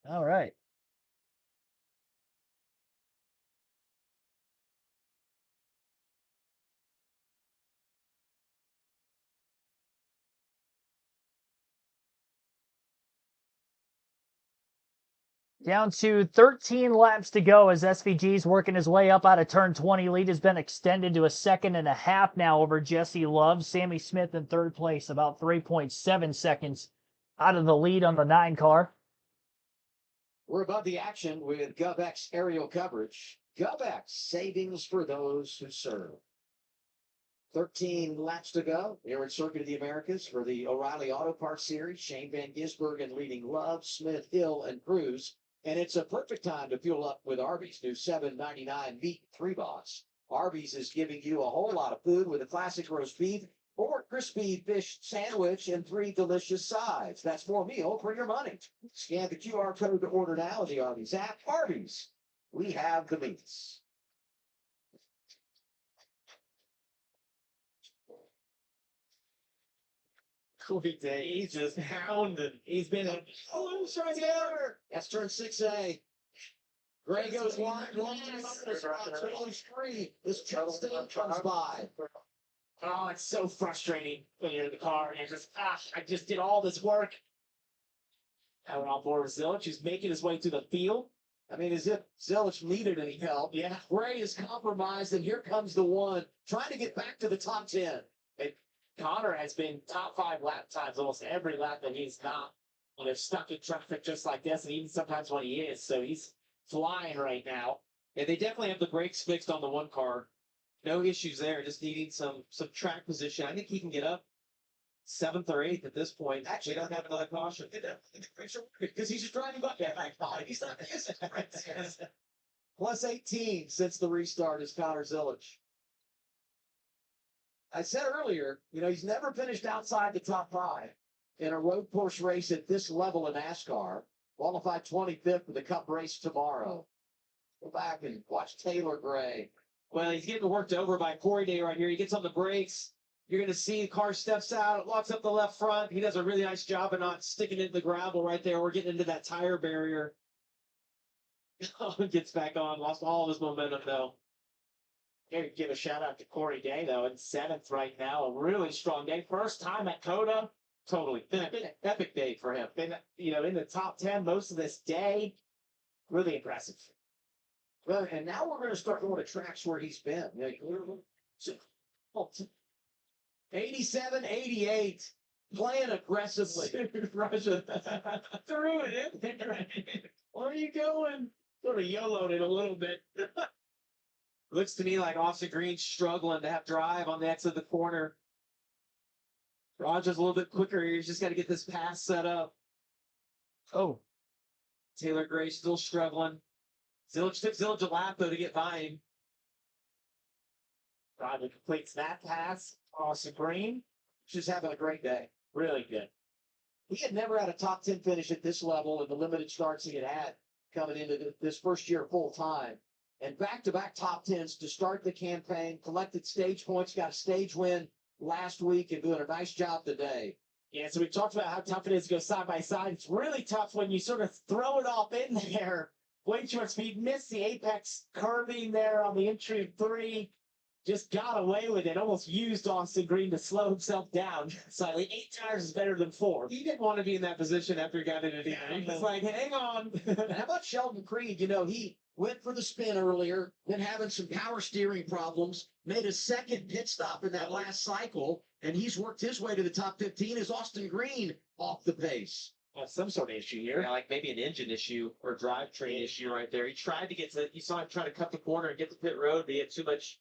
All right. Down to 13 laps to go as SVG's working his way up out of turn 20. Lead has been extended to a 2.5 now over Jesse Love. Sammy Smith in third place, about 3.7 seconds out of the lead on the 9 car. We're above the action with GovX aerial coverage. GovX, savings for those who serve. 13 laps to go here at Circuit of the Americas for the O'Reilly Auto Parts Series. Shane Van Gisbergen leading Love, Smith, Hill, and Cruz. And it's a perfect time to fuel up with Arby's new $7.99 meat 3-box. Arby's is giving you a whole lot of food with a classic roast beef or crispy fish sandwich and 3 delicious sides. That's more meal for your money. Scan the QR code to order now in the Arby's app. Arby's, we have the meats. He's just hounded. He's been a right there. That's turn 6A. Gray goes wide. Free. This Chelsea comes by. Oh, it's so frustrating when you're in the car and you're just, I just did all this work. I went on board with Zilich, who's making his way through the field. I mean, as if Zilich needed any help. Yeah. Gray is compromised, and here comes the one trying to get back to the top 10. Connor has been top 5 lap times almost every lap that he's not, stuck in traffic just like this, and even sometimes when he is. So he's flying right now. Yeah, they definitely have the brakes fixed on the 1 car. No issues there. Just needing some track position. I think he can get up 7th or 8th at this point. Actually, They don't have another caution. Because he's just driving back. He's not Plus 18 since the restart is Connor Zilich. I said earlier, he's never finished outside the top 5 in a road course race at this level of NASCAR. Qualified 25th for the Cup race tomorrow. Go back and watch Taylor Gray. Well, he's getting worked over by Corey Day right here. He gets on the brakes. You're going to see the car steps out, locks up the left front. He does a really nice job of not sticking it in the gravel right there. We're getting into that tire barrier. Gets back on, lost all of his momentum, though. Here, give a shout out to Corey Day, though, in 7th right now. A really strong day. First time at COTA. Totally. Been an epic day for him. Been, in the top 10 most of this day. Really impressive. Well, and now we're going to start going to tracks where he's been. 87, 88, playing aggressively. Russia threw it in there. Where are you going? Sort of YOLO'd it a little bit. Looks to me like Austin Green's struggling to have drive on the exit of the corner. Roger's a little bit quicker here. He's just got to get this pass set up. Oh. Taylor Gray still struggling. Zilich took Zilich a lap, though, to get by him. Roger completes that pass. Austin Green. Just having a great day. Really good. He had never had a top 10 finish at this level in the limited starts he had coming into this first year full time. And back-to-back top 10s to start the campaign, collected stage points, got a stage win last week, and doing a nice job today. Yeah, so we talked about how tough it is to go side by side. It's really tough when you sort of throw it off in there. Way too much speed. Missed the apex curving there on the entry of 3. Just got away with it. Almost used Austin Green to slow himself down slightly. 8 tires is better than 4. He didn't want to be in that position after he got into the end. He was like, hang on. And how about Sheldon Creed? He went for the spin earlier, been having some power steering problems, made a second pit stop in that last cycle, and he's worked his way to the top 15 as Austin Green off the pace. Some sort of issue here. Yeah, like maybe an engine issue or drivetrain issue right there. He tried to get to, you saw him try to cut the corner and get to pit road, but he had too much.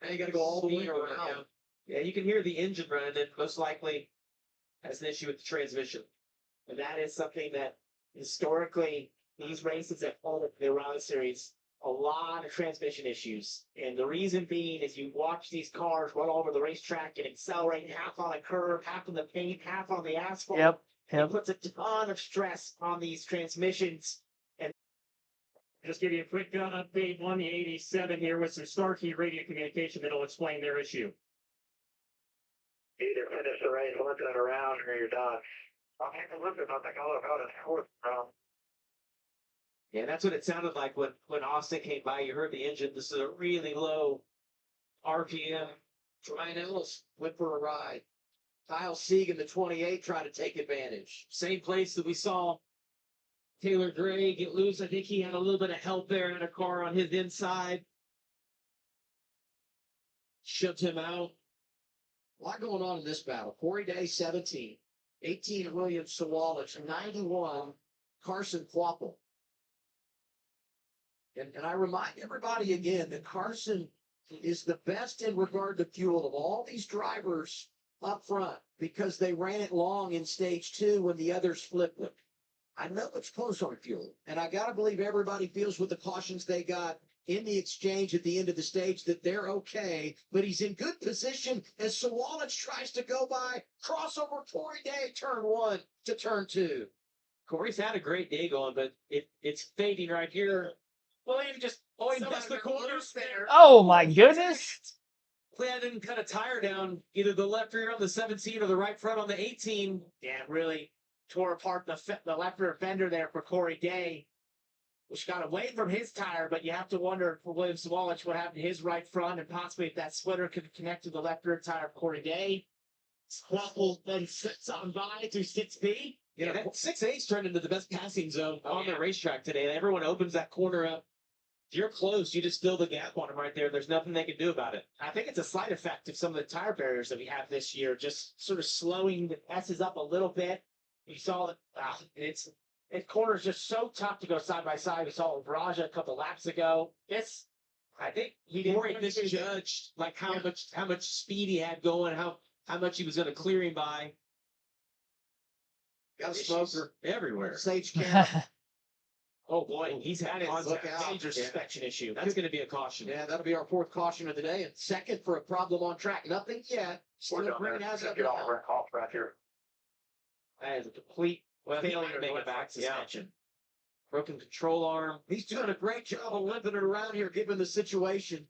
Now you got to go all the way speed around. Yeah, you can hear the engine running, and most likely has an issue with the transmission. And that is something that historically, these races at all of the O'Reilly Series, a lot of transmission issues. And the reason being is you watch these cars run all over the racetrack and accelerate half on a curve, half on the paint, half on the asphalt. Yep. It puts a ton of stress on these transmissions. And Just give you a quick update on the 87 here with some Starkey radio communication that'll explain their issue. Either finish the race, once and around, or you're done. I mean, look at nothing. I look out at fourth round. Yeah, that's what it sounded like when Austin came by. You heard the engine. This is a really low RPM. Ryan Ellis went for a ride. Kyle Sieg in the 28 trying to take advantage. Same place that we saw Taylor Gray get loose. I think he had a little bit of help there in a car on his inside. Shoved him out. A lot going on in this battle. Corey Day, 17. 18, William Sawalich. 91, Carson Quapple. And I remind everybody again that Carson is the best in regard to fuel of all these drivers up front because they ran it long in stage 2 when the others flipped it. I know it's close on fuel, and I got to believe everybody feels with the cautions they got in the exchange at the end of the stage that they're okay, but he's in good position as Sawalich tries to go by crossover Corey Day, turn 1 to turn 2. Corey's had a great day going, but it's fading right here. Well, he just missed the corner there. Oh my goodness! Glad didn't cut a tire down either the left rear on the 17 or the right front on the 18. Yeah, really tore apart the left rear fender there for Corey Day, which got away from his tire, but you have to wonder for William Sawalich what happened to his right front and possibly if that splitter could connect to the left rear tire of Corey Day. Quapple then sits on by through 6B. Yeah, that 6A's turned into the best passing zone on the racetrack today. Everyone opens that corner up. If you're close, you just fill the gap on them right there. There's nothing they can do about it. I think it's a slight effect of some of the tire barriers that we have this year, just sort of slowing the S's up a little bit. You saw that it corner's just so tough to go side by side. We saw Raja a couple laps ago. I think he didn't Corey misjudged like how much speed he had going, how much he was going to clear him by. Got a smoker everywhere. Sage Cameron. Oh boy, he's had it. Major suspension issue. That's going to be a caution. Yeah, that'll be our 4th caution of the day, and 2nd for a problem on track. Nothing yet. Still green as of Get now. all off right here. That is a complete failure to make of it back. suspension. Broken control arm. He's doing a great job of limping it around here, given the situation.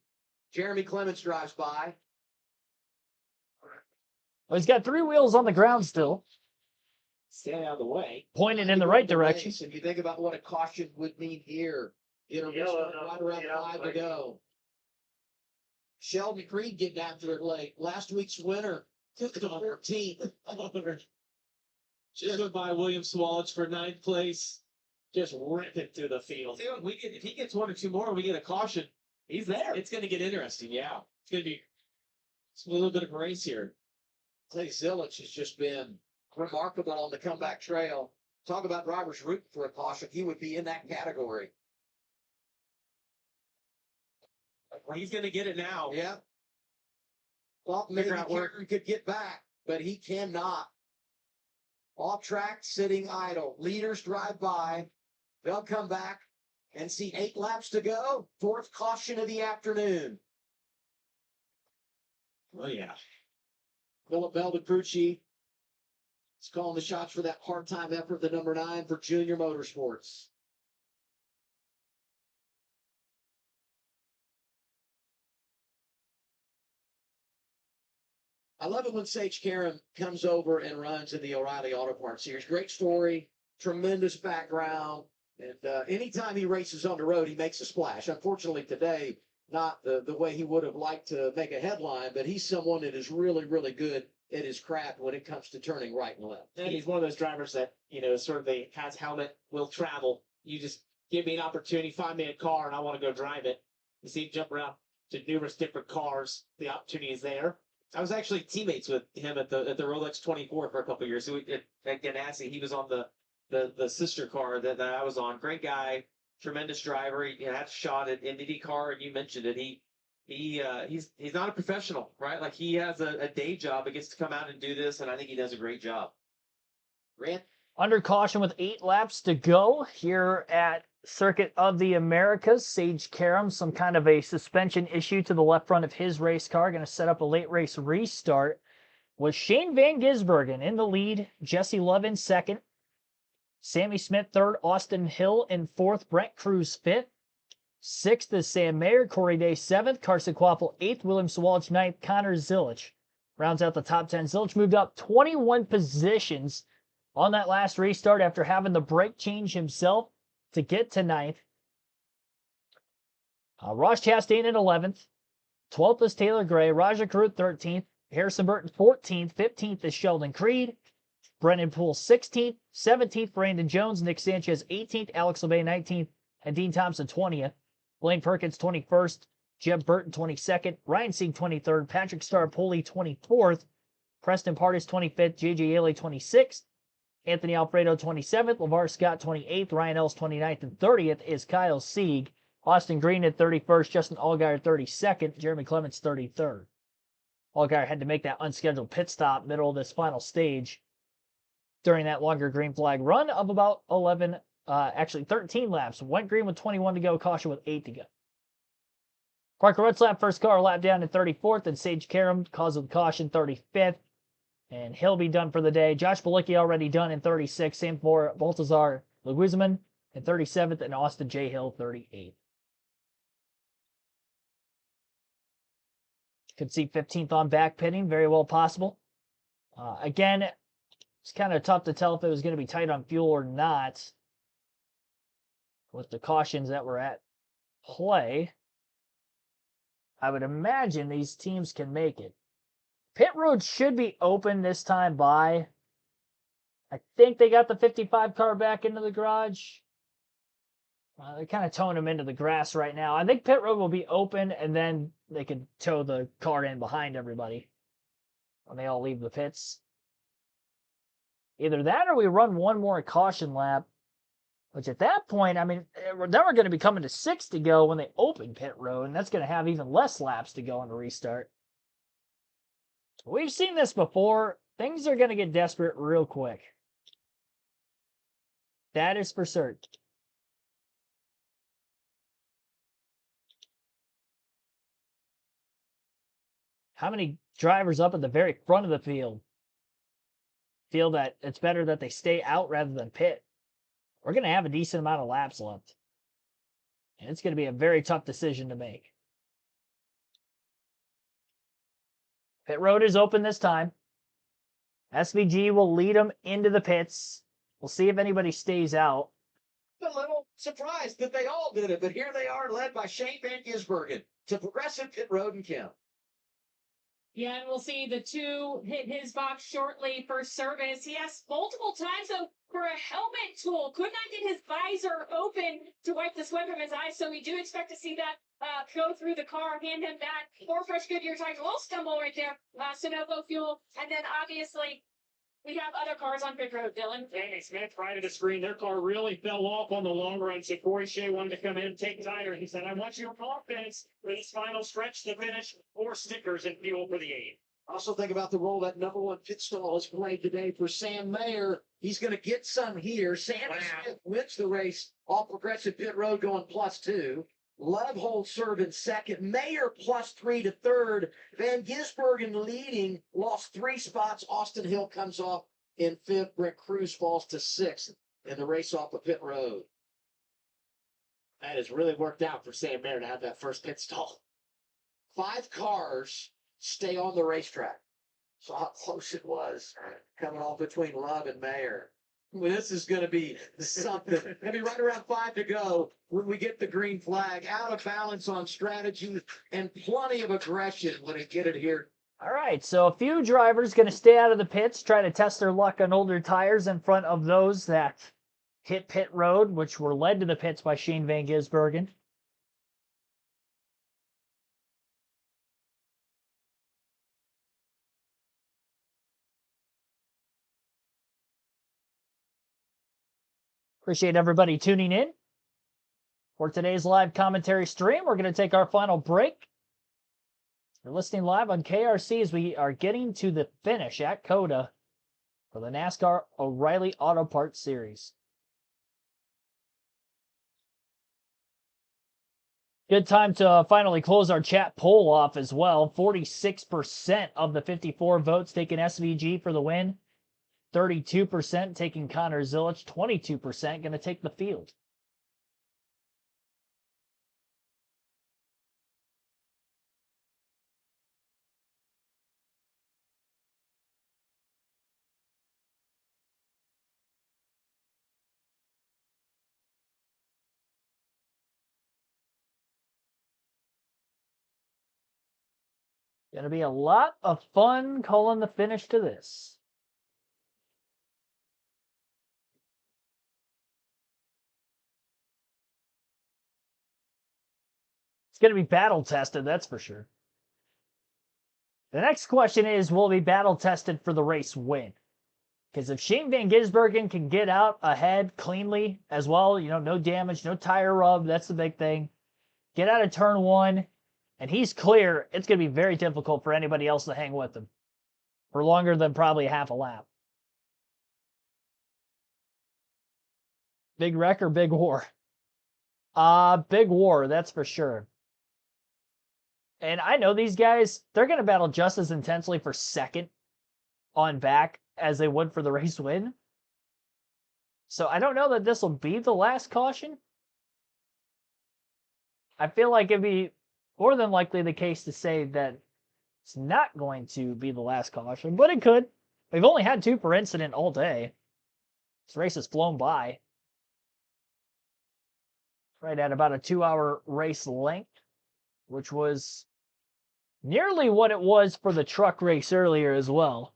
Jeremy Clements drives by. Well, he's got 3 wheels on the ground still, Stay out of the way. pointed in the right direction. And you think about what a caution would mean here. Intermission right around 5 to go. Sheldon Creed getting after it late. Last week's winner took the 14th. Just went by William Sawalich for 9th place. Just ripping through the field. If he gets 1 or 2 more, we get a caution. He's there. It's going to get interesting. Yeah, it's going to be a little bit of a race here. Clay Zilich has just been remarkable on the comeback trail. Talk about drivers rooting for a caution. He would be in that category. He's going to get it now. Yeah. Well, maybe Karen could get back, but he cannot. Off track, sitting idle. Leaders drive by. They'll come back and see 8 laps to go. 4th caution of the afternoon. Oh, yeah. Philip Bellicrucci is calling the shots for that part-time effort, the number 9 for Junior Motorsports. I love it when Sage Karam comes over and runs in the O'Reilly Auto Parts Series. Great story, tremendous background, and anytime he races on the road, he makes a splash. Unfortunately, today, not the way he would have liked to make a headline, but he's someone that is really, really good at his craft when it comes to turning right and left. And he's one of those drivers that, sort of has helmet, will travel. You just give me an opportunity, find me a car, and I want to go drive it. You see him jump around to numerous different cars. The opportunity is there. I was actually teammates with him at the Rolex 24 for a couple of years. So at Ganassi, he was on the sister car that I was on. Great guy, tremendous driver. He had a shot at IndyCar, and you mentioned it. He's not a professional, right? Like he has a day job, but gets to come out and do this, and I think he does a great job. Grant? Under caution with 8 laps to go here at Circuit of the Americas. Sage Karam, some kind of a suspension issue to the left front of his race car. Going to set up a late race restart with Shane Van Gisbergen in the lead. Jesse Love in 2nd. Sammy Smith 3rd. Austin Hill in 4th. Brent Cruz 5th. 6th is Sam Mayer. Corey Day 7th. Carson Quapple 8th. William Sawalich 9th. Connor Zilich rounds out the top 10. Zilich moved up 21 positions on that last restart after having the brake change himself to get to 9th. Ross Chastain in 11th. 12th is Taylor Gray. Raja Karut 13th. Harrison Burton 14th. 15th is Sheldon Creed. Brendan Poole 16th. 17th, Brandon Jones. Nick Sanchez 18th. Alex LeBay 19th. And Dean Thompson 20th. Blaine Perkins 21st. Jeb Burton 22nd. Ryan Sieg 23rd. Patrick Star-Poli 24th. Preston Pardis 25th. J.J. Yaley 26th. Anthony Alfredo 27th. LeVar Scott 28th. Ryan Ellis 29th. And 30th is Kyle Sieg. Austin Green at 31st. Justin Allgaier 32nd. Jeremy Clements 33rd. Allgaier had to make that unscheduled pit stop middle of this final stage during that longer green flag run of about 13 laps. Went green with 21 to go. Caution with 8 to go. Parker Retzlaff, first car, lap down in 34th. And Sage Karam, cause of caution, 35th. And he'll be done for the day. Josh Balicki already done in 36th. Same for Baltazar Leguizman in 37th. And Austin J. Hill, 38th. Could see 15th on back pitting, very well possible. Again, it's kind of tough to tell if it was going to be tight on fuel or not with the cautions that were at play. I would imagine these teams can make it. Pit road should be open this time by, I think they got the 55 car back into the garage. They're kind of towing them into the grass right now. I think pit road will be open, and then they could tow the car in behind everybody when they all leave the pits. Either that or we run one more caution lap, which at that point, I mean, then we're going to be coming to 6 to go when they open pit road, and that's going to have even less laps to go on the restart. We've seen this before. Things are going to get desperate real quick. That is for certain. How many drivers up at the very front of the field feel that it's better that they stay out rather than pit? We're going to have a decent amount of laps left. And it's going to be a very tough decision to make. Pit road is open this time. SVG will lead them into the pits. We'll see if anybody stays out. A little surprised that they all did it, but here they are, led by Shane Van Gisbergen to Progressive Pit Road and Kim. Yeah, and we'll see the 2 hit his box shortly for service. He asked multiple times, though, for a helmet tool. Could not get his visor open to wipe the sweat from his eyes, so we do expect to see that go through the car, hand him that 4 fresh Goodyear tires. A little stumble right there. Sunoco fuel, and then obviously we have other cars on pit road, Dylan. Danny Smith right at the screen. Their car really fell off on the long run, so Corey Shea wanted to come in and take tire. He said, I want your confidence for this final stretch to finish. 4 stickers and fuel for the 8. Also think about the role that number 1 pit stall has played today for Sam Mayer. He's going to get some here. Sandy Smith wins the race off Progressive Pit Road going +2. Love holds serve in second. Mayer +3 to third. Van Gisbergen leading, lost 3 spots. Austin Hill comes off in 5th. Brent Cruz falls to 6th in the race off of pit road. That has really worked out for Sam Mayer to have that first pit stall. 5 cars stay on the racetrack. So how close it was coming off between Love and Mayer. Well, this is going to be something. Maybe right around 5 to go when we get the green flag. Out of balance on strategy and plenty of aggression when it get it here. All right, so a few drivers going to stay out of the pits, try to test their luck on older tires in front of those that hit pit road, which were led to the pits by Shane Van Gisbergen. Appreciate everybody tuning in for today's live commentary stream. We're going to take our final break. You're listening live on KRC as we are getting to the finish at COTA for the NASCAR O'Reilly Auto Parts Series. Good time to finally close our chat poll off as well. 46% of the 54 votes taking SVG for the win. 32% taking Connor Zilich, 22% going to take the field. Going to be a lot of fun calling the finish to this. It's going to be battle tested, that's for sure. The next question is, will it be battle tested for the race win? Because if Shane Van Gisbergen can get out ahead cleanly as well, no damage, no tire rub, that's the big thing. Get out of turn 1, and he's clear, it's going to be very difficult for anybody else to hang with him for longer than probably half a lap. Big wreck or big war? Big war, that's for sure. And I know these guys, they're going to battle just as intensely for second on back as they would for the race win. So I don't know that this will be the last caution. I feel like it'd be more than likely the case to say that it's not going to be the last caution, but it could. We've only had 2 per incident all day. This race has flown by. Right at about a 2-hour race length, which was nearly what it was for the truck race earlier as well.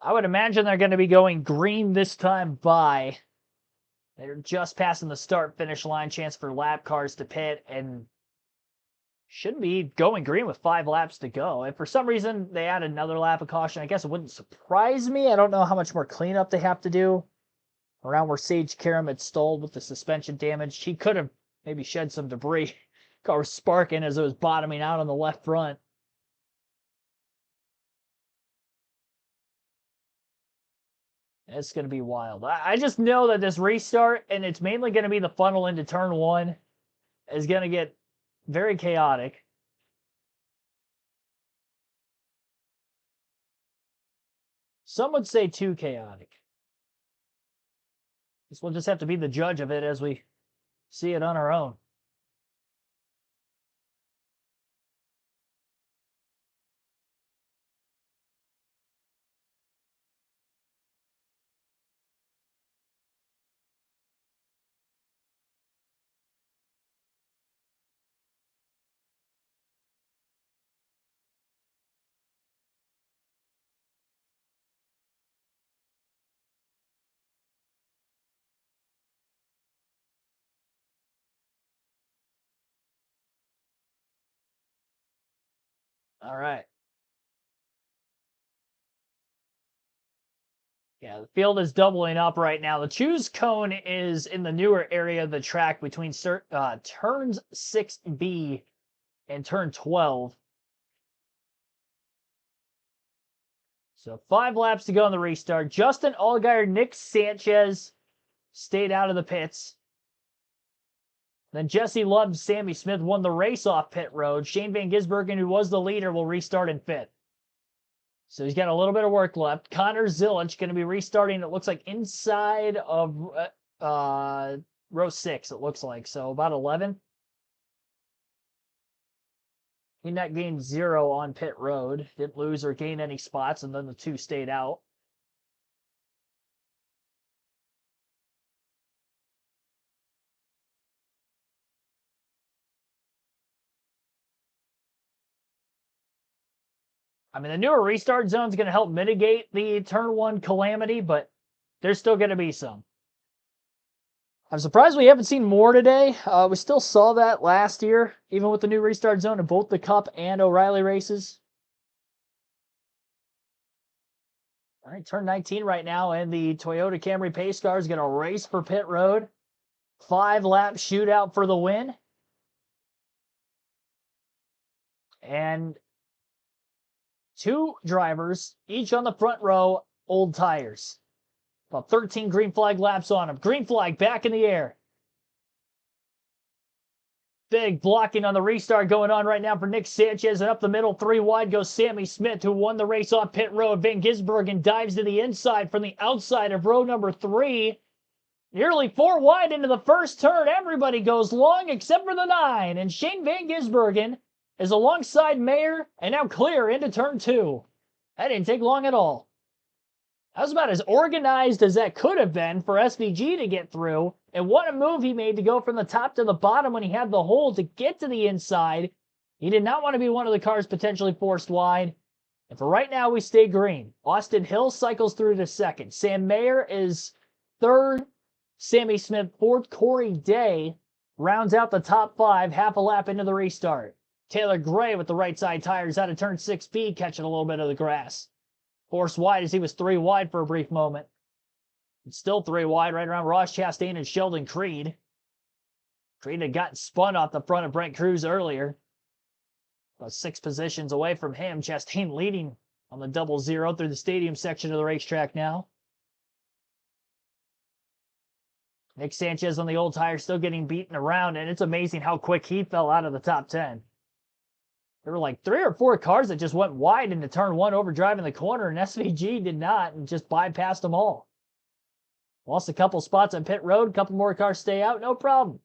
I would imagine they're going to be going green this time by. They're just passing the start-finish line, chance for lap cars to pit, and should be going green with 5 laps to go. If for some reason they add another lap of caution, I guess it wouldn't surprise me. I don't know how much more cleanup they have to do around where Sage Karam had stalled with the suspension damage. He could have maybe shed some debris. Car was sparking as it was bottoming out on the left front. It's going to be wild. I just know that this restart, and it's mainly going to be the funnel into turn 1, is going to get very chaotic. Some would say too chaotic. Guess we'll just have to be the judge of it as we see it on our own. All right. Yeah, the field is doubling up right now. The choose cone is in the newer area of the track between turns 6B and turn 12. So 5 laps to go in the restart. Justin Allgaier, Nick Sanchez stayed out of the pits. Then Jesse Love, Sammy Smith won the race off pit road. Shane Van Gisbergen, who was the leader, will restart in 5th. So he's got a little bit of work left. Connor Zilich going to be restarting, it looks like, inside of row 6, it looks like. So about 11. He net gained 0 on pit road. Didn't lose or gain any spots, and then the 2 stayed out. I mean, the newer restart zone is going to help mitigate the turn 1 calamity, but there's still going to be some. I'm surprised we haven't seen more today. We still saw that last year, even with the new restart zone in both the Cup and O'Reilly races. All right, turn 19 right now, and the Toyota Camry pace car is going to race for pit road. 5-lap shootout for the win. And 2 drivers, each on the front row, old tires. About 13 green flag laps on them. Green flag back in the air. Big blocking on the restart going on right now for Nick Sanchez. And up the middle, 3 wide goes Sammy Smith, who won the race off pit road. Van Gisbergen dives to the inside from the outside of row number 3. Nearly 4 wide into the first turn. Everybody goes long except for the 9. And Shane Van Gisbergen is alongside Mayer and now clear into turn 2. That didn't take long at all. That was about as organized as that could have been for SVG to get through. And what a move he made to go from the top to the bottom when he had the hole to get to the inside. He did not want to be one of the cars potentially forced wide. And for right now, we stay green. Austin Hill cycles through to second. Sam Mayer is third. Sammy Smith fourth. Corey Day rounds out the top 5, half a lap into the restart. Taylor Gray with the right side tires out of turn 6B, catching a little bit of the grass. Forced wide as he was 3 wide for a brief moment. It's still 3 wide right around Ross Chastain and Sheldon Creed. Creed had gotten spun off the front of Brent Cruz earlier. About 6 positions away from him. Chastain leading on the 00 through the stadium section of the racetrack now. Nick Sanchez on the old tire still getting beaten around, and it's amazing how quick he fell out of the top 10. There were like 3 or 4 cars that just went wide into turn 1 overdriving the corner, and SVG did not and just bypassed them all. Lost a couple spots on pit road, a couple more cars stay out, no problem.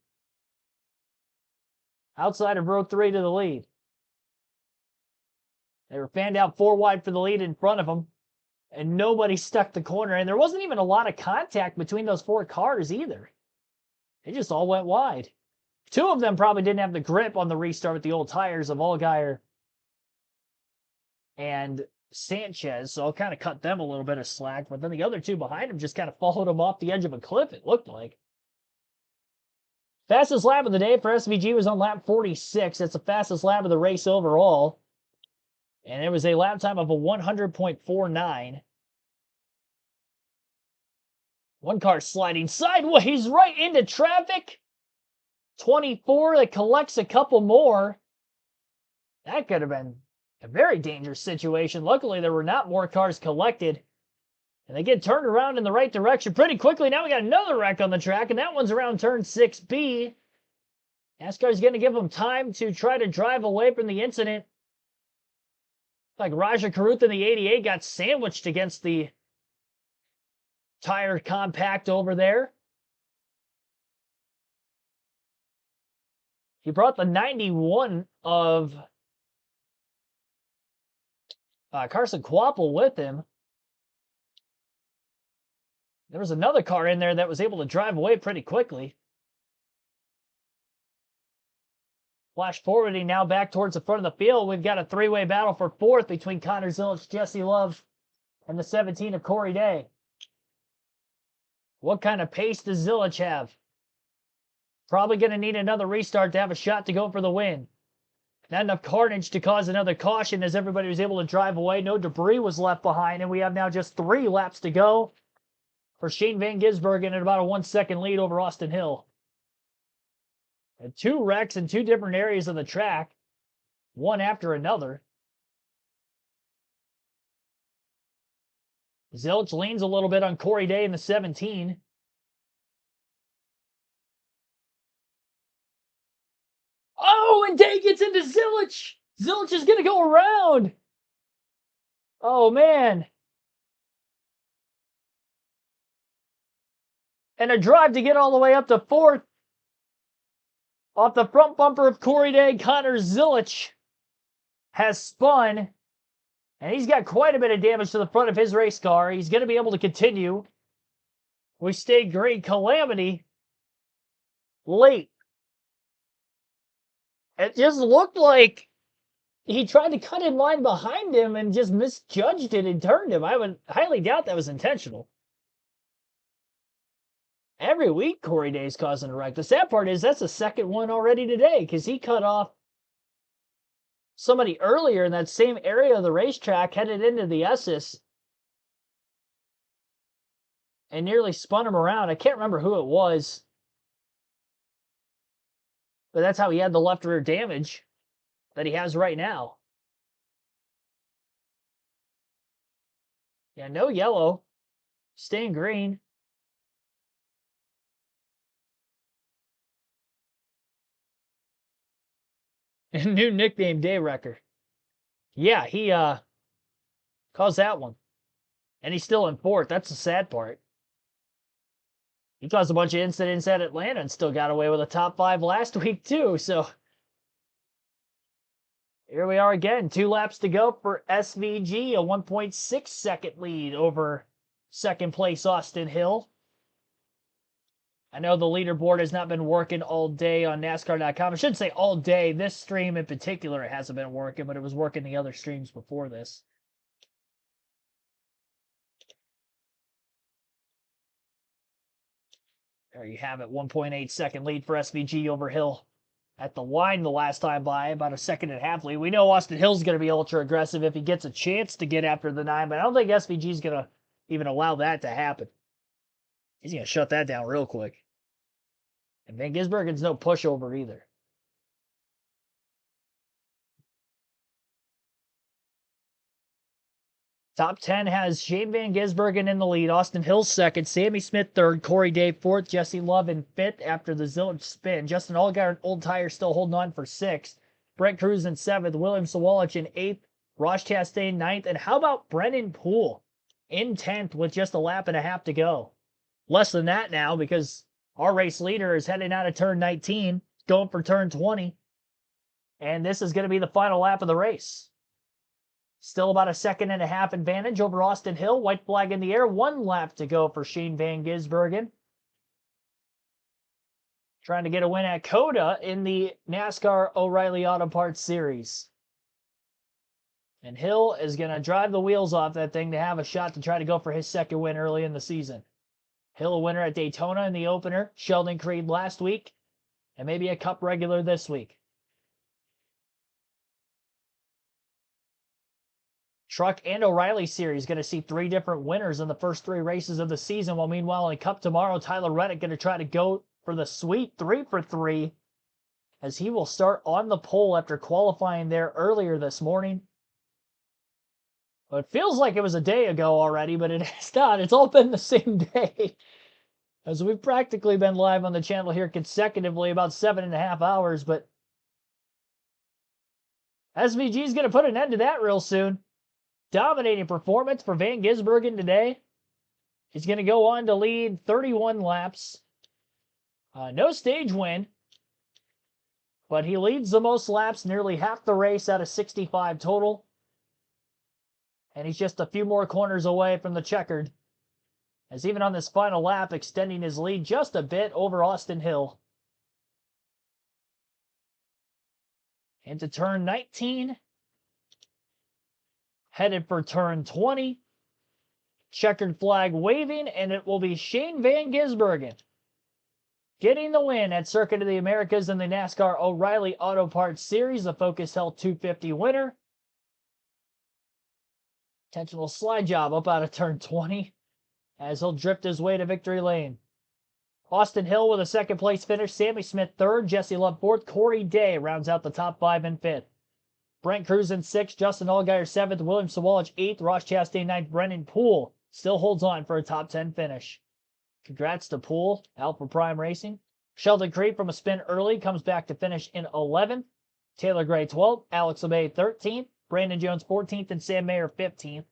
Outside of row 3 to the lead. They were fanned out 4 wide for the lead in front of them, and nobody stuck the corner, and there wasn't even a lot of contact between those 4 cars either. They just all went wide. 2 of them probably didn't have the grip on the restart with the old tires of Allgaier and Sanchez, so I'll kind of cut them a little bit of slack, but then the other 2 behind him just kind of followed him off the edge of a cliff, it looked like. Fastest lap of the day for SVG was on lap 46. That's the fastest lap of the race overall. And it was a lap time of a 100.49. One car sliding sideways right into traffic. 24 that collects a couple more. That could have been a very dangerous situation. Luckily, there were not more cars collected. And they get turned around in the right direction pretty quickly. Now we got another wreck on the track, and that one's around turn 6B. NASCAR's going to give them time to try to drive away from the incident. Like Raja Karuth in the 88 got sandwiched against the tire compact over there. He brought the 91 of Carson Kvapil with him. There was another car in there that was able to drive away pretty quickly. Flash forwarding now back towards the front of the field. We've got a 3-way battle for 4th between Connor Zilich, Jesse Love, and the 17 of Corey Day. What kind of pace does Zilich have? Probably going to need another restart to have a shot to go for the win. Not enough carnage to cause another caution as everybody was able to drive away. No debris was left behind, and we have now just 3 laps to go for Shane Van Gisbergen at about a 1-second lead over Austin Hill. And 2 wrecks in 2 different areas of the track, one after another. Zilich leans a little bit on Corey Day in the 17. Oh, and Day gets into Zilich. Zilich is going to go around. Oh, man. And a drive to get all the way up to 4th. Off the front bumper of Corey Day, Connor Zilich has spun. And he's got quite a bit of damage to the front of his race car. He's going to be able to continue. We stay green. Calamity late. It just looked like he tried to cut in line behind him and just misjudged it and turned him. I would highly doubt that was intentional. Every week, Corey Day's causing a wreck. The sad part is that's the second one already today because he cut off somebody earlier in that same area of the racetrack, headed into the Esses, and nearly spun him around. I can't remember who it was, but that's how he had the left rear damage that he has right now. Yeah, no yellow. Staying green. New nickname, Day Wrecker. Yeah, he caused that one. And he's still in 4th. That's the sad part. He caused a bunch of incidents at Atlanta and still got away with a top 5 last week, too. So here we are again. 2 laps to go for SVG. A 1.6 second lead over Second place, Austin Hill. I know the leaderboard has not been working all day on NASCAR.com. I shouldn't say all day. This stream in particular, it hasn't been working, but it was working the other streams before this. There you have it. 1.8 second lead for SVG over Hill at the line the last time by, about a 1.5 lead. We know Austin Hill's going to be ultra aggressive if he gets a chance to get after the 9, but I don't think SVG's going to even allow that to happen. He's going to shut that down real quick. And Van Gisbergen's no pushover either. Top 10 has Shane Van Gisbergen in the lead, Austin Hill second, Sammy Smith third, Corey Dave fourth, Jesse Love in fifth after the Zilich spin. Justin Allgaier and Old Tire still holding on for sixth. Brent Cruz in seventh, William Sawalich in eighth, Ross Chastain ninth, and how about Brennan Poole in 10th with just a lap and a half to go? Less than that now because our race leader is heading out of turn 19, going for turn 20. And this is going to be the final lap of the race. Still about a 1.5 advantage over Austin Hill. White flag in the air. 1 lap to go for Shane Van Gisbergen. Trying to get a win at COTA in the NASCAR O'Reilly Auto Parts Series. And Hill is going to drive the wheels off that thing to have a shot to try to go for his second win early in the season. Hill a winner at Daytona in the opener, Sheldon Creed last week, and maybe a Cup regular this week. Truck and O'Reilly Series going to see 3 different winners in the first 3 races of the season, while meanwhile in Cup tomorrow, Tyler Reddick going to try to go for the sweet 3 for 3 as he will start on the pole after qualifying there earlier this morning. Well, it feels like it was a day ago already, but it's not. It's all been the same day. As we've practically been live on the channel here consecutively about 7.5 hours, but SVG is going to put an end to that real soon. Dominating performance for Van Gisbergen today. He's going to go on to lead 31 laps. No stage win, but he leads the most laps, nearly half the race out of 65 total. And he's just a few more corners away from the checkered, as even on this final lap, extending his lead just a bit over Austin Hill. Into turn 19. Headed for turn 20. Checkered flag waving, and it will be Shane Van Gisbergen getting the win at Circuit of the Americas in the NASCAR O'Reilly Auto Parts Series, the Focus Health 250 winner. Intentional slide job up out of turn 20 as he'll drift his way to victory lane. Austin Hill with a 2nd place finish, Sammy Smith 3rd, Jesse Love 4th, Corey Day rounds out the top 5 and 5th. Brent Cruz in 6th, Justin Allgaier 7th, William Sawalich 8th, Ross Chastain 9th, Brennan Poole still holds on for a top 10 finish. Congrats to Poole, Alpha Prime Racing. Sheldon Creed from a spin early comes back to finish in 11th. Taylor Gray 12th, Alex Obey 13th, Brandon Jones 14th, and Sam Mayer 15th.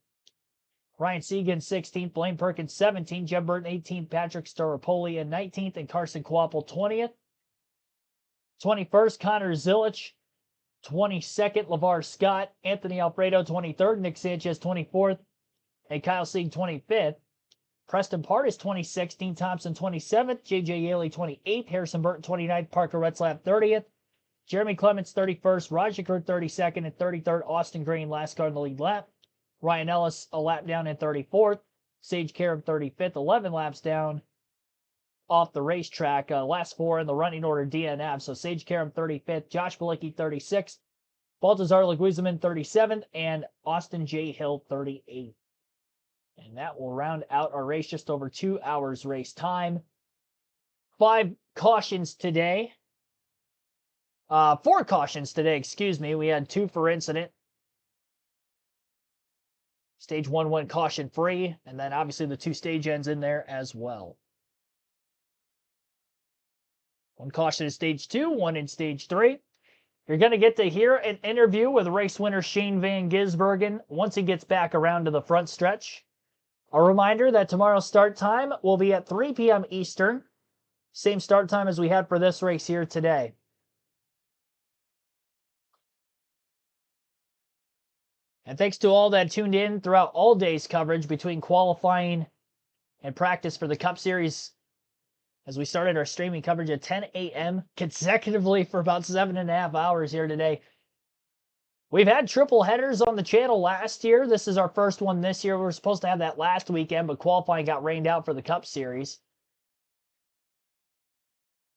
Ryan Segan 16th, Blaine Perkins 17th, Jeb Burton 18th, Patrick Staropoli in 19th, and Carson Quapple 20th. 21st, Connor Zilich. 22nd, LeVar Scott, Anthony Alfredo 23rd, Nick Sanchez 24th, and Kyle Sieg 25th. Preston Partis 26th, Dean Thompson 27th, J.J. Yaley 28th, Harrison Burton 29th, Parker Retzlaff 30th, Jeremy Clements 31st, Rajah Kurt 32nd, and 33rd, Austin Green last car in the lead lap. Ryan Ellis a lap down in 34th, Sage Karam 35th, 11 laps down off the racetrack. Last 4 in the running order DNF. So Sage Karam 35th, Josh Bilicki 36th, Baltazar Leguizamon 37th, and Austin J. Hill 38th. And that will round out our race, just over 2 hours race time. 5 cautions today. 4 cautions today, excuse me. We had 2 for incident. Stage 1 went caution free, and then obviously the 2 stage ends in there as well. 1 caution in stage 2, 1 in stage 3. You're going to get to hear an interview with race winner Shane Van Gisbergen once he gets back around to the front stretch. A reminder that tomorrow's start time will be at 3 p.m. Eastern. Same start time as we had for this race here today. And thanks to all that tuned in throughout all day's coverage between qualifying and practice for the Cup Series as we started our streaming coverage at 10 a.m. consecutively for about 7.5 hours here today. We've had triple headers on the channel last year. This is our first one this year. We were supposed to have that last weekend, but qualifying got rained out for the Cup Series.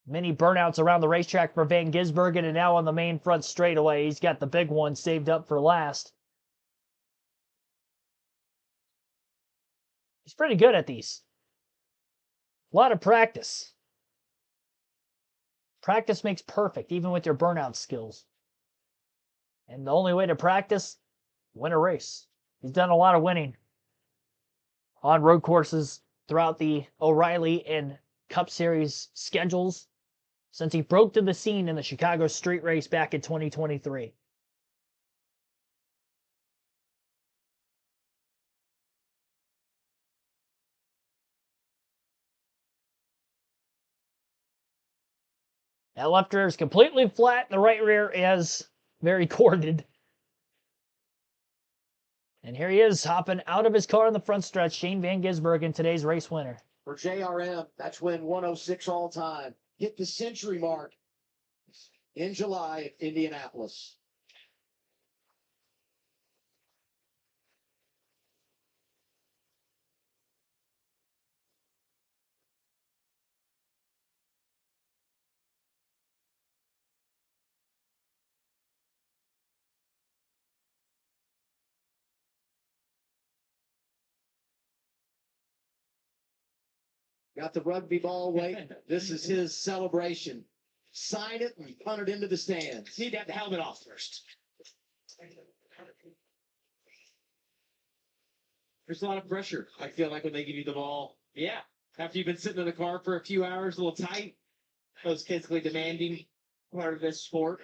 Many burnouts around the racetrack for Van Gisbergen, and now on the main front straightaway, he's got the big one saved up for last. He's pretty good at these. A lot of practice. Practice makes perfect, even with your burnout skills. And the only way to practice, win a race. He's done a lot of winning on road courses throughout the O'Reilly and Cup Series schedules since he broke to the scene in the Chicago street race back in 2023. That left rear is completely flat. The right rear is very corded. And here he is hopping out of his car in the front stretch. Shane Van Gisbergen, today's race winner. For JRM, that's win 106 all time. Hit the century mark in July at Indianapolis. Got the rugby ball waiting. This is his celebration. Sign it and punt it into the stands. Need to have the helmet off first. There's a lot of pressure, I feel like, when they give you the ball. Yeah. After you've been sitting in the car for a few hours, a little tight. Most physically demanding part of this sport,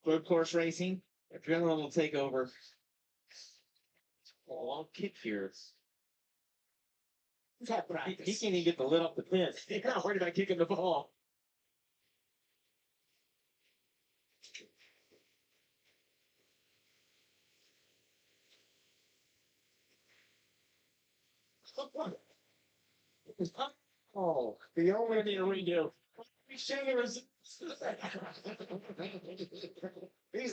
road course racing. Adrenaline will take over. A long kick here. He can't even get the lid off the pin. He's not worried about kicking the ball. Oh, the only Need a redo. He's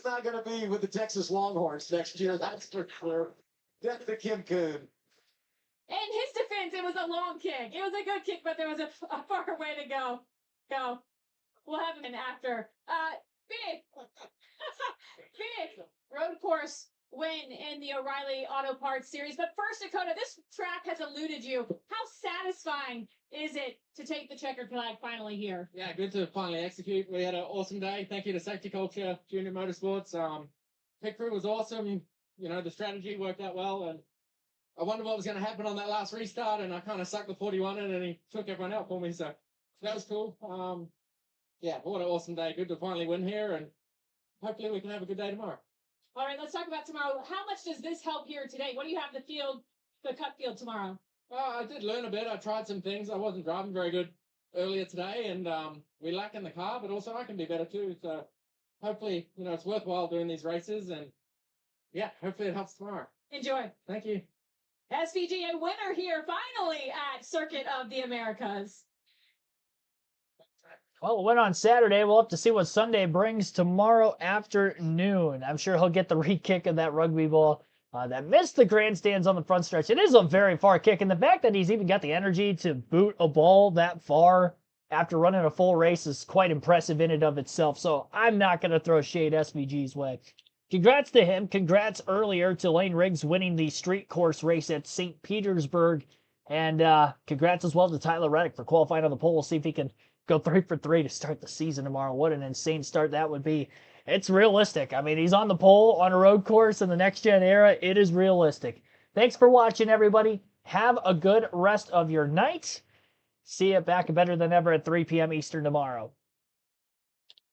not going to be with the Texas Longhorns next year, that's for sure. That's the Kim Coon. In his defense, it was a long kick. It was a good kick, but there was a far way to go. We'll have him in after. Big road course win in the O'Reilly Auto Parts Series. But first, Dakota, this track has eluded you. How satisfying is it to take the checkered flag finally here? Yeah, good to finally execute. We had an awesome day. Thank you to Safety Culture Junior Motorsports. Pit crew was awesome. You know, the strategy worked out well, and I wondered what was going to happen on that last restart, and I kind of sucked the 41 in, and he took everyone out for me, so that was cool. Yeah, what an awesome day. Good to finally win here, and hopefully we can have a good day tomorrow. All right, let's talk about tomorrow. How much does this help here today? What do you have the cut field tomorrow? I did learn a bit. I tried some things. I wasn't driving very good earlier today, and we lack in the car, but also I can be better too. So hopefully, you know, it's worthwhile doing these races, and yeah, hopefully it helps tomorrow. Enjoy. Thank you. SVG, a winner here finally at Circuit of the Americas. Well, it went on Saturday. We'll have to see what Sunday brings tomorrow afternoon. I'm sure he'll get the re-kick of that rugby ball that missed the grandstands on the front stretch. It is a very far kick, and the fact that he's even got the energy to boot a ball that far after running a full race is quite impressive in and of itself. So I'm not going to throw shade SVG's way. Congrats to him. Congrats earlier to Lane Riggs winning the street course race at St. Petersburg. And congrats as well to Tyler Reddick for qualifying on the pole. We'll see if he can go 3 for 3 to start the season tomorrow. What an insane start that would be. It's realistic. I mean, he's on the pole on a road course in the next gen era. It is realistic. Thanks for watching, everybody. Have a good rest of your night. See you back better than ever at 3 p.m. Eastern tomorrow.